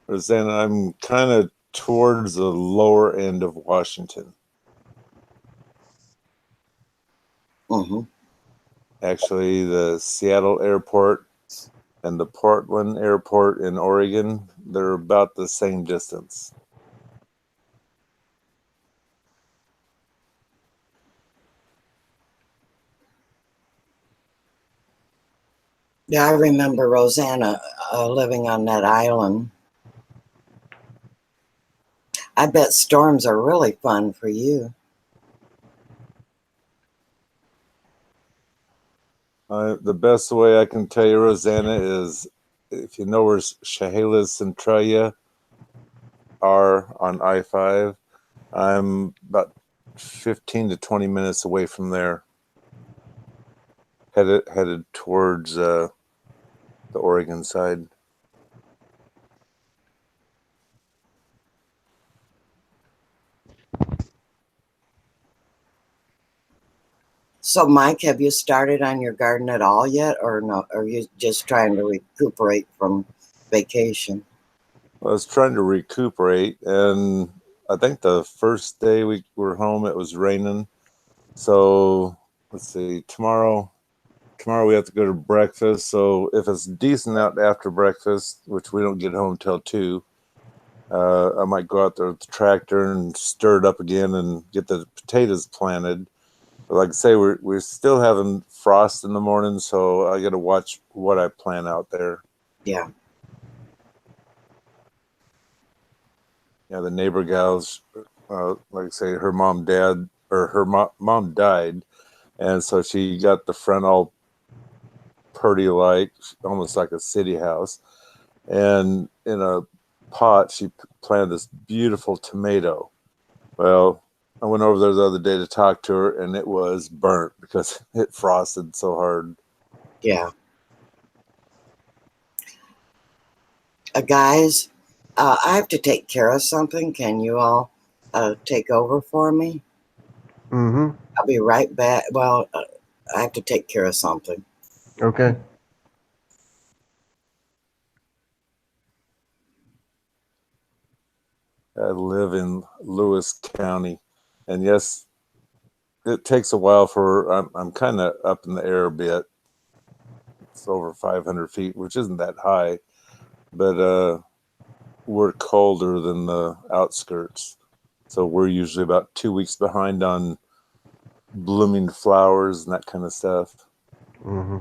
S6: Rosanna, I'm kind of towards the lower end of Washington.
S1: Mm-hmm.
S6: Actually, the Seattle airport and the Portland airport in Oregon, they're about the same distance.
S1: Yeah, I remember Rosanna living on that island. I bet storms are really fun for you.
S6: The best way I can tell you, Rosanna, is if you know where Chehalis Centralia are on I-5, I'm about 15 to 20 minutes away from there, headed towards the Oregon side.
S1: So, Mike, have you started on your garden at all yet, or no? Or are you just trying to recuperate from vacation?
S6: I was trying to recuperate, and I think the first day we were home, it was raining. So let's see, tomorrow we have to go to breakfast. So if it's decent out after breakfast, which we don't get home till 2, I might go out there with the tractor and stir it up again and get the potatoes planted. But like I say, we're still having frost in the morning, so I got to watch what I plant out there.
S1: Yeah.
S6: Yeah, the neighbor gals, like I say, her mom died, and so she got the front all pretty like, almost like a city house, and in a pot she planted this beautiful tomato. Well, I went over there the other day to talk to her, and it was burnt because it frosted so hard.
S1: Yeah. Guys, I have to take care of something. Can you all take over for me?
S2: Mm-hmm.
S1: I'll be right back. Well, I have to take care of something.
S2: Okay.
S6: I live in Lewis County, and yes, it takes a while for I'm kind of up in the air a bit. It's over 500 feet, which isn't that high, but we're colder than the outskirts. So we're usually about 2 weeks behind on blooming flowers and that kind of stuff.
S2: Mm-hmm.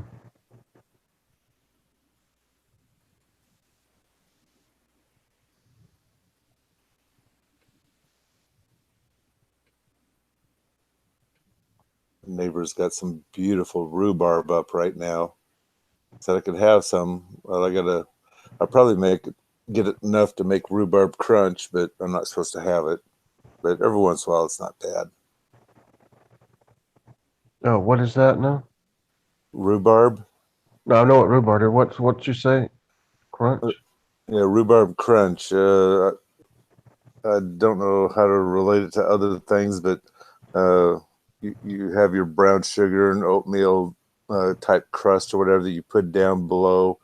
S6: The neighbor's got some beautiful rhubarb up right now. Said I could have some. Well, I'll probably get it enough to make rhubarb crunch, but I'm not supposed to have it. But every once in a while, it's not bad.
S2: Oh, what is that now?
S6: Rhubarb?
S2: No, I know what rhubarb is. What'd you say? Crunch?
S6: Yeah, rhubarb crunch. I don't know how to relate it to other things, but you have your brown sugar and oatmeal type crust or whatever that you put down below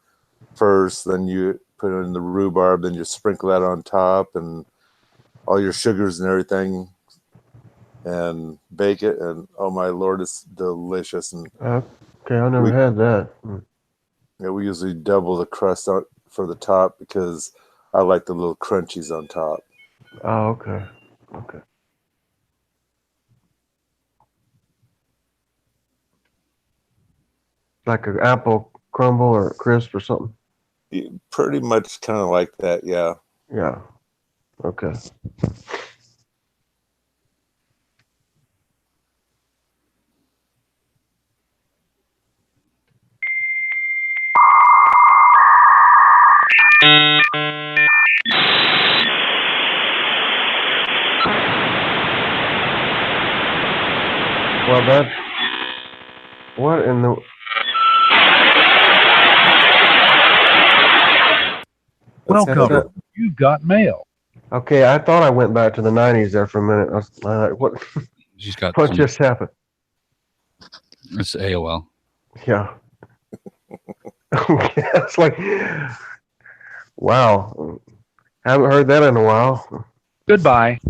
S6: first, then you put it in the rhubarb, then you sprinkle that on top and all your sugars and everything, and bake it. And oh my lord, it's delicious. And
S2: Okay, I never
S6: we
S2: had that. Mm.
S6: yeah, we usually double the crust out for the top because I like the little crunchies on top.
S2: Oh, okay. Okay. Like an apple crumble or crisp or something?
S6: Pretty much kind of like that, yeah.
S2: Yeah. Okay. Well, what in the...
S6: That's
S7: Welcome.
S6: Coda.
S7: You've got mail.
S2: Okay, I thought I went back to the 90s there for a minute. I was like, what?
S4: She's got
S2: What
S4: some.
S2: just happened?
S4: It's AOL.
S2: Yeah. It's like, wow. Haven't heard that in a while.
S7: Goodbye.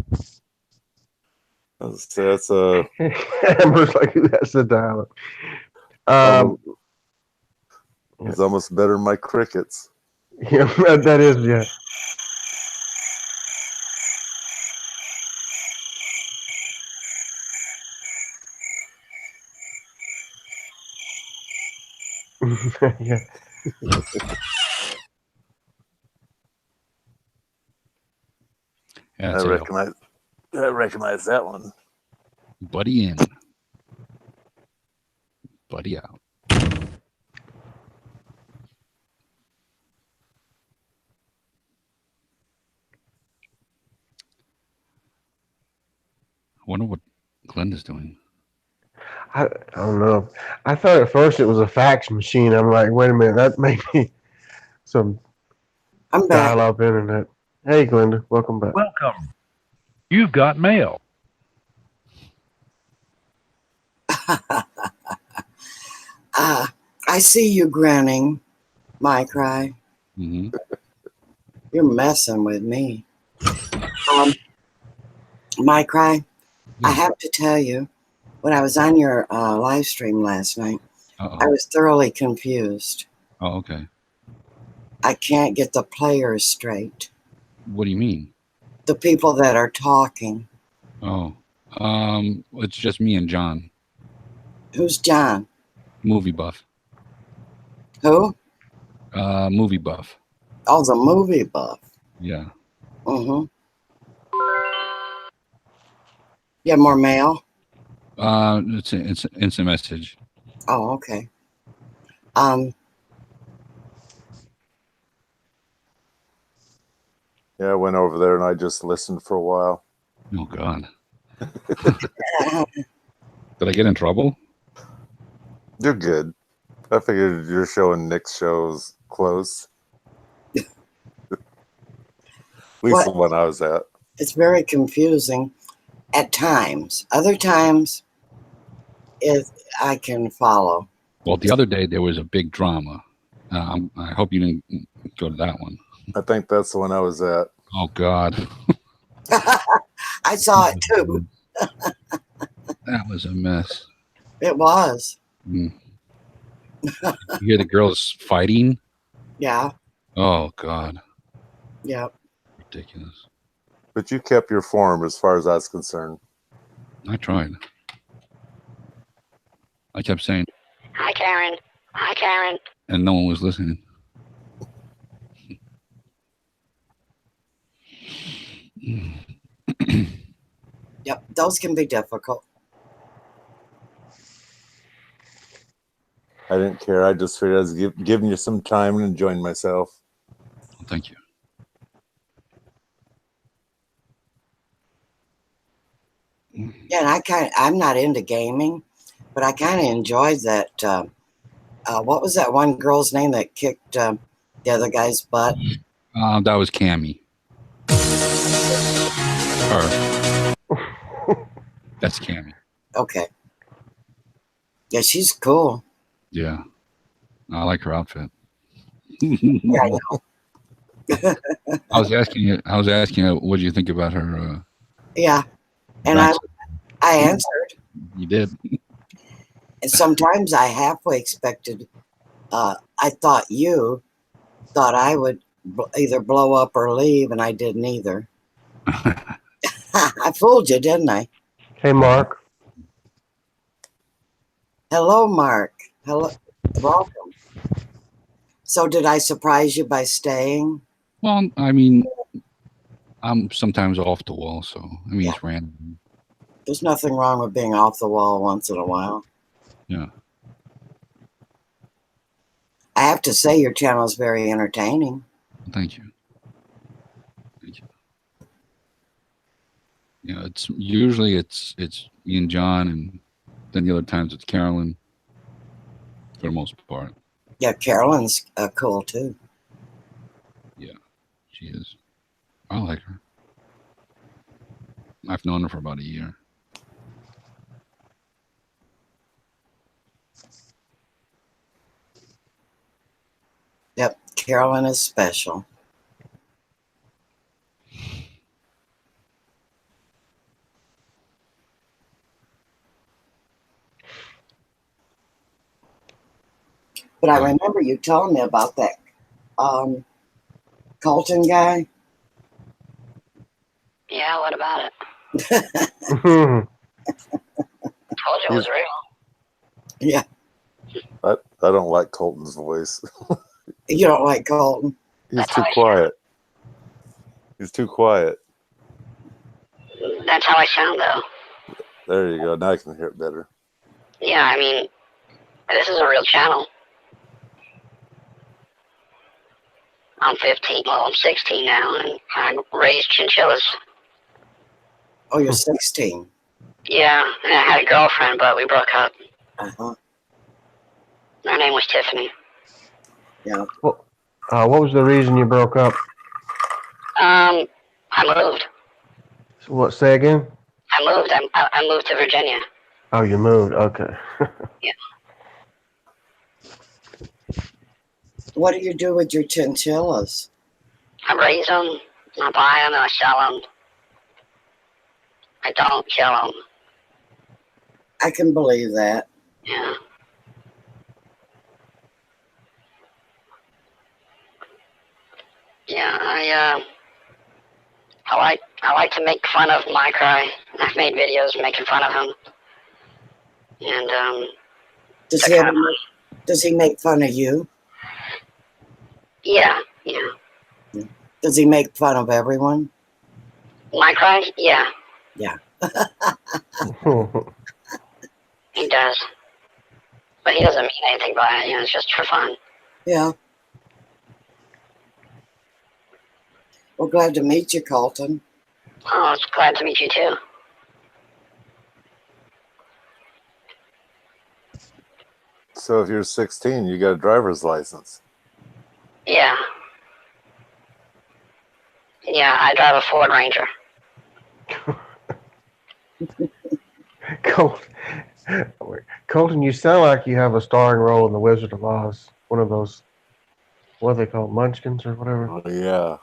S6: That's
S2: Amber's like, that's the dialogue.
S6: it's almost better than my crickets.
S2: Yeah, that is, yeah. Yeah.
S4: Yeah,
S6: I
S4: it's AOL.
S6: recognize that one.
S4: Buddy in. Buddy out. I wonder what Glenda's doing.
S2: I don't know. I thought at first it was a fax machine. I'm like, wait a minute, that may be some
S1: I'm back.
S2: dial-up internet. Hey, Glenda, welcome back.
S7: Welcome. You've got mail.
S1: I see you grinning, my cry.
S4: Mm-hmm.
S1: You're messing with me. My cry. I have to tell you, when I was on your live stream last night,
S4: Uh-oh.
S1: I was thoroughly confused.
S4: Oh, okay.
S1: I can't get the players straight.
S4: What do you mean?
S1: The people that are talking.
S4: Oh, it's just me and John,
S1: Who's John?
S4: movie buff.
S1: Who?
S4: Movie buff.
S1: Oh, the movie buff.
S4: Yeah.
S1: Mm-hmm. You have more mail?
S4: It's a message.
S1: Oh, okay.
S6: Yeah, I went over there and I just listened for a while.
S4: Oh God. Did I get in trouble?
S6: You're good. I figured your show and Nick's shows close. At least the one I was at.
S1: It's very confusing at times. Other times, I can follow.
S4: Well, the other day there was a big drama. I hope you didn't go to that one.
S6: I think that's the one I was at.
S4: Oh God.
S1: I saw it too.
S4: That was a mess.
S1: It was.
S4: Mm. You hear the girls fighting?
S1: Yeah.
S4: Oh God.
S1: Yeah.
S4: Ridiculous.
S6: But you kept your form as far as I was concerned.
S4: I tried. I kept saying,
S5: Hi, Karen. Hi, Karen.
S4: and no one was listening.
S1: Yep. Those can be difficult.
S6: I didn't care. I just figured I was giving you some time and enjoying myself.
S4: Well, thank you.
S1: Yeah, and I'm not into gaming, but I kind of enjoyed that. What was that one girl's name that kicked the other guy's butt?
S4: That was Cammy. Her. That's Cammy.
S1: Okay. Yeah, she's cool.
S4: Yeah. I like her outfit.
S1: Yeah, I know.
S4: I was asking you, what did you think about her?
S1: Yeah, and I answered.
S4: You did.
S1: And sometimes I halfway expected. I thought you thought I would either blow up or leave, and I didn't either. I fooled you, didn't I?
S2: Hey, Mark.
S1: Hello, Mark. Hello, welcome. So, did I surprise you by staying?
S4: Well, I mean, I'm sometimes off the wall, so I mean, it's random.
S1: There's nothing wrong with being off the wall once in a while.
S4: Yeah.
S1: I have to say, your channel is very entertaining.
S4: Thank you. Thank you. You know, it's usually it's me and John, and then the other times it's Carolyn. For the most part.
S1: Yeah, Carolyn's cool too.
S4: Yeah, she is. I like her. I've known her for about a year.
S1: Yep, Carolyn is special. But I remember you telling me about that Colton guy.
S5: Yeah, what about it?
S2: Mhm.
S5: Told you it was real.
S1: Yeah,
S6: I don't like Colton's voice.
S1: you don't like Colton.
S6: He's
S5: That's
S6: too
S5: how I
S6: quiet. He's too quiet.
S5: That's how I sound, though.
S6: There you go. Now I can hear it better.
S5: Yeah, I mean, this is a real channel. I'm 15. Well, I'm 16 now, and I raised chinchillas.
S1: Oh, you're 16.
S5: Yeah, and I had a girlfriend, but we broke up.
S1: Uh-huh.
S5: Her name was Tiffany.
S1: Yeah.
S2: What was the reason you broke up?
S5: I moved.
S2: What? Say again?
S5: I moved to Virginia.
S2: Oh, you moved. Okay.
S5: Yeah.
S1: What do you do with your chinchillas?
S5: I raise them, I buy them, and I sell them. I don't kill them.
S1: I can believe that.
S5: Yeah. Yeah, I like to make fun of my cry. I've made videos making fun of him. And
S1: Does he make fun of you?
S5: yeah.
S1: Does he make fun of everyone?
S5: My cry? Yeah, he does. But he doesn't mean anything by it, it's just for fun.
S1: Yeah. Well, glad to meet you, Colton.
S5: Oh, it's glad to meet you too.
S6: So if you're 16, you got a driver's license.
S5: Yeah. Yeah, I drive a Ford Ranger.
S2: Colton, you sound like you have a starring role in The Wizard of Oz. One of those, what are they called, Munchkins or whatever?
S6: Oh, yeah.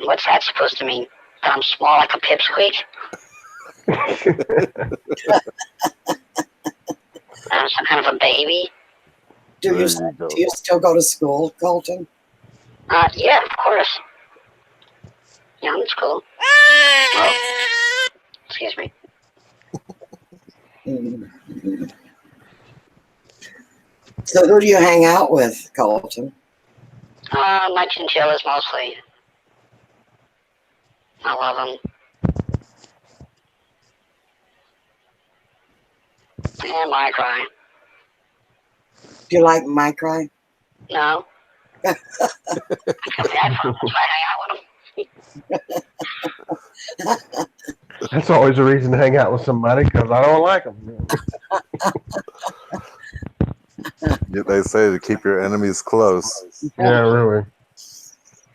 S5: What's that supposed to mean? That I'm small like a pipsqueak? That I'm some kind of a baby?
S1: Do
S6: There
S1: you
S6: you go.
S1: do you still go to school, Colton?
S5: Yeah, of course. Yeah, I'm in school. Oh, excuse me.
S1: Mhm. So who do you hang out with, Colton?
S5: My chinchillas mostly. I love them. And my cry.
S1: Do you like my cry?
S5: No. I feel bad for them. That's why I hang out with them.
S2: That's always a reason to hang out with somebody, because I don't like them.
S6: They say to keep your enemies close.
S2: Yeah, really.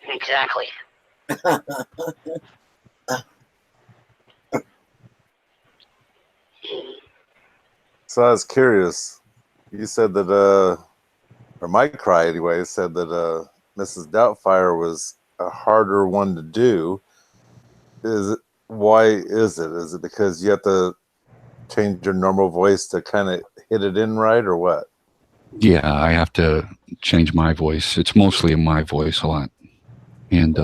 S5: Exactly.
S6: So I was curious. You said that, or Mike Cry anyway, said that Mrs. Doubtfire was a harder one to do. Why is it? Is it because you have to change your normal voice to kind of hit it in right, or what?
S4: Yeah, I have to change my voice. It's mostly my voice a lot. And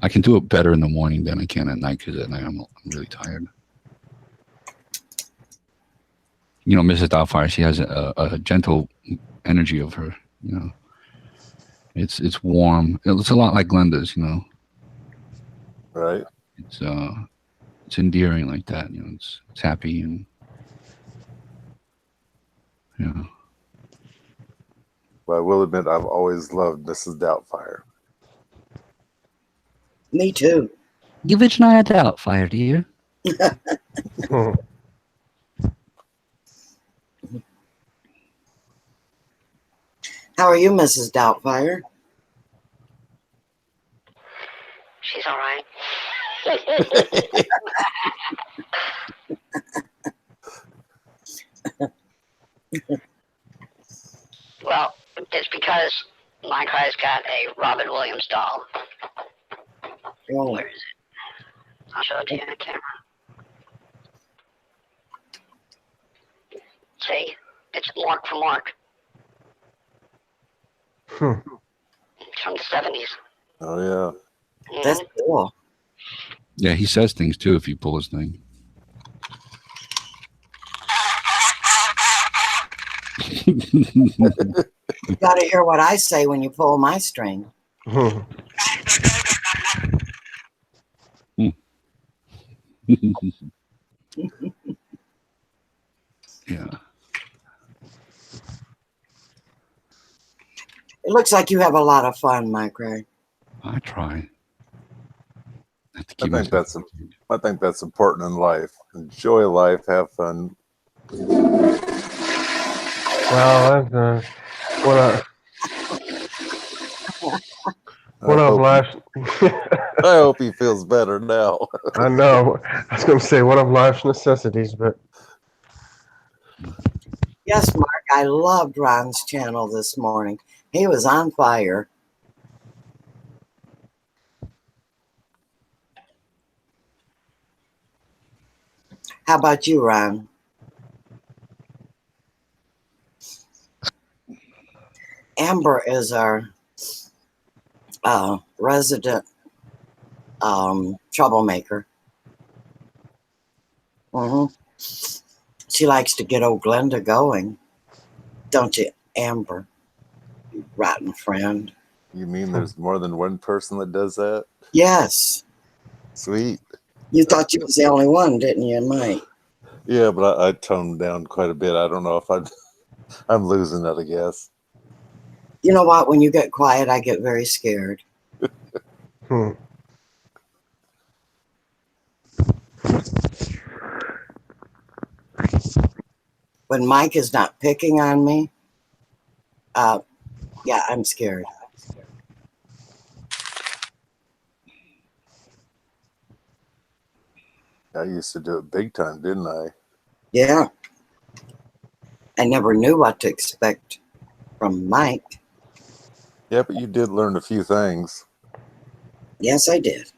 S4: I can do it better in the morning than I can at night, because at night I'm really tired. You know, Mrs. Doubtfire, she has a gentle energy of her, you know. It's warm. It's a lot like Glenda's, you know.
S6: Right?
S4: It's endearing like that, you know. It's happy, and you know.
S6: But I will admit, I've always loved Mrs. Doubtfire.
S1: Me too.
S8: Give it an Doubtfire, dear.
S1: How are you, Mrs. Doubtfire?
S5: She's all right. Well, it's because my guy's got a Robin Williams doll.
S1: Oh,
S5: Where is it? I'll show it to you on the camera. See? It's Mark from Mark.
S2: Hmm.
S5: It's from the 70s.
S6: Oh yeah.
S1: that's cool.
S4: Yeah, he says things too if you pull his thing.
S1: You got to hear what I say when you pull my string.
S2: Hmm.
S4: Yeah.
S1: It looks like you have a lot of fun, Mike Ray.
S4: I try. Have to
S6: I
S4: keep
S6: think
S4: myself-
S6: that's important in life. Enjoy life, have fun.
S2: Well, that's one of life's.
S6: I hope he feels better now.
S2: I know. I was going to say one of life's necessities, but
S1: Yes, Mark, I loved Ron's channel this morning. He was on fire. How about you, Ron? Amber is our resident troublemaker. She likes to get old Glenda going. Don't you, Amber? You rotten friend.
S6: You mean there's more than one person that does that?
S1: Yes.
S6: Sweet.
S1: You thought you was the only one, didn't you, Mike?
S6: Yeah, but I toned down quite a bit. I don't know if I'm losing it, I guess.
S1: You know what? When you get quiet, I get very scared.
S2: hmm.
S1: When Mike is not picking on me, yeah, I'm scared.
S6: I used to do it big time, didn't I?
S1: Yeah. I never knew what to expect from Mike.
S6: Yeah, but you did learn a few things.
S1: Yes, I did.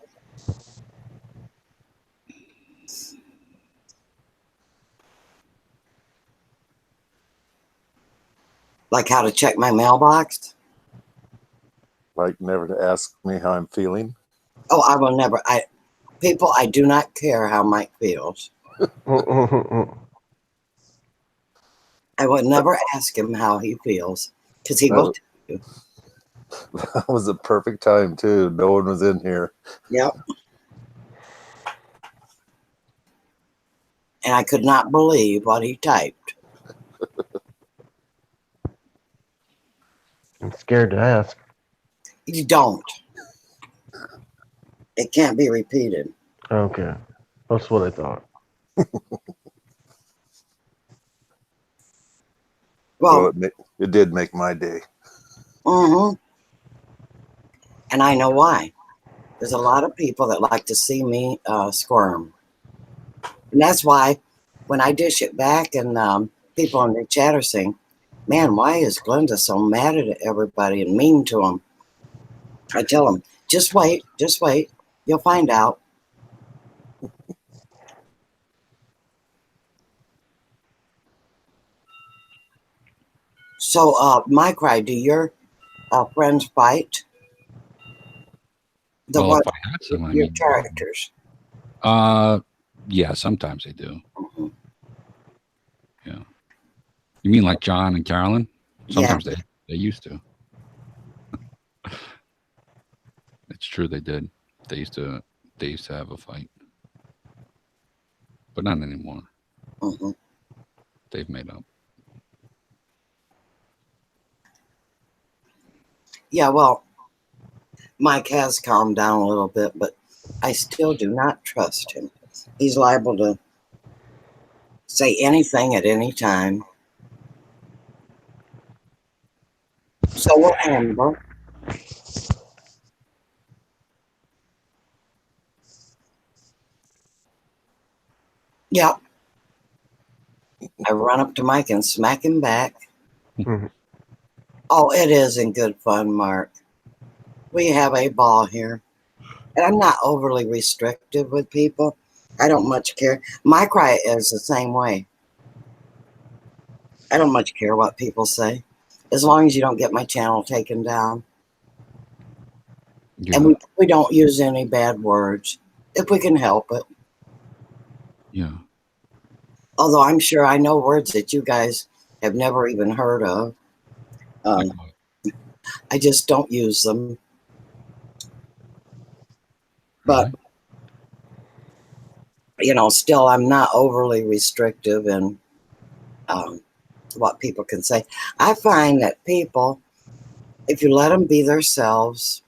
S1: Like how to check my mailbox.
S6: Like never to ask me how I'm feeling.
S1: Oh, I will never. People, I do not care how Mike feels. I would never ask him how he feels because he will.
S6: That was a perfect time too. No one was in here.
S1: Yep. And I could not believe what he typed.
S2: I'm scared to ask.
S1: You don't. It can't be repeated.
S2: Okay. That's what I thought.
S1: Well,
S6: it did make my day.
S1: And I know why. There's a lot of people that like to see me squirm. And that's why when I dish it back and people in the chat are saying, man, why is Glenda so mad at everybody and mean to them? I tell them, just wait. You'll find out. So, Mike, do your friends fight? The
S4: Well,
S1: one,
S4: if I had some, I
S1: your
S4: mean,
S1: characters.
S4: yeah, sometimes they do.
S1: Mhm.
S4: Yeah. You mean like John and Carolyn? Sometimes they used to. It's true they did. They used to have a fight. But not anymore.
S1: Mm-hmm.
S4: They've made up.
S1: Yeah, well, Mike has calmed down a little bit, but I still do not trust him. He's liable to say anything at any time. So what, Amber? Yep. I run up to Mike and smack him back.
S2: Mhm.
S1: Oh, it is in good fun, Mark. We have a ball here. And I'm not overly restrictive with people. I don't much care. My cry is the same way. I don't much care what people say. As long as you don't get my channel taken down.
S4: Yeah.
S1: And we don't use any bad words. If we can help it.
S4: Yeah.
S1: Although I'm sure I know words that you guys have never even heard of. I just don't use them. But, still, I'm not overly restrictive in what people can say. I find that people, if you let them be themselves,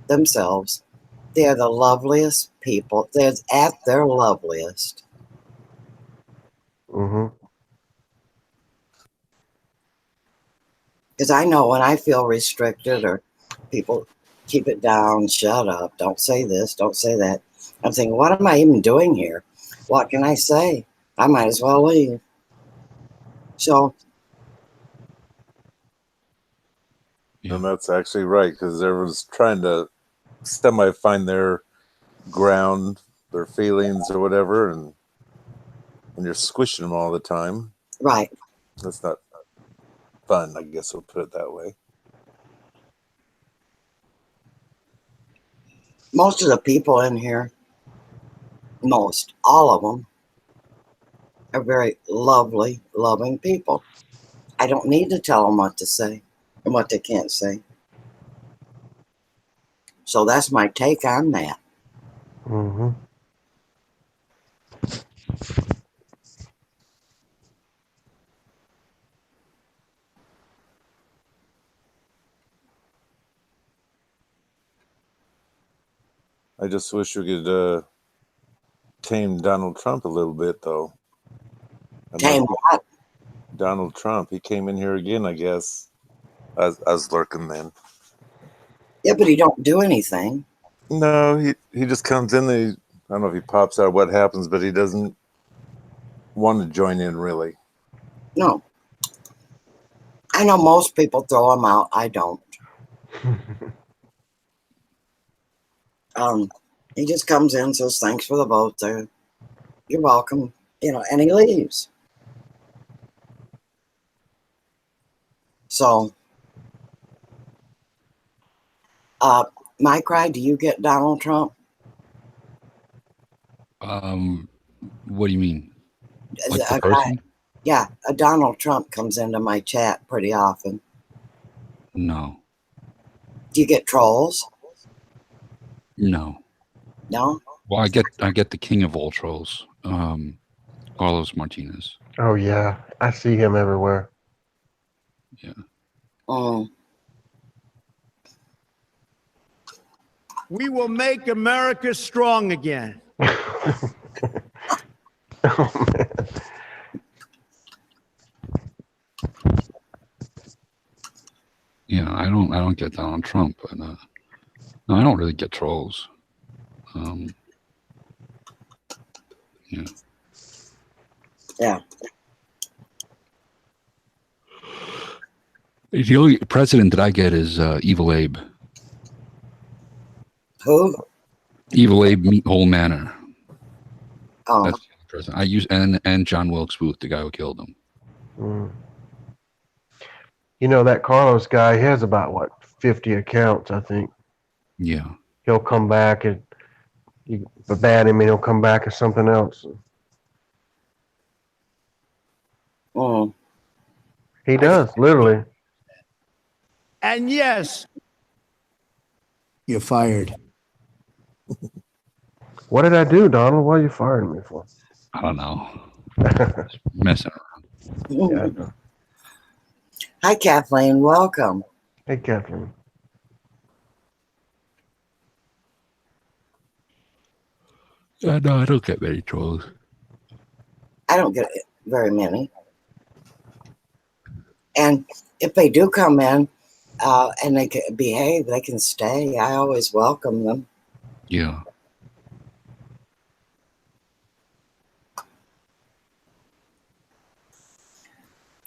S1: they're the loveliest people. They're at their loveliest.
S2: Mhm.
S1: Because I know when I feel restricted or people keep it down, shut up, don't say this, don't say that. I'm thinking, what am I even doing here? What can I say? I might as well leave. So,
S4: Yeah.
S6: And that's actually right, because everyone's trying to semi find their ground, their feelings or whatever, and when you're squishing them all the time,
S1: right.
S6: that's not fun, I guess we'll put it that way.
S1: Most of the people in here, all of them, are very lovely, loving people. I don't need to tell them what to say and what they can't say. So that's my take on that.
S2: Mhm.
S6: I just wish we could tame Donald Trump a little bit, though.
S1: Tame what?
S6: Donald Trump, he came in here again, I guess. I was lurking then.
S1: Yeah, but he don't do anything.
S6: No, he just comes in. I don't know if he pops out, what happens, but he doesn't want to join in, really.
S1: No. I know most people throw him out. I don't. He just comes in, says thanks for the vote. There, you're welcome. And he leaves. So, my cry, do you get Donald Trump?
S4: What do you mean? Like the
S1: A guy,
S4: person?
S1: yeah, a Donald Trump comes into my chat pretty often.
S4: No.
S1: Do you get trolls?
S4: No.
S1: No?
S4: Well, I get the king of all trolls, Carlos Martinez.
S2: Oh yeah, I see him everywhere.
S4: Yeah.
S9: We will make America strong again.
S2: Oh, man.
S4: Yeah, I don't get Donald Trump, but no, I don't really get trolls. Yeah.
S1: Yeah.
S4: The only president that I get is Evil Abe.
S1: Who?
S4: Evil Abe Meathole Manor.
S1: Oh.
S4: That's the only president I use, and John Wilkes Booth, the guy who killed him.
S2: Mm. That Carlos guy, he has about, 50 accounts, I think.
S4: Yeah.
S2: He'll come back and you ban him and he'll come back as something else. He does, literally.
S9: And yes,
S10: You're fired.
S2: What did I do, Donald? What are you firing me for?
S4: I don't know. Just messing around.
S2: Yeah, I know.
S1: Hi, Kathleen. Welcome.
S2: Hey, Kathleen.
S4: No, I don't get many trolls.
S1: I don't get very many. And if they do come in, and they can behave. They can stay. I always welcome them.
S4: Yeah.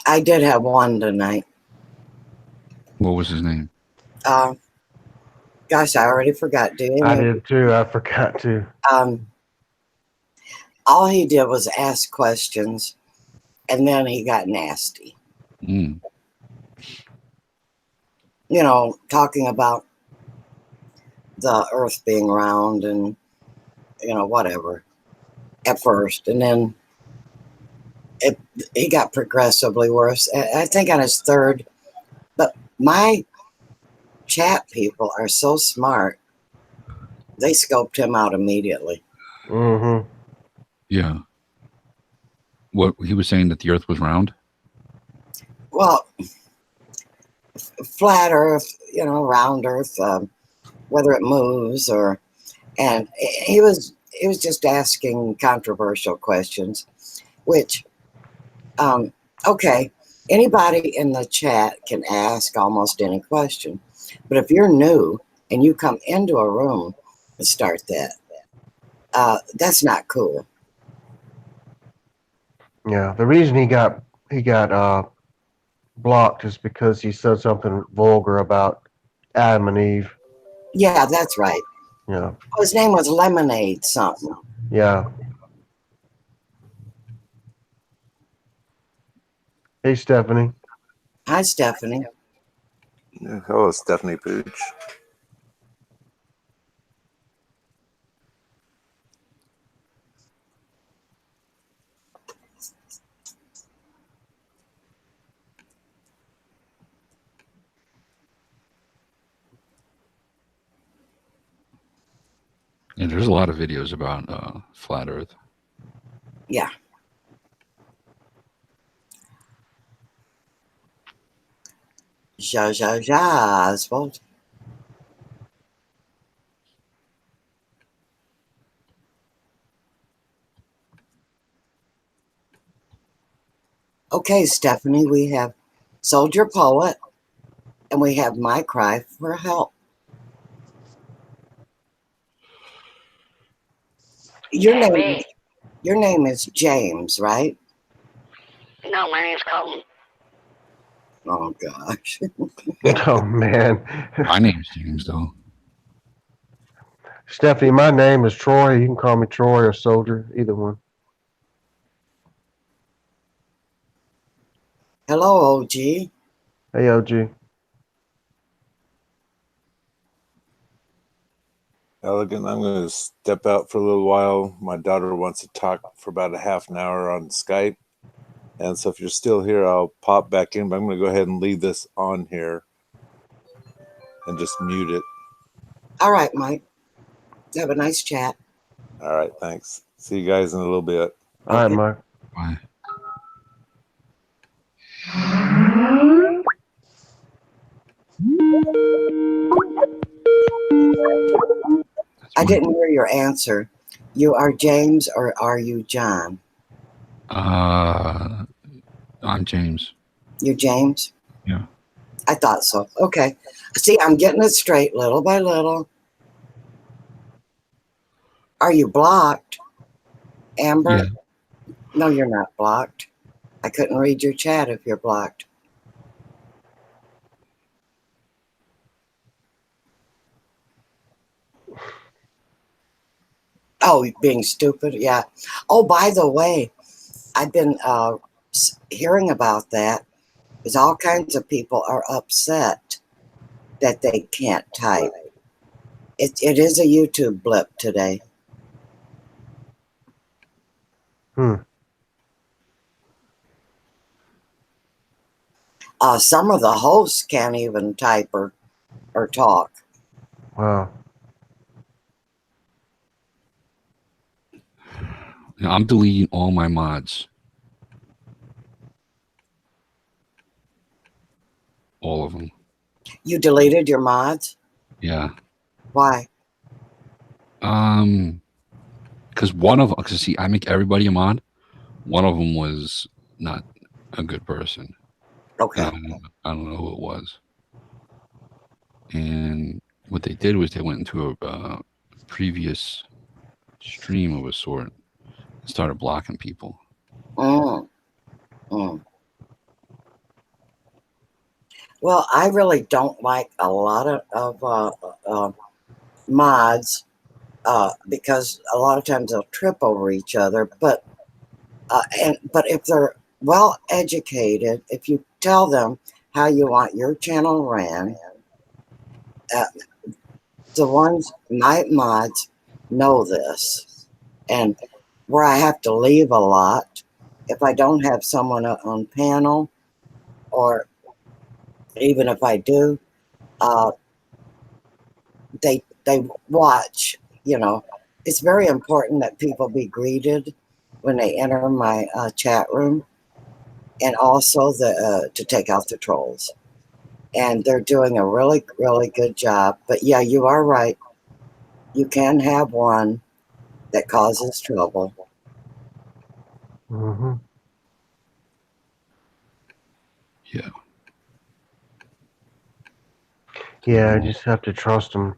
S1: I did have one tonight.
S4: What was his name?
S1: Gosh, I already forgot. Do you
S2: I
S1: know?
S2: did too. I forgot to.
S1: All he did was ask questions, and then he got nasty.
S4: Mm.
S1: You know, talking about the Earth being round and whatever at first, and then he got progressively worse. I think on his third. But my chat people are so smart; they scoped him out immediately.
S2: Mm-hmm.
S4: Yeah. What he was saying that the Earth was round?
S1: Well, flat Earth, round Earth, whether it moves and he was just asking controversial questions, which, okay, anybody in the chat can ask almost any question, but if you're new and you come into a room and start that's not cool.
S2: Yeah. The reason he got blocked is because he said something vulgar about Adam and Eve.
S1: Yeah, that's right.
S2: Yeah.
S1: His name was Lemonade something.
S2: Yeah. Hey, Stephanie.
S1: Hi, Stephanie.
S6: Hello, Stephanie Pooch.
S4: And there's a lot of videos about flat Earth.
S1: Yeah. I suppose. Okay, Stephanie, we have Soldier Poet and we have My Cry for Help. Your
S5: Hey,
S1: name,
S5: me.
S1: your name is James, right?
S5: No, my name's Colton.
S1: Oh gosh.
S2: Oh man.
S4: My name's James, though.
S2: Stephanie, my name is Troy. You can call me Troy or Soldier, either one.
S1: Hello, OG.
S2: Hey, OG.
S6: Elegant, I'm going to step out for a little while. My daughter wants to talk for about a half an hour on Skype. And so if you're still here, I'll pop back in, but I'm going to go ahead and leave this on here and just mute it.
S1: All right, Mike. Have a nice chat.
S6: All right, thanks. See you guys in a little bit.
S2: All right, Mike.
S4: Bye.
S1: I didn't hear your answer. You are James or are you John?
S4: I'm James.
S1: You're James?
S4: Yeah.
S1: I thought so. Okay. See, I'm getting it straight little by little. Are you blocked, Amber?
S4: Yeah.
S1: No, you're not blocked. I couldn't read your chat if you're blocked. Oh, being stupid? Yeah. Oh, by the way, I've been hearing about that because all kinds of people are upset that they can't type. It is a YouTube blip today. Some of the hosts can't even type or talk.
S2: Wow.
S4: I'm deleting all my mods. All of them.
S1: You deleted your mods?
S4: Yeah.
S1: Why?
S4: Because because see, I make everybody a mod. One of them was not a good person.
S1: Okay.
S4: I don't know who it was. and what they did was they went into a previous stream of a sort and started blocking people.
S1: Mm, mm. Well, I really don't like a lot of mods because a lot of times they'll trip over each other. But if they're well educated, if you tell them how you want your channel ran, uh, the ones my mods know this, and where I have to leave a lot if I don't have someone on panel, or even if I do, uh, they watch. You know, it's very important that people be greeted when they enter my chat room, and also to take out the trolls. And they're doing a really, really good job. But yeah, you are right. You can have one that causes trouble.
S2: Mm-hmm.
S4: Yeah.
S2: Yeah, I just have to trust them.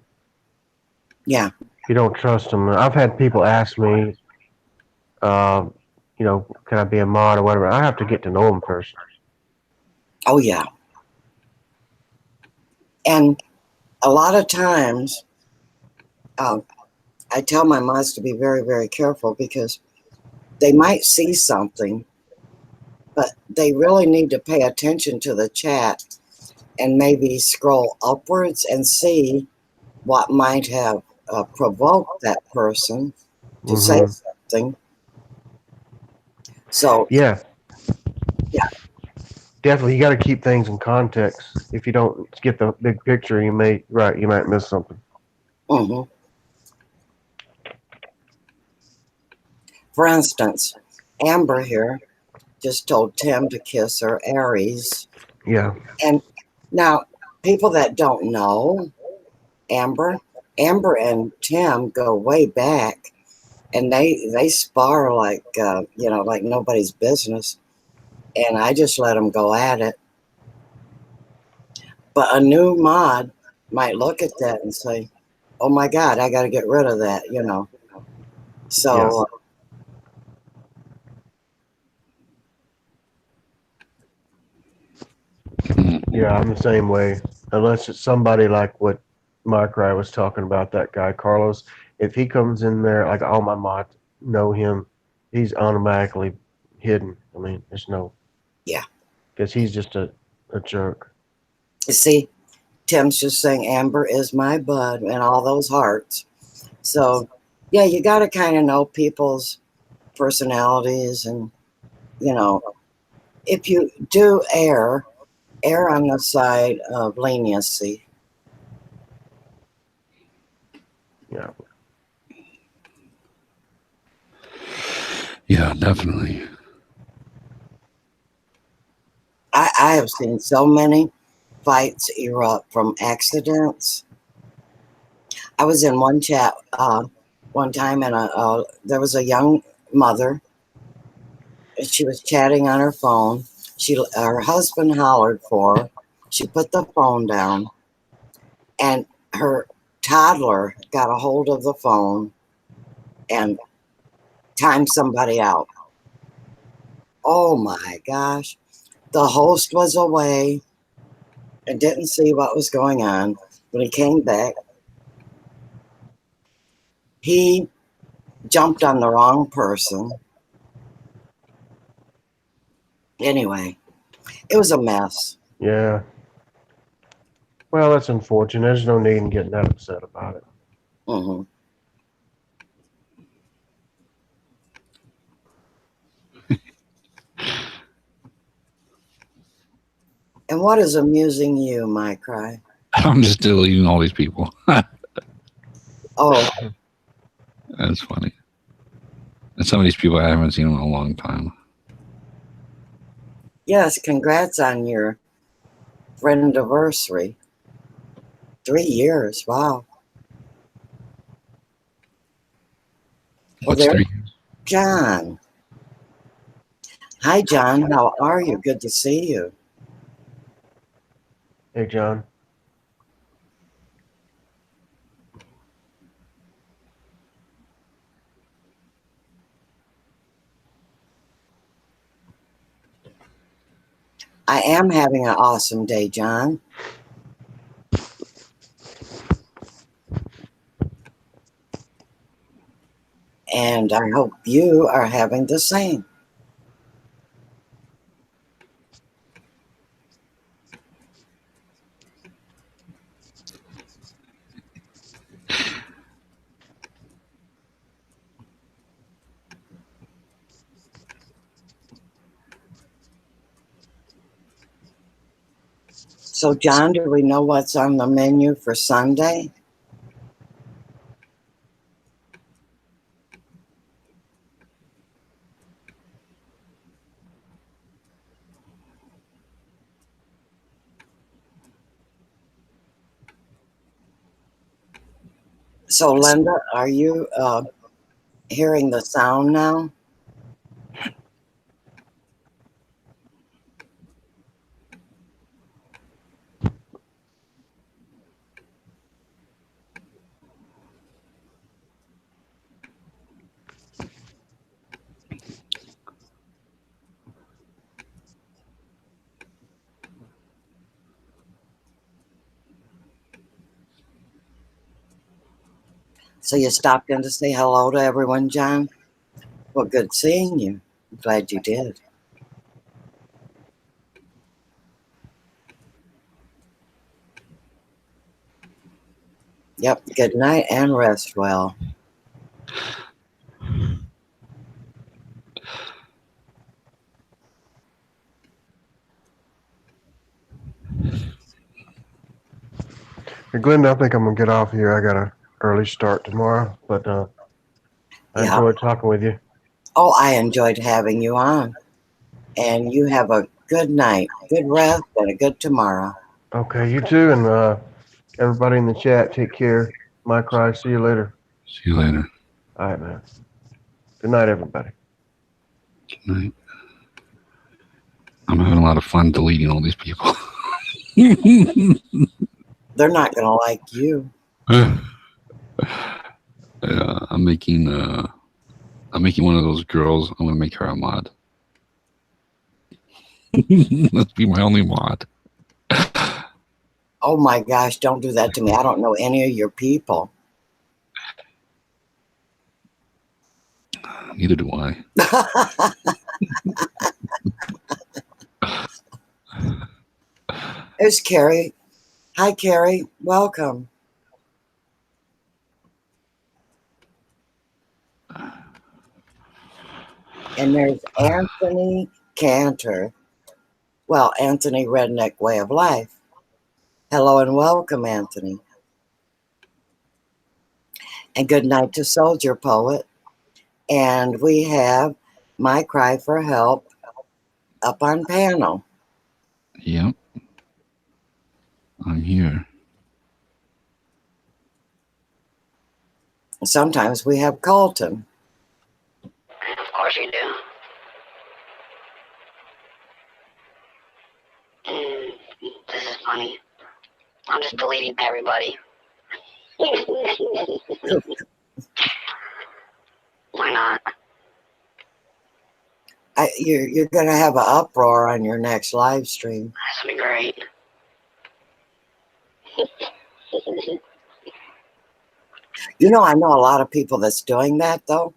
S1: Yeah.
S2: If you don't trust them, I've had people ask me, you know, can I be a mod or whatever? I have to get to know them first.
S1: Oh yeah. And a lot of times, I tell my mods to be very, very careful because they might see something, but they really need to pay attention to the chat and maybe scroll upwards and see what might have provoked that person to say
S2: Mm-hmm.
S1: something. So,
S2: Yeah,
S1: yeah.
S2: definitely. You got to keep things in context. If you don't get the big picture, you might miss something.
S1: Hmm. For instance, Amber here just told Tim to kiss her Aries.
S2: Yeah.
S1: And now, people that don't know Amber, Amber and Tim go way back, and they spar like like nobody's business. And I just let them go at it. But a new mod might look at that and say, "Oh my God, I got to get rid of that," you know.
S2: Yeah.
S1: So,
S2: Yeah, I'm the same way. Unless it's somebody like what Micro was talking about, that guy Carlos. If he comes in there, like all my mods know him, he's automatically hidden. I mean, there's no,
S1: yeah.
S2: because he's just a jerk.
S1: You see, Tim's just saying Amber is my bud and all those hearts. So, yeah, you got to kind of know people's personalities, and you know, if you do err on the side of leniency.
S2: Yeah.
S4: Yeah, definitely.
S1: I have seen so many fights erupt from accidents. I was in one chat one time, and there was a young mother. She was chatting on her phone. Her husband hollered for her. She put the phone down, and her toddler got a hold of the phone and timed somebody out. Oh my gosh. The host was away and didn't see what was going on. When he came back, he jumped on the wrong person. Anyway, it was a mess.
S2: Yeah. Well, that's unfortunate. There's no need in getting that upset about it.
S1: Hmm. And what is amusing you, my cry?
S4: I'm just deleting all these people.
S1: Oh,
S4: That's funny. And some of these people I haven't seen in a long time.
S1: yes, congrats on your friend anniversary. 3 years, wow. Oh,
S4: What's
S1: there,
S4: 3?
S1: John. Hi, John. How are you? Good to see you.
S2: Hey, John.
S1: I am having an awesome day, John. And I hope you are having the same. So, John, do we know what's on the menu for Sunday? So, Linda, are you hearing the sound now? So you stopped in to say hello to everyone, John? Well, good seeing you. I'm glad you did. Yep, good night and rest well.
S2: Hey, Glenda, I think I'm gonna get off here. I got an early start tomorrow, but I
S1: Yeah.
S2: enjoyed talking with you.
S1: Oh, I enjoyed having you on. And you have a good night, good rest, and a good tomorrow.
S2: Okay, you too, and everybody in the chat, take care. Mike Cry, see you later.
S4: See you later.
S2: All right, man. Good night, everybody.
S4: Good night. I'm having a lot of fun deleting all these people.
S1: They're not going to like you.
S4: I'm making one of those girls. I'm gonna make her a mod. Let's be my only mod.
S1: Oh my gosh, don't do that to me. I don't know any of your people.
S4: Neither do I.
S1: There's Carrie. Hi, Carrie. Welcome. And there's Anthony Cantor. Well, Anthony Redneck Way of Life. Hello and welcome, Anthony. And good night to Soldier Poet. And we have My Cry for Help up on panel.
S4: Yep. I'm here.
S1: Sometimes we have Colton.
S5: Of course you do. This is funny. I'm just deleting everybody. Why not?
S1: You're going to have an uproar on your next live stream.
S5: This would be great.
S1: You know, I know a lot of people that's doing that, though.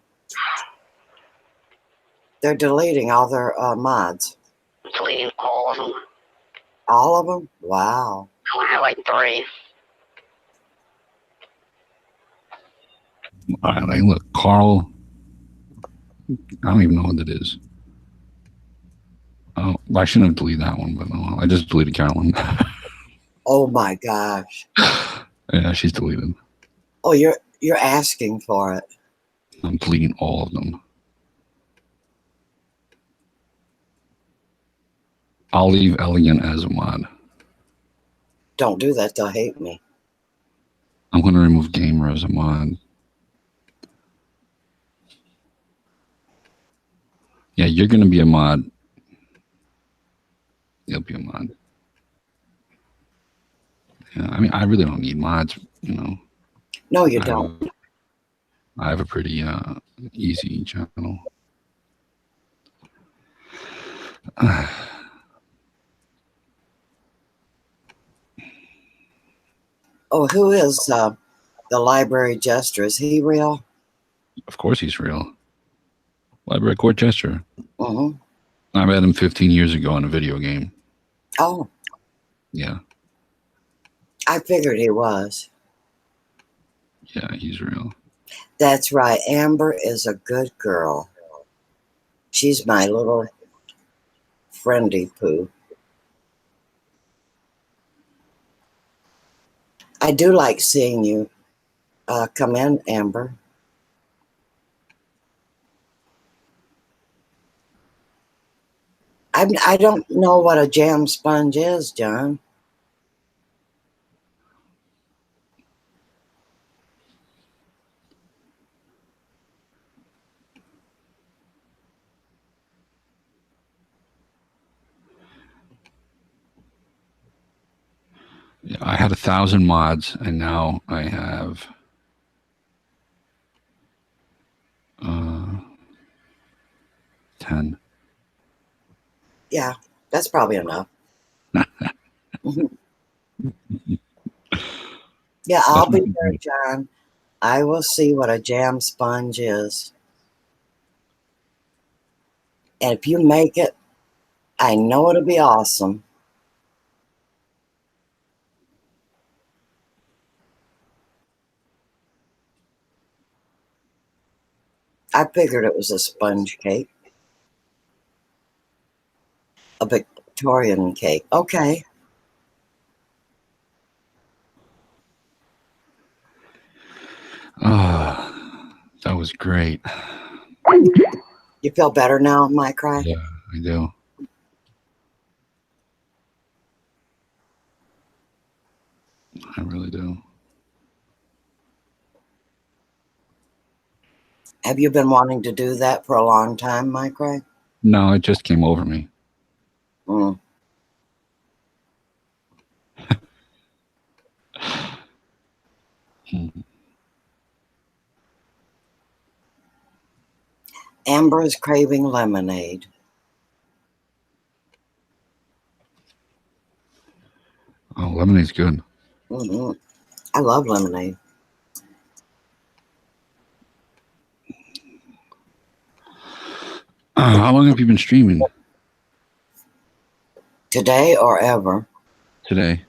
S1: They're deleting all their mods.
S5: Deleting all of them.
S1: All of them? Wow.
S5: I only have like 3.
S4: All right, like, look, Carl. I don't even know what it is. Oh, I shouldn't have deleted that one, but no, I just deleted Carolyn.
S1: Oh my gosh.
S4: Yeah, she's deleted.
S1: Oh, you're asking for it.
S4: I'm deleting all of them. I'll leave Elegant as a mod.
S1: Don't do that. They'll hate me.
S4: I'm going to remove Gamer as a mod. Yeah, you're going to be a mod. You'll be a mod. Yeah, I mean, I really don't need mods, you know.
S1: No, you don't.
S4: I have a pretty easy channel.
S1: Oh, who is the library jester? Is he real?
S4: Of course he's real. Library court jester.
S1: Mm-hmm.
S4: I met him 15 years ago in a video game.
S1: Oh,
S4: Yeah.
S1: I figured he was.
S4: Yeah, he's real.
S1: That's right. Amber is a good girl. She's my little friendy poo. I do like seeing you come in, Amber. I don't know what a jam sponge is, John.
S4: Yeah, I had 1,000 mods, and now I have 10.
S1: Yeah, that's probably enough. Yeah, I'll be there, John. I will see what a jam sponge is. And if you make it, I know it'll be awesome. I figured it was a sponge cake. A Victorian cake. Okay.
S4: Oh, that was great.
S1: You feel better now, my cry?
S4: Yeah, I do. I really do.
S1: Have you been wanting to do that for a long time, my cry?
S4: No, it just came over me.
S1: Mm.
S4: Mhm.
S1: Amber is craving lemonade.
S4: Oh, lemonade's good.
S1: Mm-hmm. I love lemonade.
S4: How long have you been streaming?
S1: Today or ever.
S4: Today.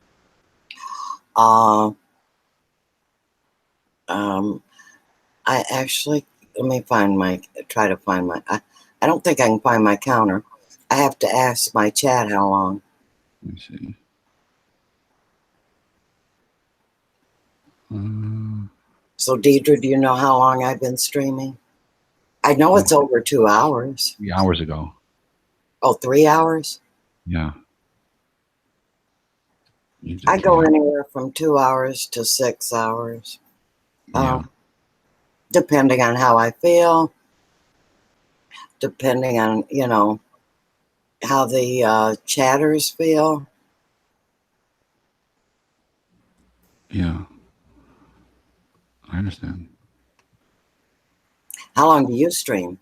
S1: I actually, let me try to find I don't think I can find my counter. I have to ask my chat how long.
S4: Let me see.
S1: So, Deidre, do you know how long I've been streaming? I know it's over 2 hours.
S4: 3 hours ago.
S1: Oh, 3 hours?
S4: Yeah. You did
S1: I go
S4: 3 hours.
S1: anywhere from 2 hours to 6 hours.
S4: Yeah.
S1: Depending on how I feel, depending on, how the chatters feel.
S4: Yeah. I understand.
S1: How long do you stream?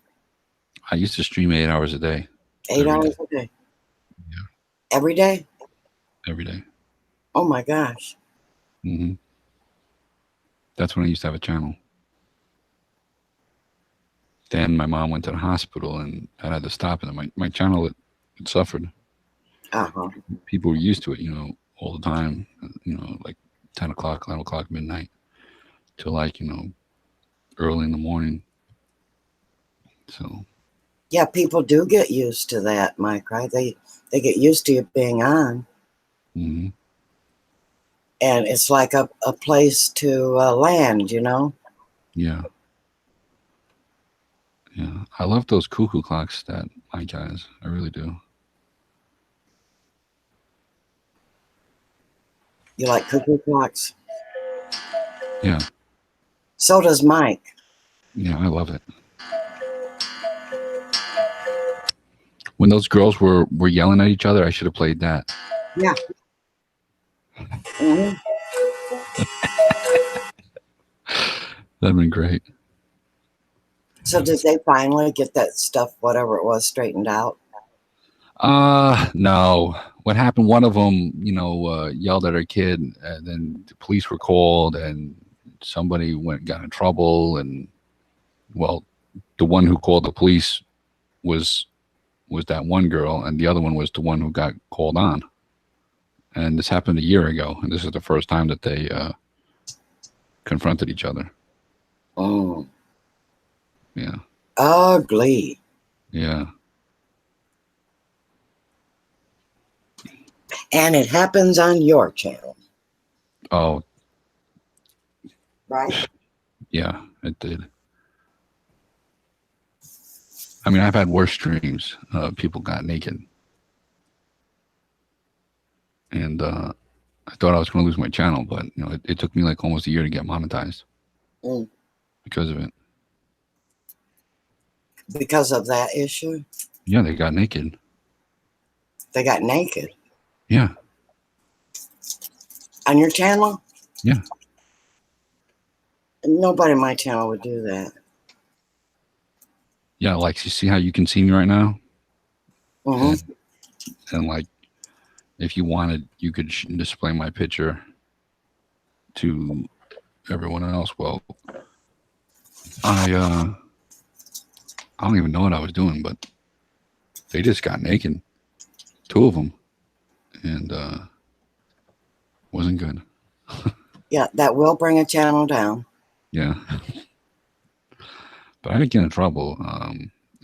S4: I used to stream 8 hours a day.
S1: 8
S4: Every
S1: hours
S4: day.
S1: a day?
S4: Yeah.
S1: Every day?
S4: Every day.
S1: Oh my gosh.
S4: Mm-hmm. That's when I used to have a channel. Then my mom went to the hospital and I had to stop it. And my channel, it suffered.
S1: Uh-huh.
S4: People were used to it, all the time, like 10 o'clock, 11 o'clock, midnight, to like, early in the morning. So.
S1: Yeah, people do get used to that, Mike, right? They get used to you being on.
S4: Mm-hmm.
S1: And it's like a place to land,
S4: Yeah. Yeah. I love those cuckoo clocks that Mike has. I really do.
S1: You like cuckoo clocks?
S4: Yeah.
S1: So does Mike.
S4: Yeah, I love it. When those girls were yelling at each other, I should have played that.
S1: Yeah. Mm-hmm.
S4: That'd been great.
S1: So did they finally get that stuff, whatever it was, straightened out?
S4: No. What happened? One of them, yelled at her kid, and then the police were called, and somebody got in trouble, and well, the one who called the police was that one girl, and the other one was the one who got called on. And this happened a year ago, and this is the first time that they confronted each other.
S1: Oh.
S4: Yeah.
S1: Ugly.
S4: Yeah.
S1: And it happens on your channel,
S4: Oh,
S1: right?
S4: yeah, it did. I mean, I've had worse dreams. People got naked. And I thought I was going to lose my channel, but it took me like almost a year to get monetized because of it.
S1: Because of that issue?
S4: Yeah, they got naked.
S1: They got naked?
S4: Yeah.
S1: On your channel?
S4: Yeah.
S1: Nobody on my channel would do that.
S4: Yeah, like you see how you can see me right now?
S1: Mm-hmm.
S4: And like, if you wanted, you could display my picture to everyone else. Well, I don't even know what I was doing, but they just got naked, 2 of them, and wasn't good.
S1: Yeah, that will bring a channel down.
S4: Yeah, but I didn't get in trouble.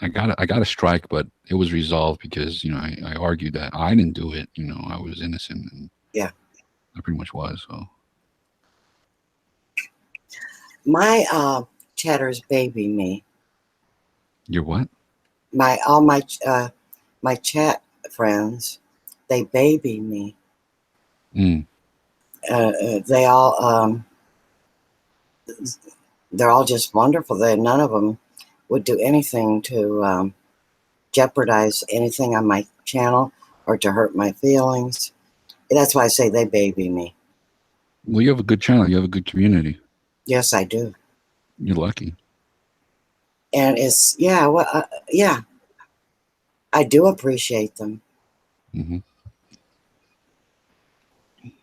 S4: I got a strike, but it was resolved because I argued that I didn't do it. I was innocent, and
S1: yeah,
S4: I pretty much was. So
S1: my chatters baby me.
S4: You're what?
S1: All my chat friends, they baby me. They all they're all just wonderful. None of them would do anything to jeopardize anything on my channel or to hurt my feelings. That's why I say they baby me.
S4: Well, you have a good channel. You have a good community.
S1: Yes, I do.
S4: You're lucky.
S1: And it's yeah. I do appreciate them.
S4: Mm-hmm.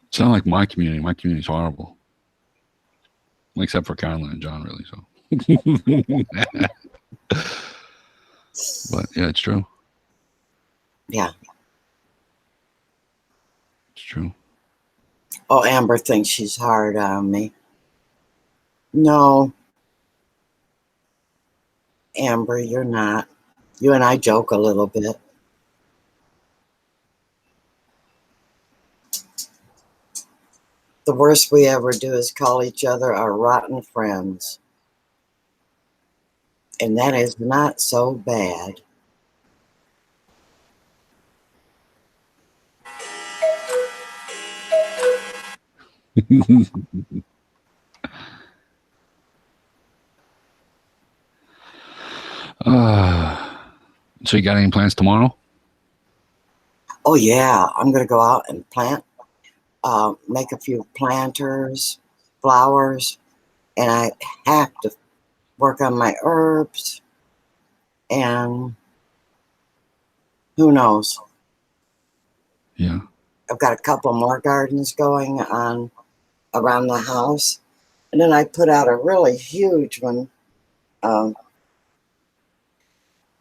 S4: It's not like my community. My community's horrible. Except for Carolyn and John, really. So, but yeah, it's true.
S1: Yeah,
S4: it's true.
S1: Oh, Amber thinks she's hard on me. No, Amber, you're not. You and I joke a little bit. The worst we ever do is call each other our rotten friends. And that is not so bad.
S4: So you got any plans tomorrow?
S1: Oh yeah, I'm gonna go out and plant, make a few planters, flowers, and I have to work on my herbs, and who knows?
S4: Yeah.
S1: I've got a couple more gardens going on around the house, and then I put out a really huge one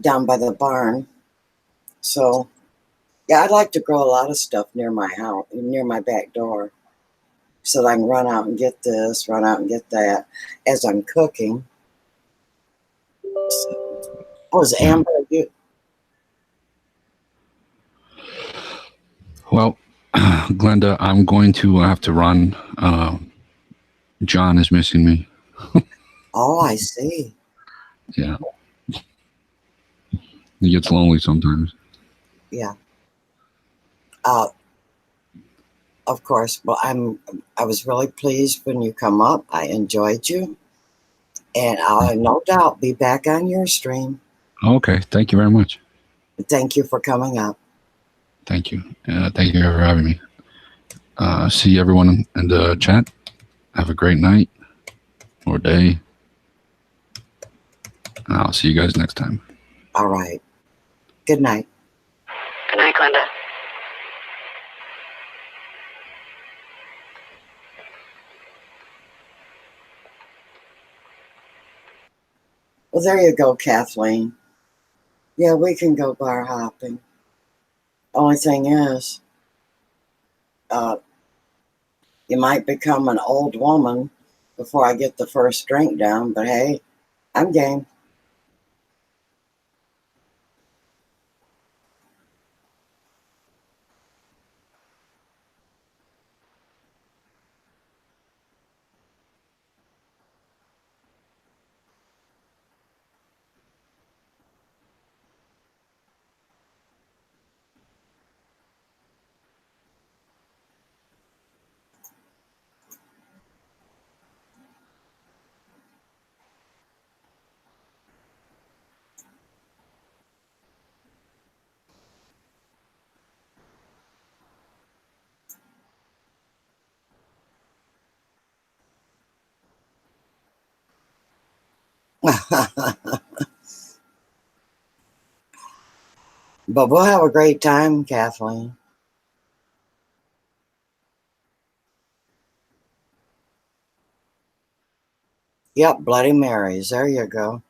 S1: down by the barn. So yeah, I'd like to grow a lot of stuff near my house, near my back door, so that I can run out and get this, run out and get that as I'm cooking. So, is Amber, you?
S4: Well, Glenda, I'm going to have to run. John is missing me.
S1: Oh, I see.
S4: Yeah. He gets lonely sometimes.
S1: Yeah. Of course. Well, I was really pleased when you come up. I enjoyed you, and I'll no doubt be back on your stream.
S4: Okay. Thank you very much.
S1: Thank you for coming up.
S4: Thank you. Thank you for having me. See everyone in the chat. Have a great night or day. And I'll see you guys next time.
S1: All right. Good night.
S5: Good night. Linda.
S1: Well, there you go, Kathleen. Yeah, we can go bar hopping. Only thing is, you might become an old woman before I get the first drink down, but hey, I'm game. But we'll have a great time, Kathleen. Yep, Bloody Marys. There you go.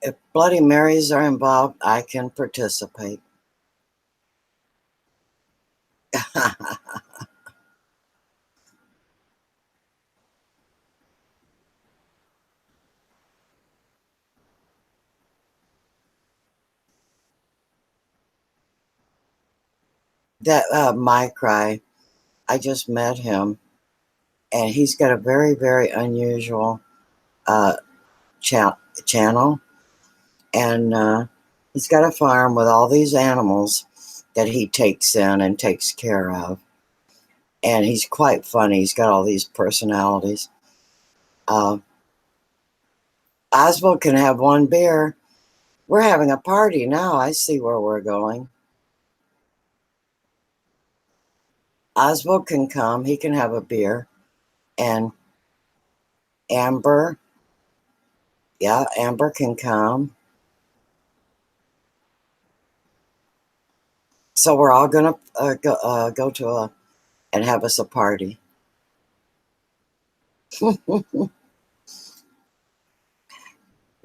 S1: If Bloody Marys are involved, I can participate. That My Cry, I just met him, and he's got a very, very unusual uh, channel, and he's got a farm with all these animals that he takes in and takes care of, and he's quite funny. He's got all these personalities. Oswald can have one beer. We're having a party now. I see where we're going. Oswald can come. He can have a beer. And Amber, yeah, Amber can come. So we're all going to go to and have us a party.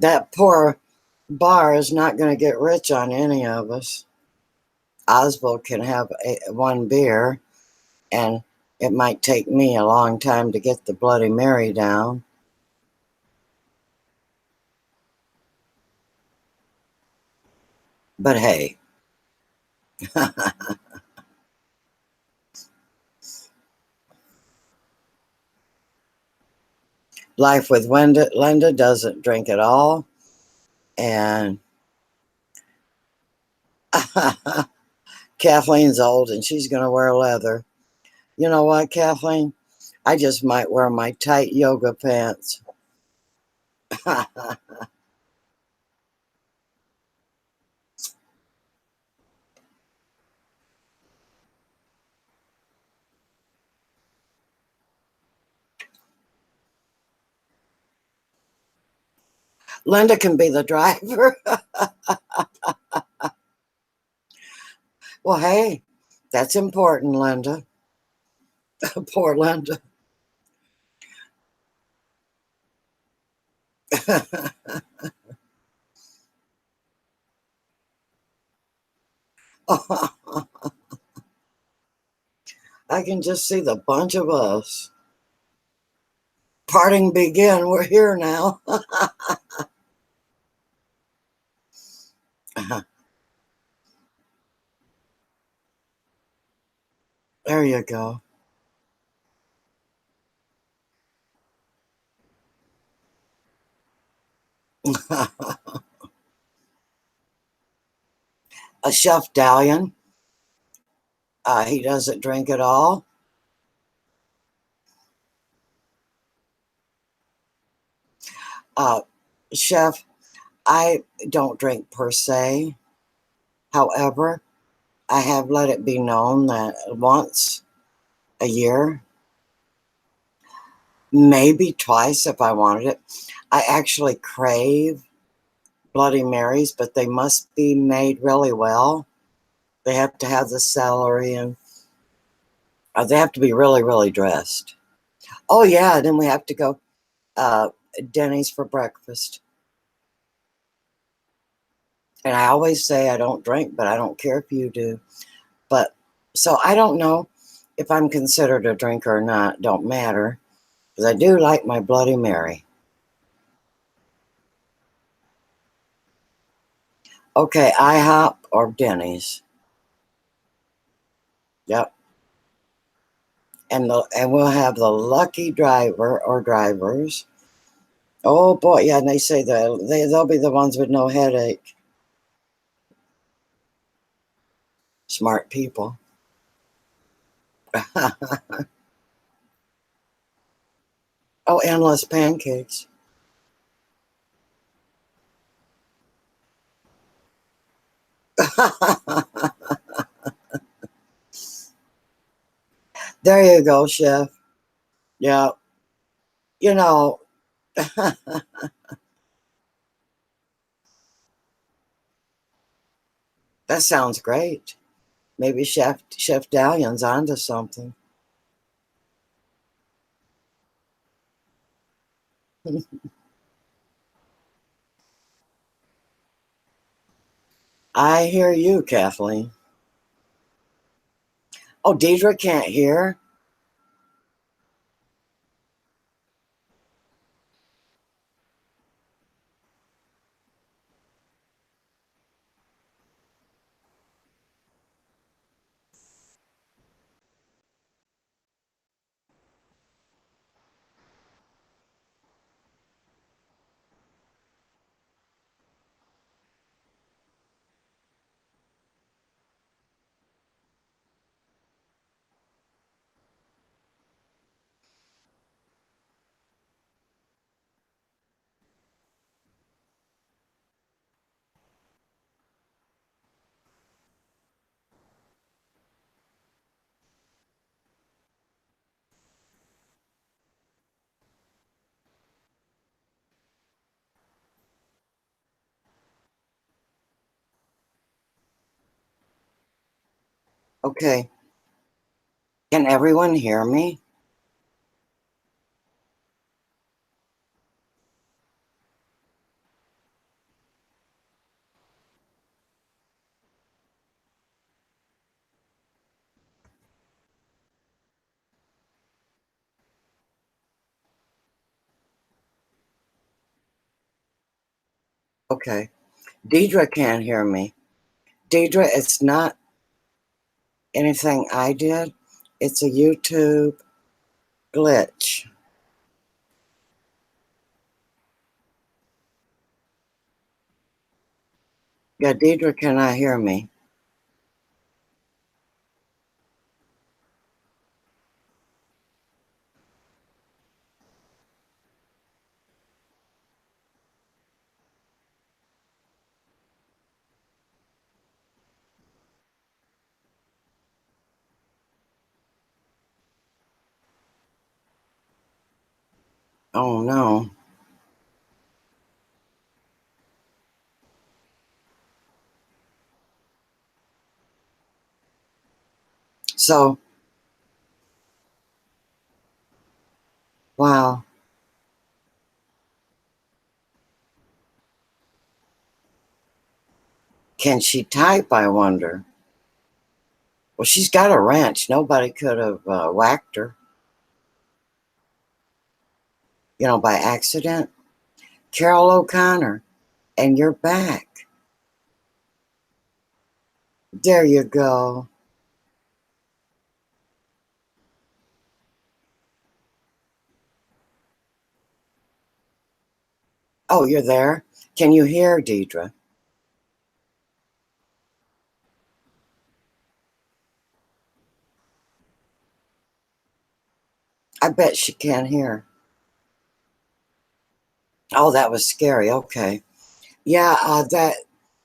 S1: That poor bar is not going to get rich on any of us. Oswald can have one beer, and it might take me a long time to get the Bloody Mary down. But hey. Life with Linda doesn't drink at all. And Kathleen's old and she's going to wear leather. You know what, Kathleen? I just might wear my tight yoga pants. Linda can be the driver. Well, hey, that's important, Linda. Poor Linda. I can just see the bunch of us. Parting begin. We're here now. There you go. A Chef Dalian. He doesn't drink at all. Chef, I don't drink per se. However, I have let it be known that once a year, maybe twice if I wanted it, I actually crave Bloody Marys, but they must be made really well. They have to have the celery and they have to be really, really dressed. Oh, yeah, then we have to go Denny's for breakfast. And I always say I don't drink, but I don't care if you do. But so I don't know if I'm considered a drinker or not. Don't matter, because I do like my Bloody Mary. Okay, IHOP or Denny's. Yep. And we'll have the lucky driver or drivers. Oh boy, yeah, and they say that they'll be the ones with no headache. Smart people. Oh, endless pancakes. There you go, chef. Yeah. You know, that sounds great. Maybe Chef Dallion's onto something. I hear you, Kathleen. Oh, Deidre can't hear. Okay. Can everyone hear me? Okay. Deidre can't hear me. Deidre, it's not anything I did. It's a YouTube glitch. Yeah, Deidre cannot hear me. Oh no. So, wow. Can she type, I wonder? Well, she's got a wrench. Nobody could have whacked her, by accident. Carol O'Connor, and you're back. There you go. Oh, you're there? Can you hear Deidre? I bet she can't hear. Oh, that was scary. Okay. Yeah,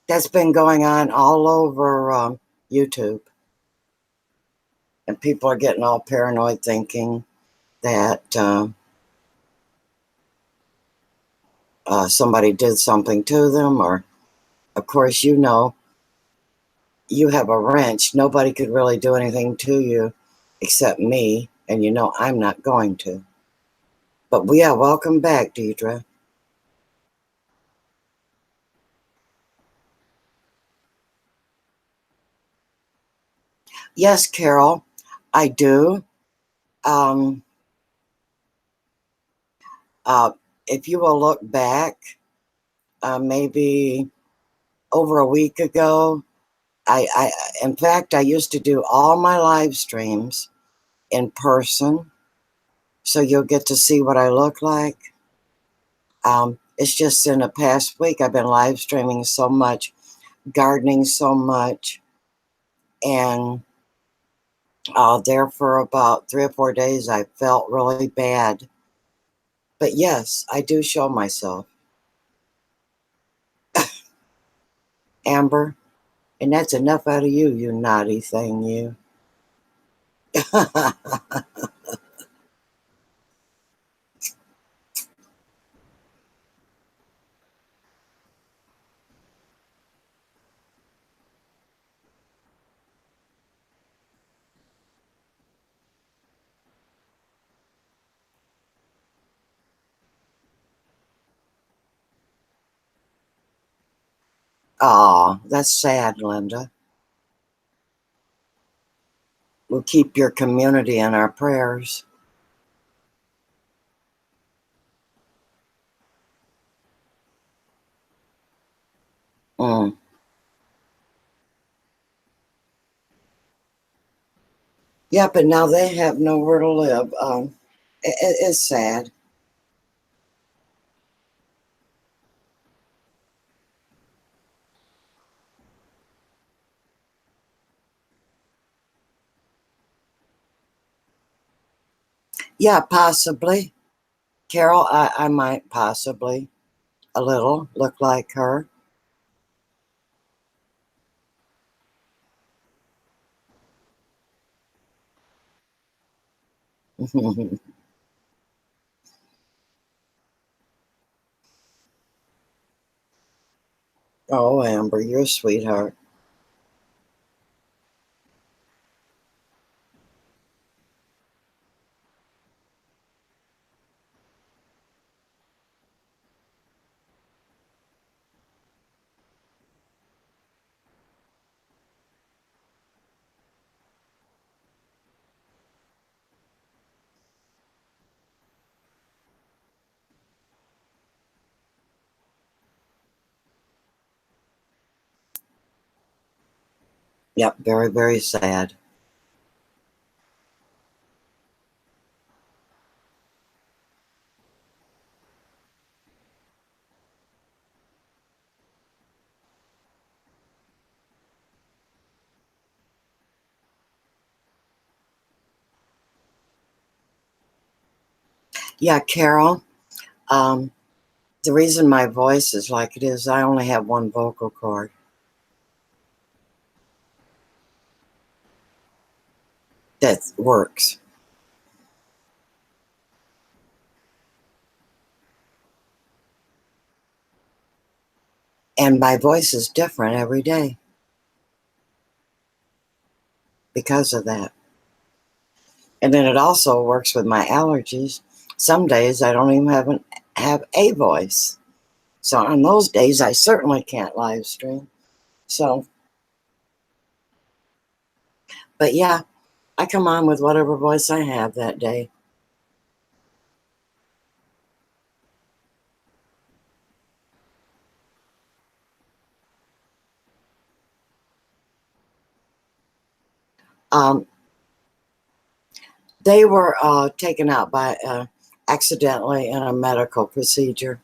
S1: that's been going on all over YouTube. And people are getting all paranoid thinking that, somebody did something to them, or, of course, you know, you have a wrench. Nobody could really do anything to you except me, and you know I'm not going to. But yeah, welcome back, Deidre. Yes, Carol, I do. Um, uh, if you will look back, maybe over a week ago, in fact, I used to do all my live streams in person, so you'll get to see what I look like. It's just in the past week, I've been live streaming so much, gardening so much, and there for about 3 or 4 days, I felt really bad. But yes, I do show myself. Amber, and that's enough out of you, you naughty thing, you. Aw, that's sad, Linda. We'll keep your community in our prayers. Mm. Yeah, but now they have nowhere to live. It's sad. Yeah, possibly. Carol, I might possibly a little look like her. Oh, Amber, you're a sweetheart. Yep, very, very sad. Yeah, Carol, the reason my voice is like it is, I only have one vocal cord. That works. And my voice is different every day because of that. And then it also works with my allergies. Some days I don't even have a voice. So on those days, I certainly can't live stream. So, but yeah, I come on with whatever voice I have that day. Um, they were taken out by accidentally in a medical procedure.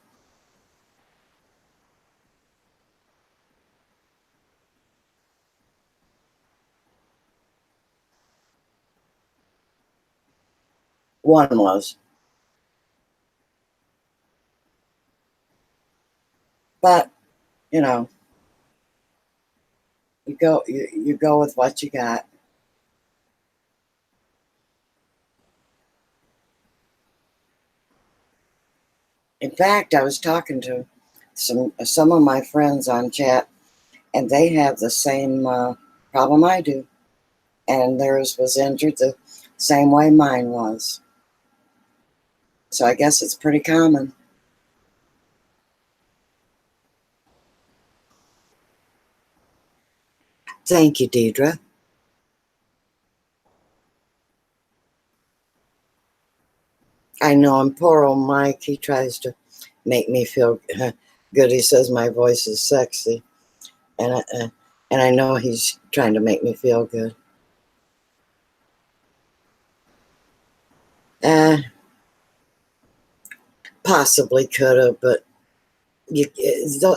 S1: One was. But, you know, you go with what you got. In fact, I was talking to some of my friends on chat, and they have the same problem I do. And theirs was injured the same way mine was. So I guess it's pretty common. Thank you, Deidre. I know, and poor old Mike, he tries to make me feel good. He says my voice is sexy, and I know he's trying to make me feel good. Uh, Possibly could have, but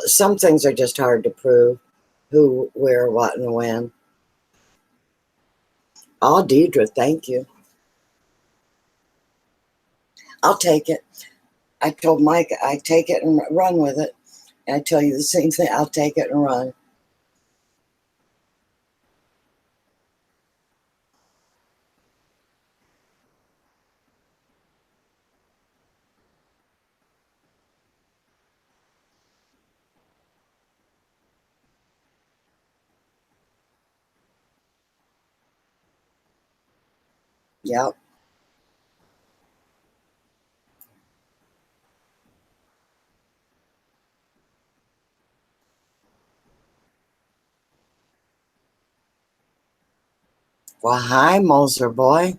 S1: some things are just hard to prove. Who, where, what, and when. Oh, Deidre, thank you. I'll take it. I told Mike I take it and run with it. And I tell you the same thing. I'll take it and run. Yep. Well, hi, Moser boy.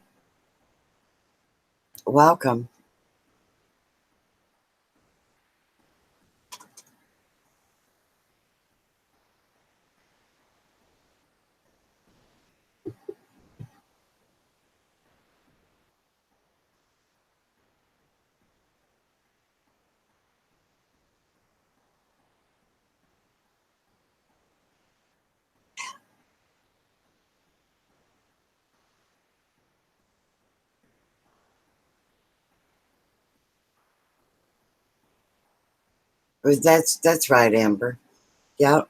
S1: Welcome. That's right, Amber. Yep.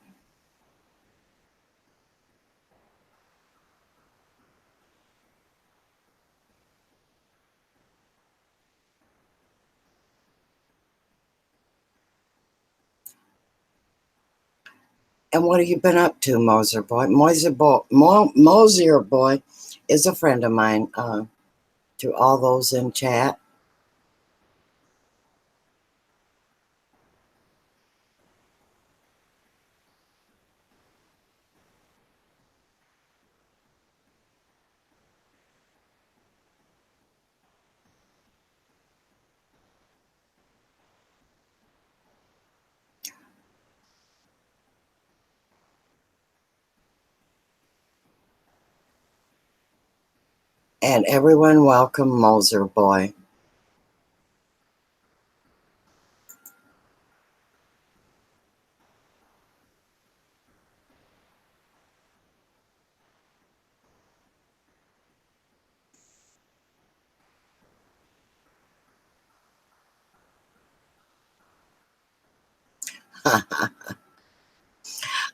S1: And what have you been up to, Moser boy? Mosier boy is a friend of mine. To all those in chat. And everyone welcome Moser boy.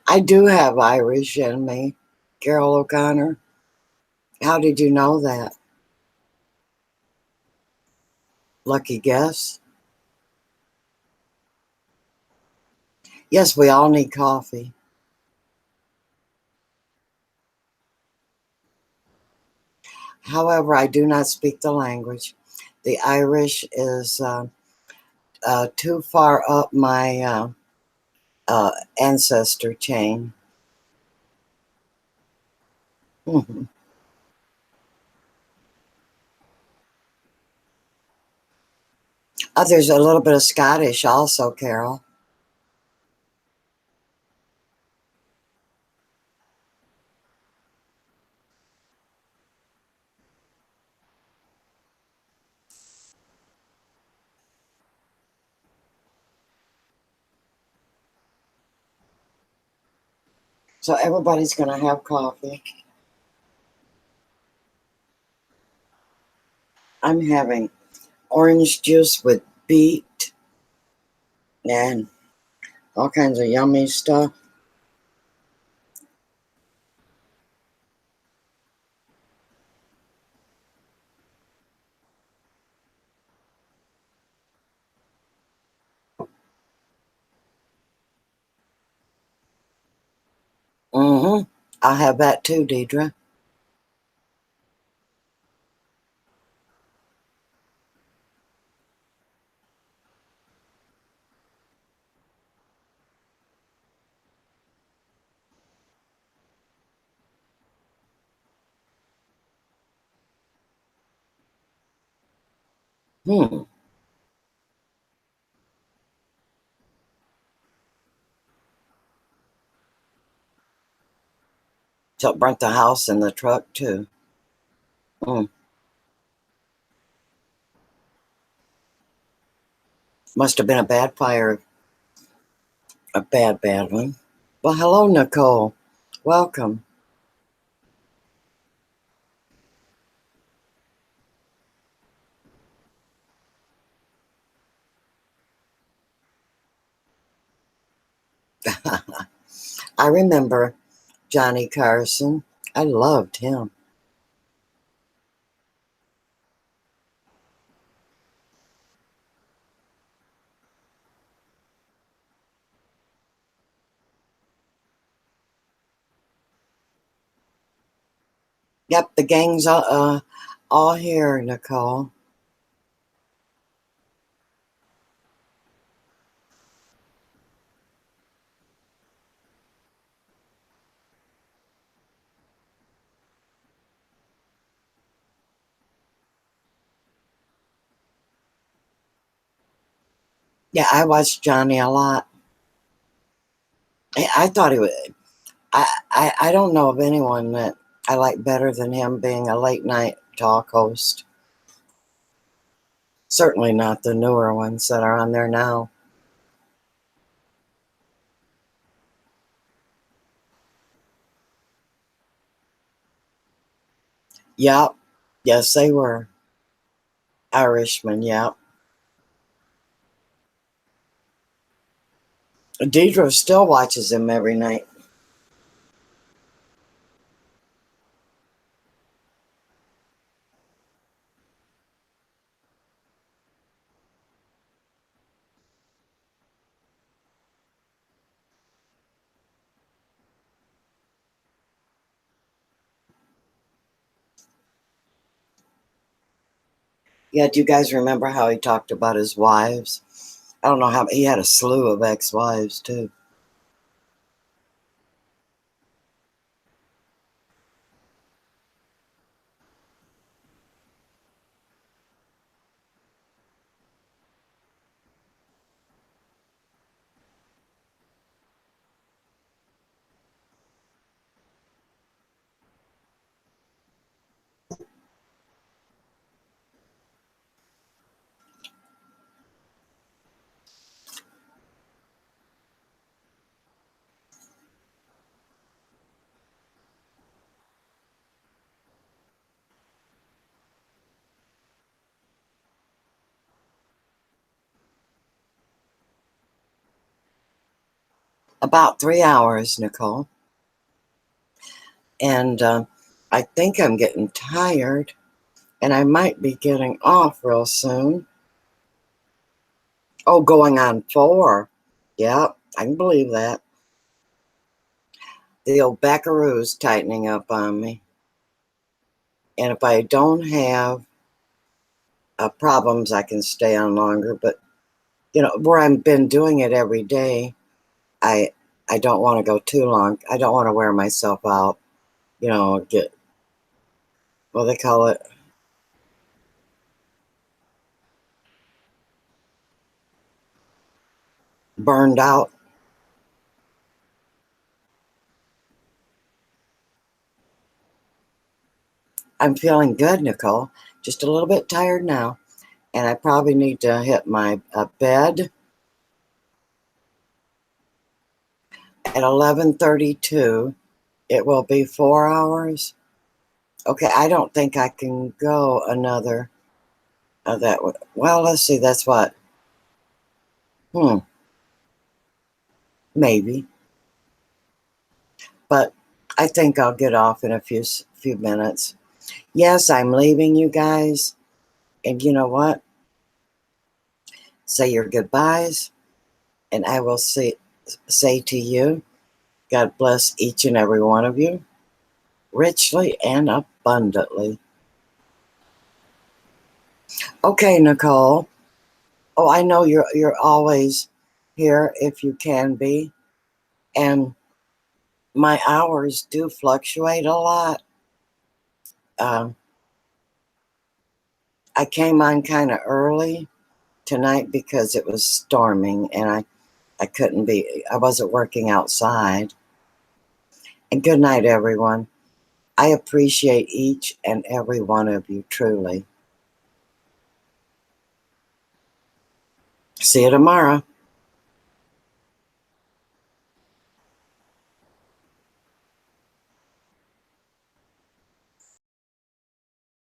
S1: I do have Irish in me, Carol O'Connor. How did you know that? Lucky guess. Yes, we all need coffee. However, I do not speak the language. The Irish is too far up my ancestor chain. Oh, there's a little bit of Scottish also, Carol. So everybody's going to have coffee. I'm having orange juice with beet and all kinds of yummy stuff. Mm-hmm. I'll have that too, Deidre. Hmm. So it burnt the house and the truck too. Mm. Must have been a bad fire. A bad, bad one. Well, hello, Nicole. Welcome. I remember Johnny Carson. I loved him. Yep, the gang's all here, Nicole. Yeah, I watched Johnny a lot. I thought he was. I don't know of anyone that I like better than him being a late night talk host. Certainly not the newer ones that are on there now. Yep. Yes, they were. Irishmen, yep. Deidre still watches him every night. Yeah, do you guys remember how he talked about his wives? I don't know how he had a slew of ex-wives too. About 3 hours, Nicole. And I think I'm getting tired, and I might be getting off real soon. Oh, going on 4. Yep, I can believe that. The old buckaroo's tightening up on me. And if I don't have problems, I can stay on longer. But, where I've been doing it every day, I don't want to go too long. I don't want to wear myself out, get, what do they call it? Burned out. I'm feeling good, Nicole. Just a little bit tired now. And I probably need to hit my bed at 11:32. It will be 4 hours. Okay, I don't think I can go another that way. Well, let's see. That's what. Maybe. But I think I'll get off in a few minutes. Yes, I'm leaving you guys. And you know what? Say your goodbyes, and I will say to you, God bless each and every one of you, richly and abundantly. Okay, Nicole. Oh, I know you're always here if you can be. And my hours do fluctuate a lot. I came on kind of early tonight because it was storming and I wasn't working outside. And good night, everyone. I appreciate each and every one of you, truly. See you tomorrow.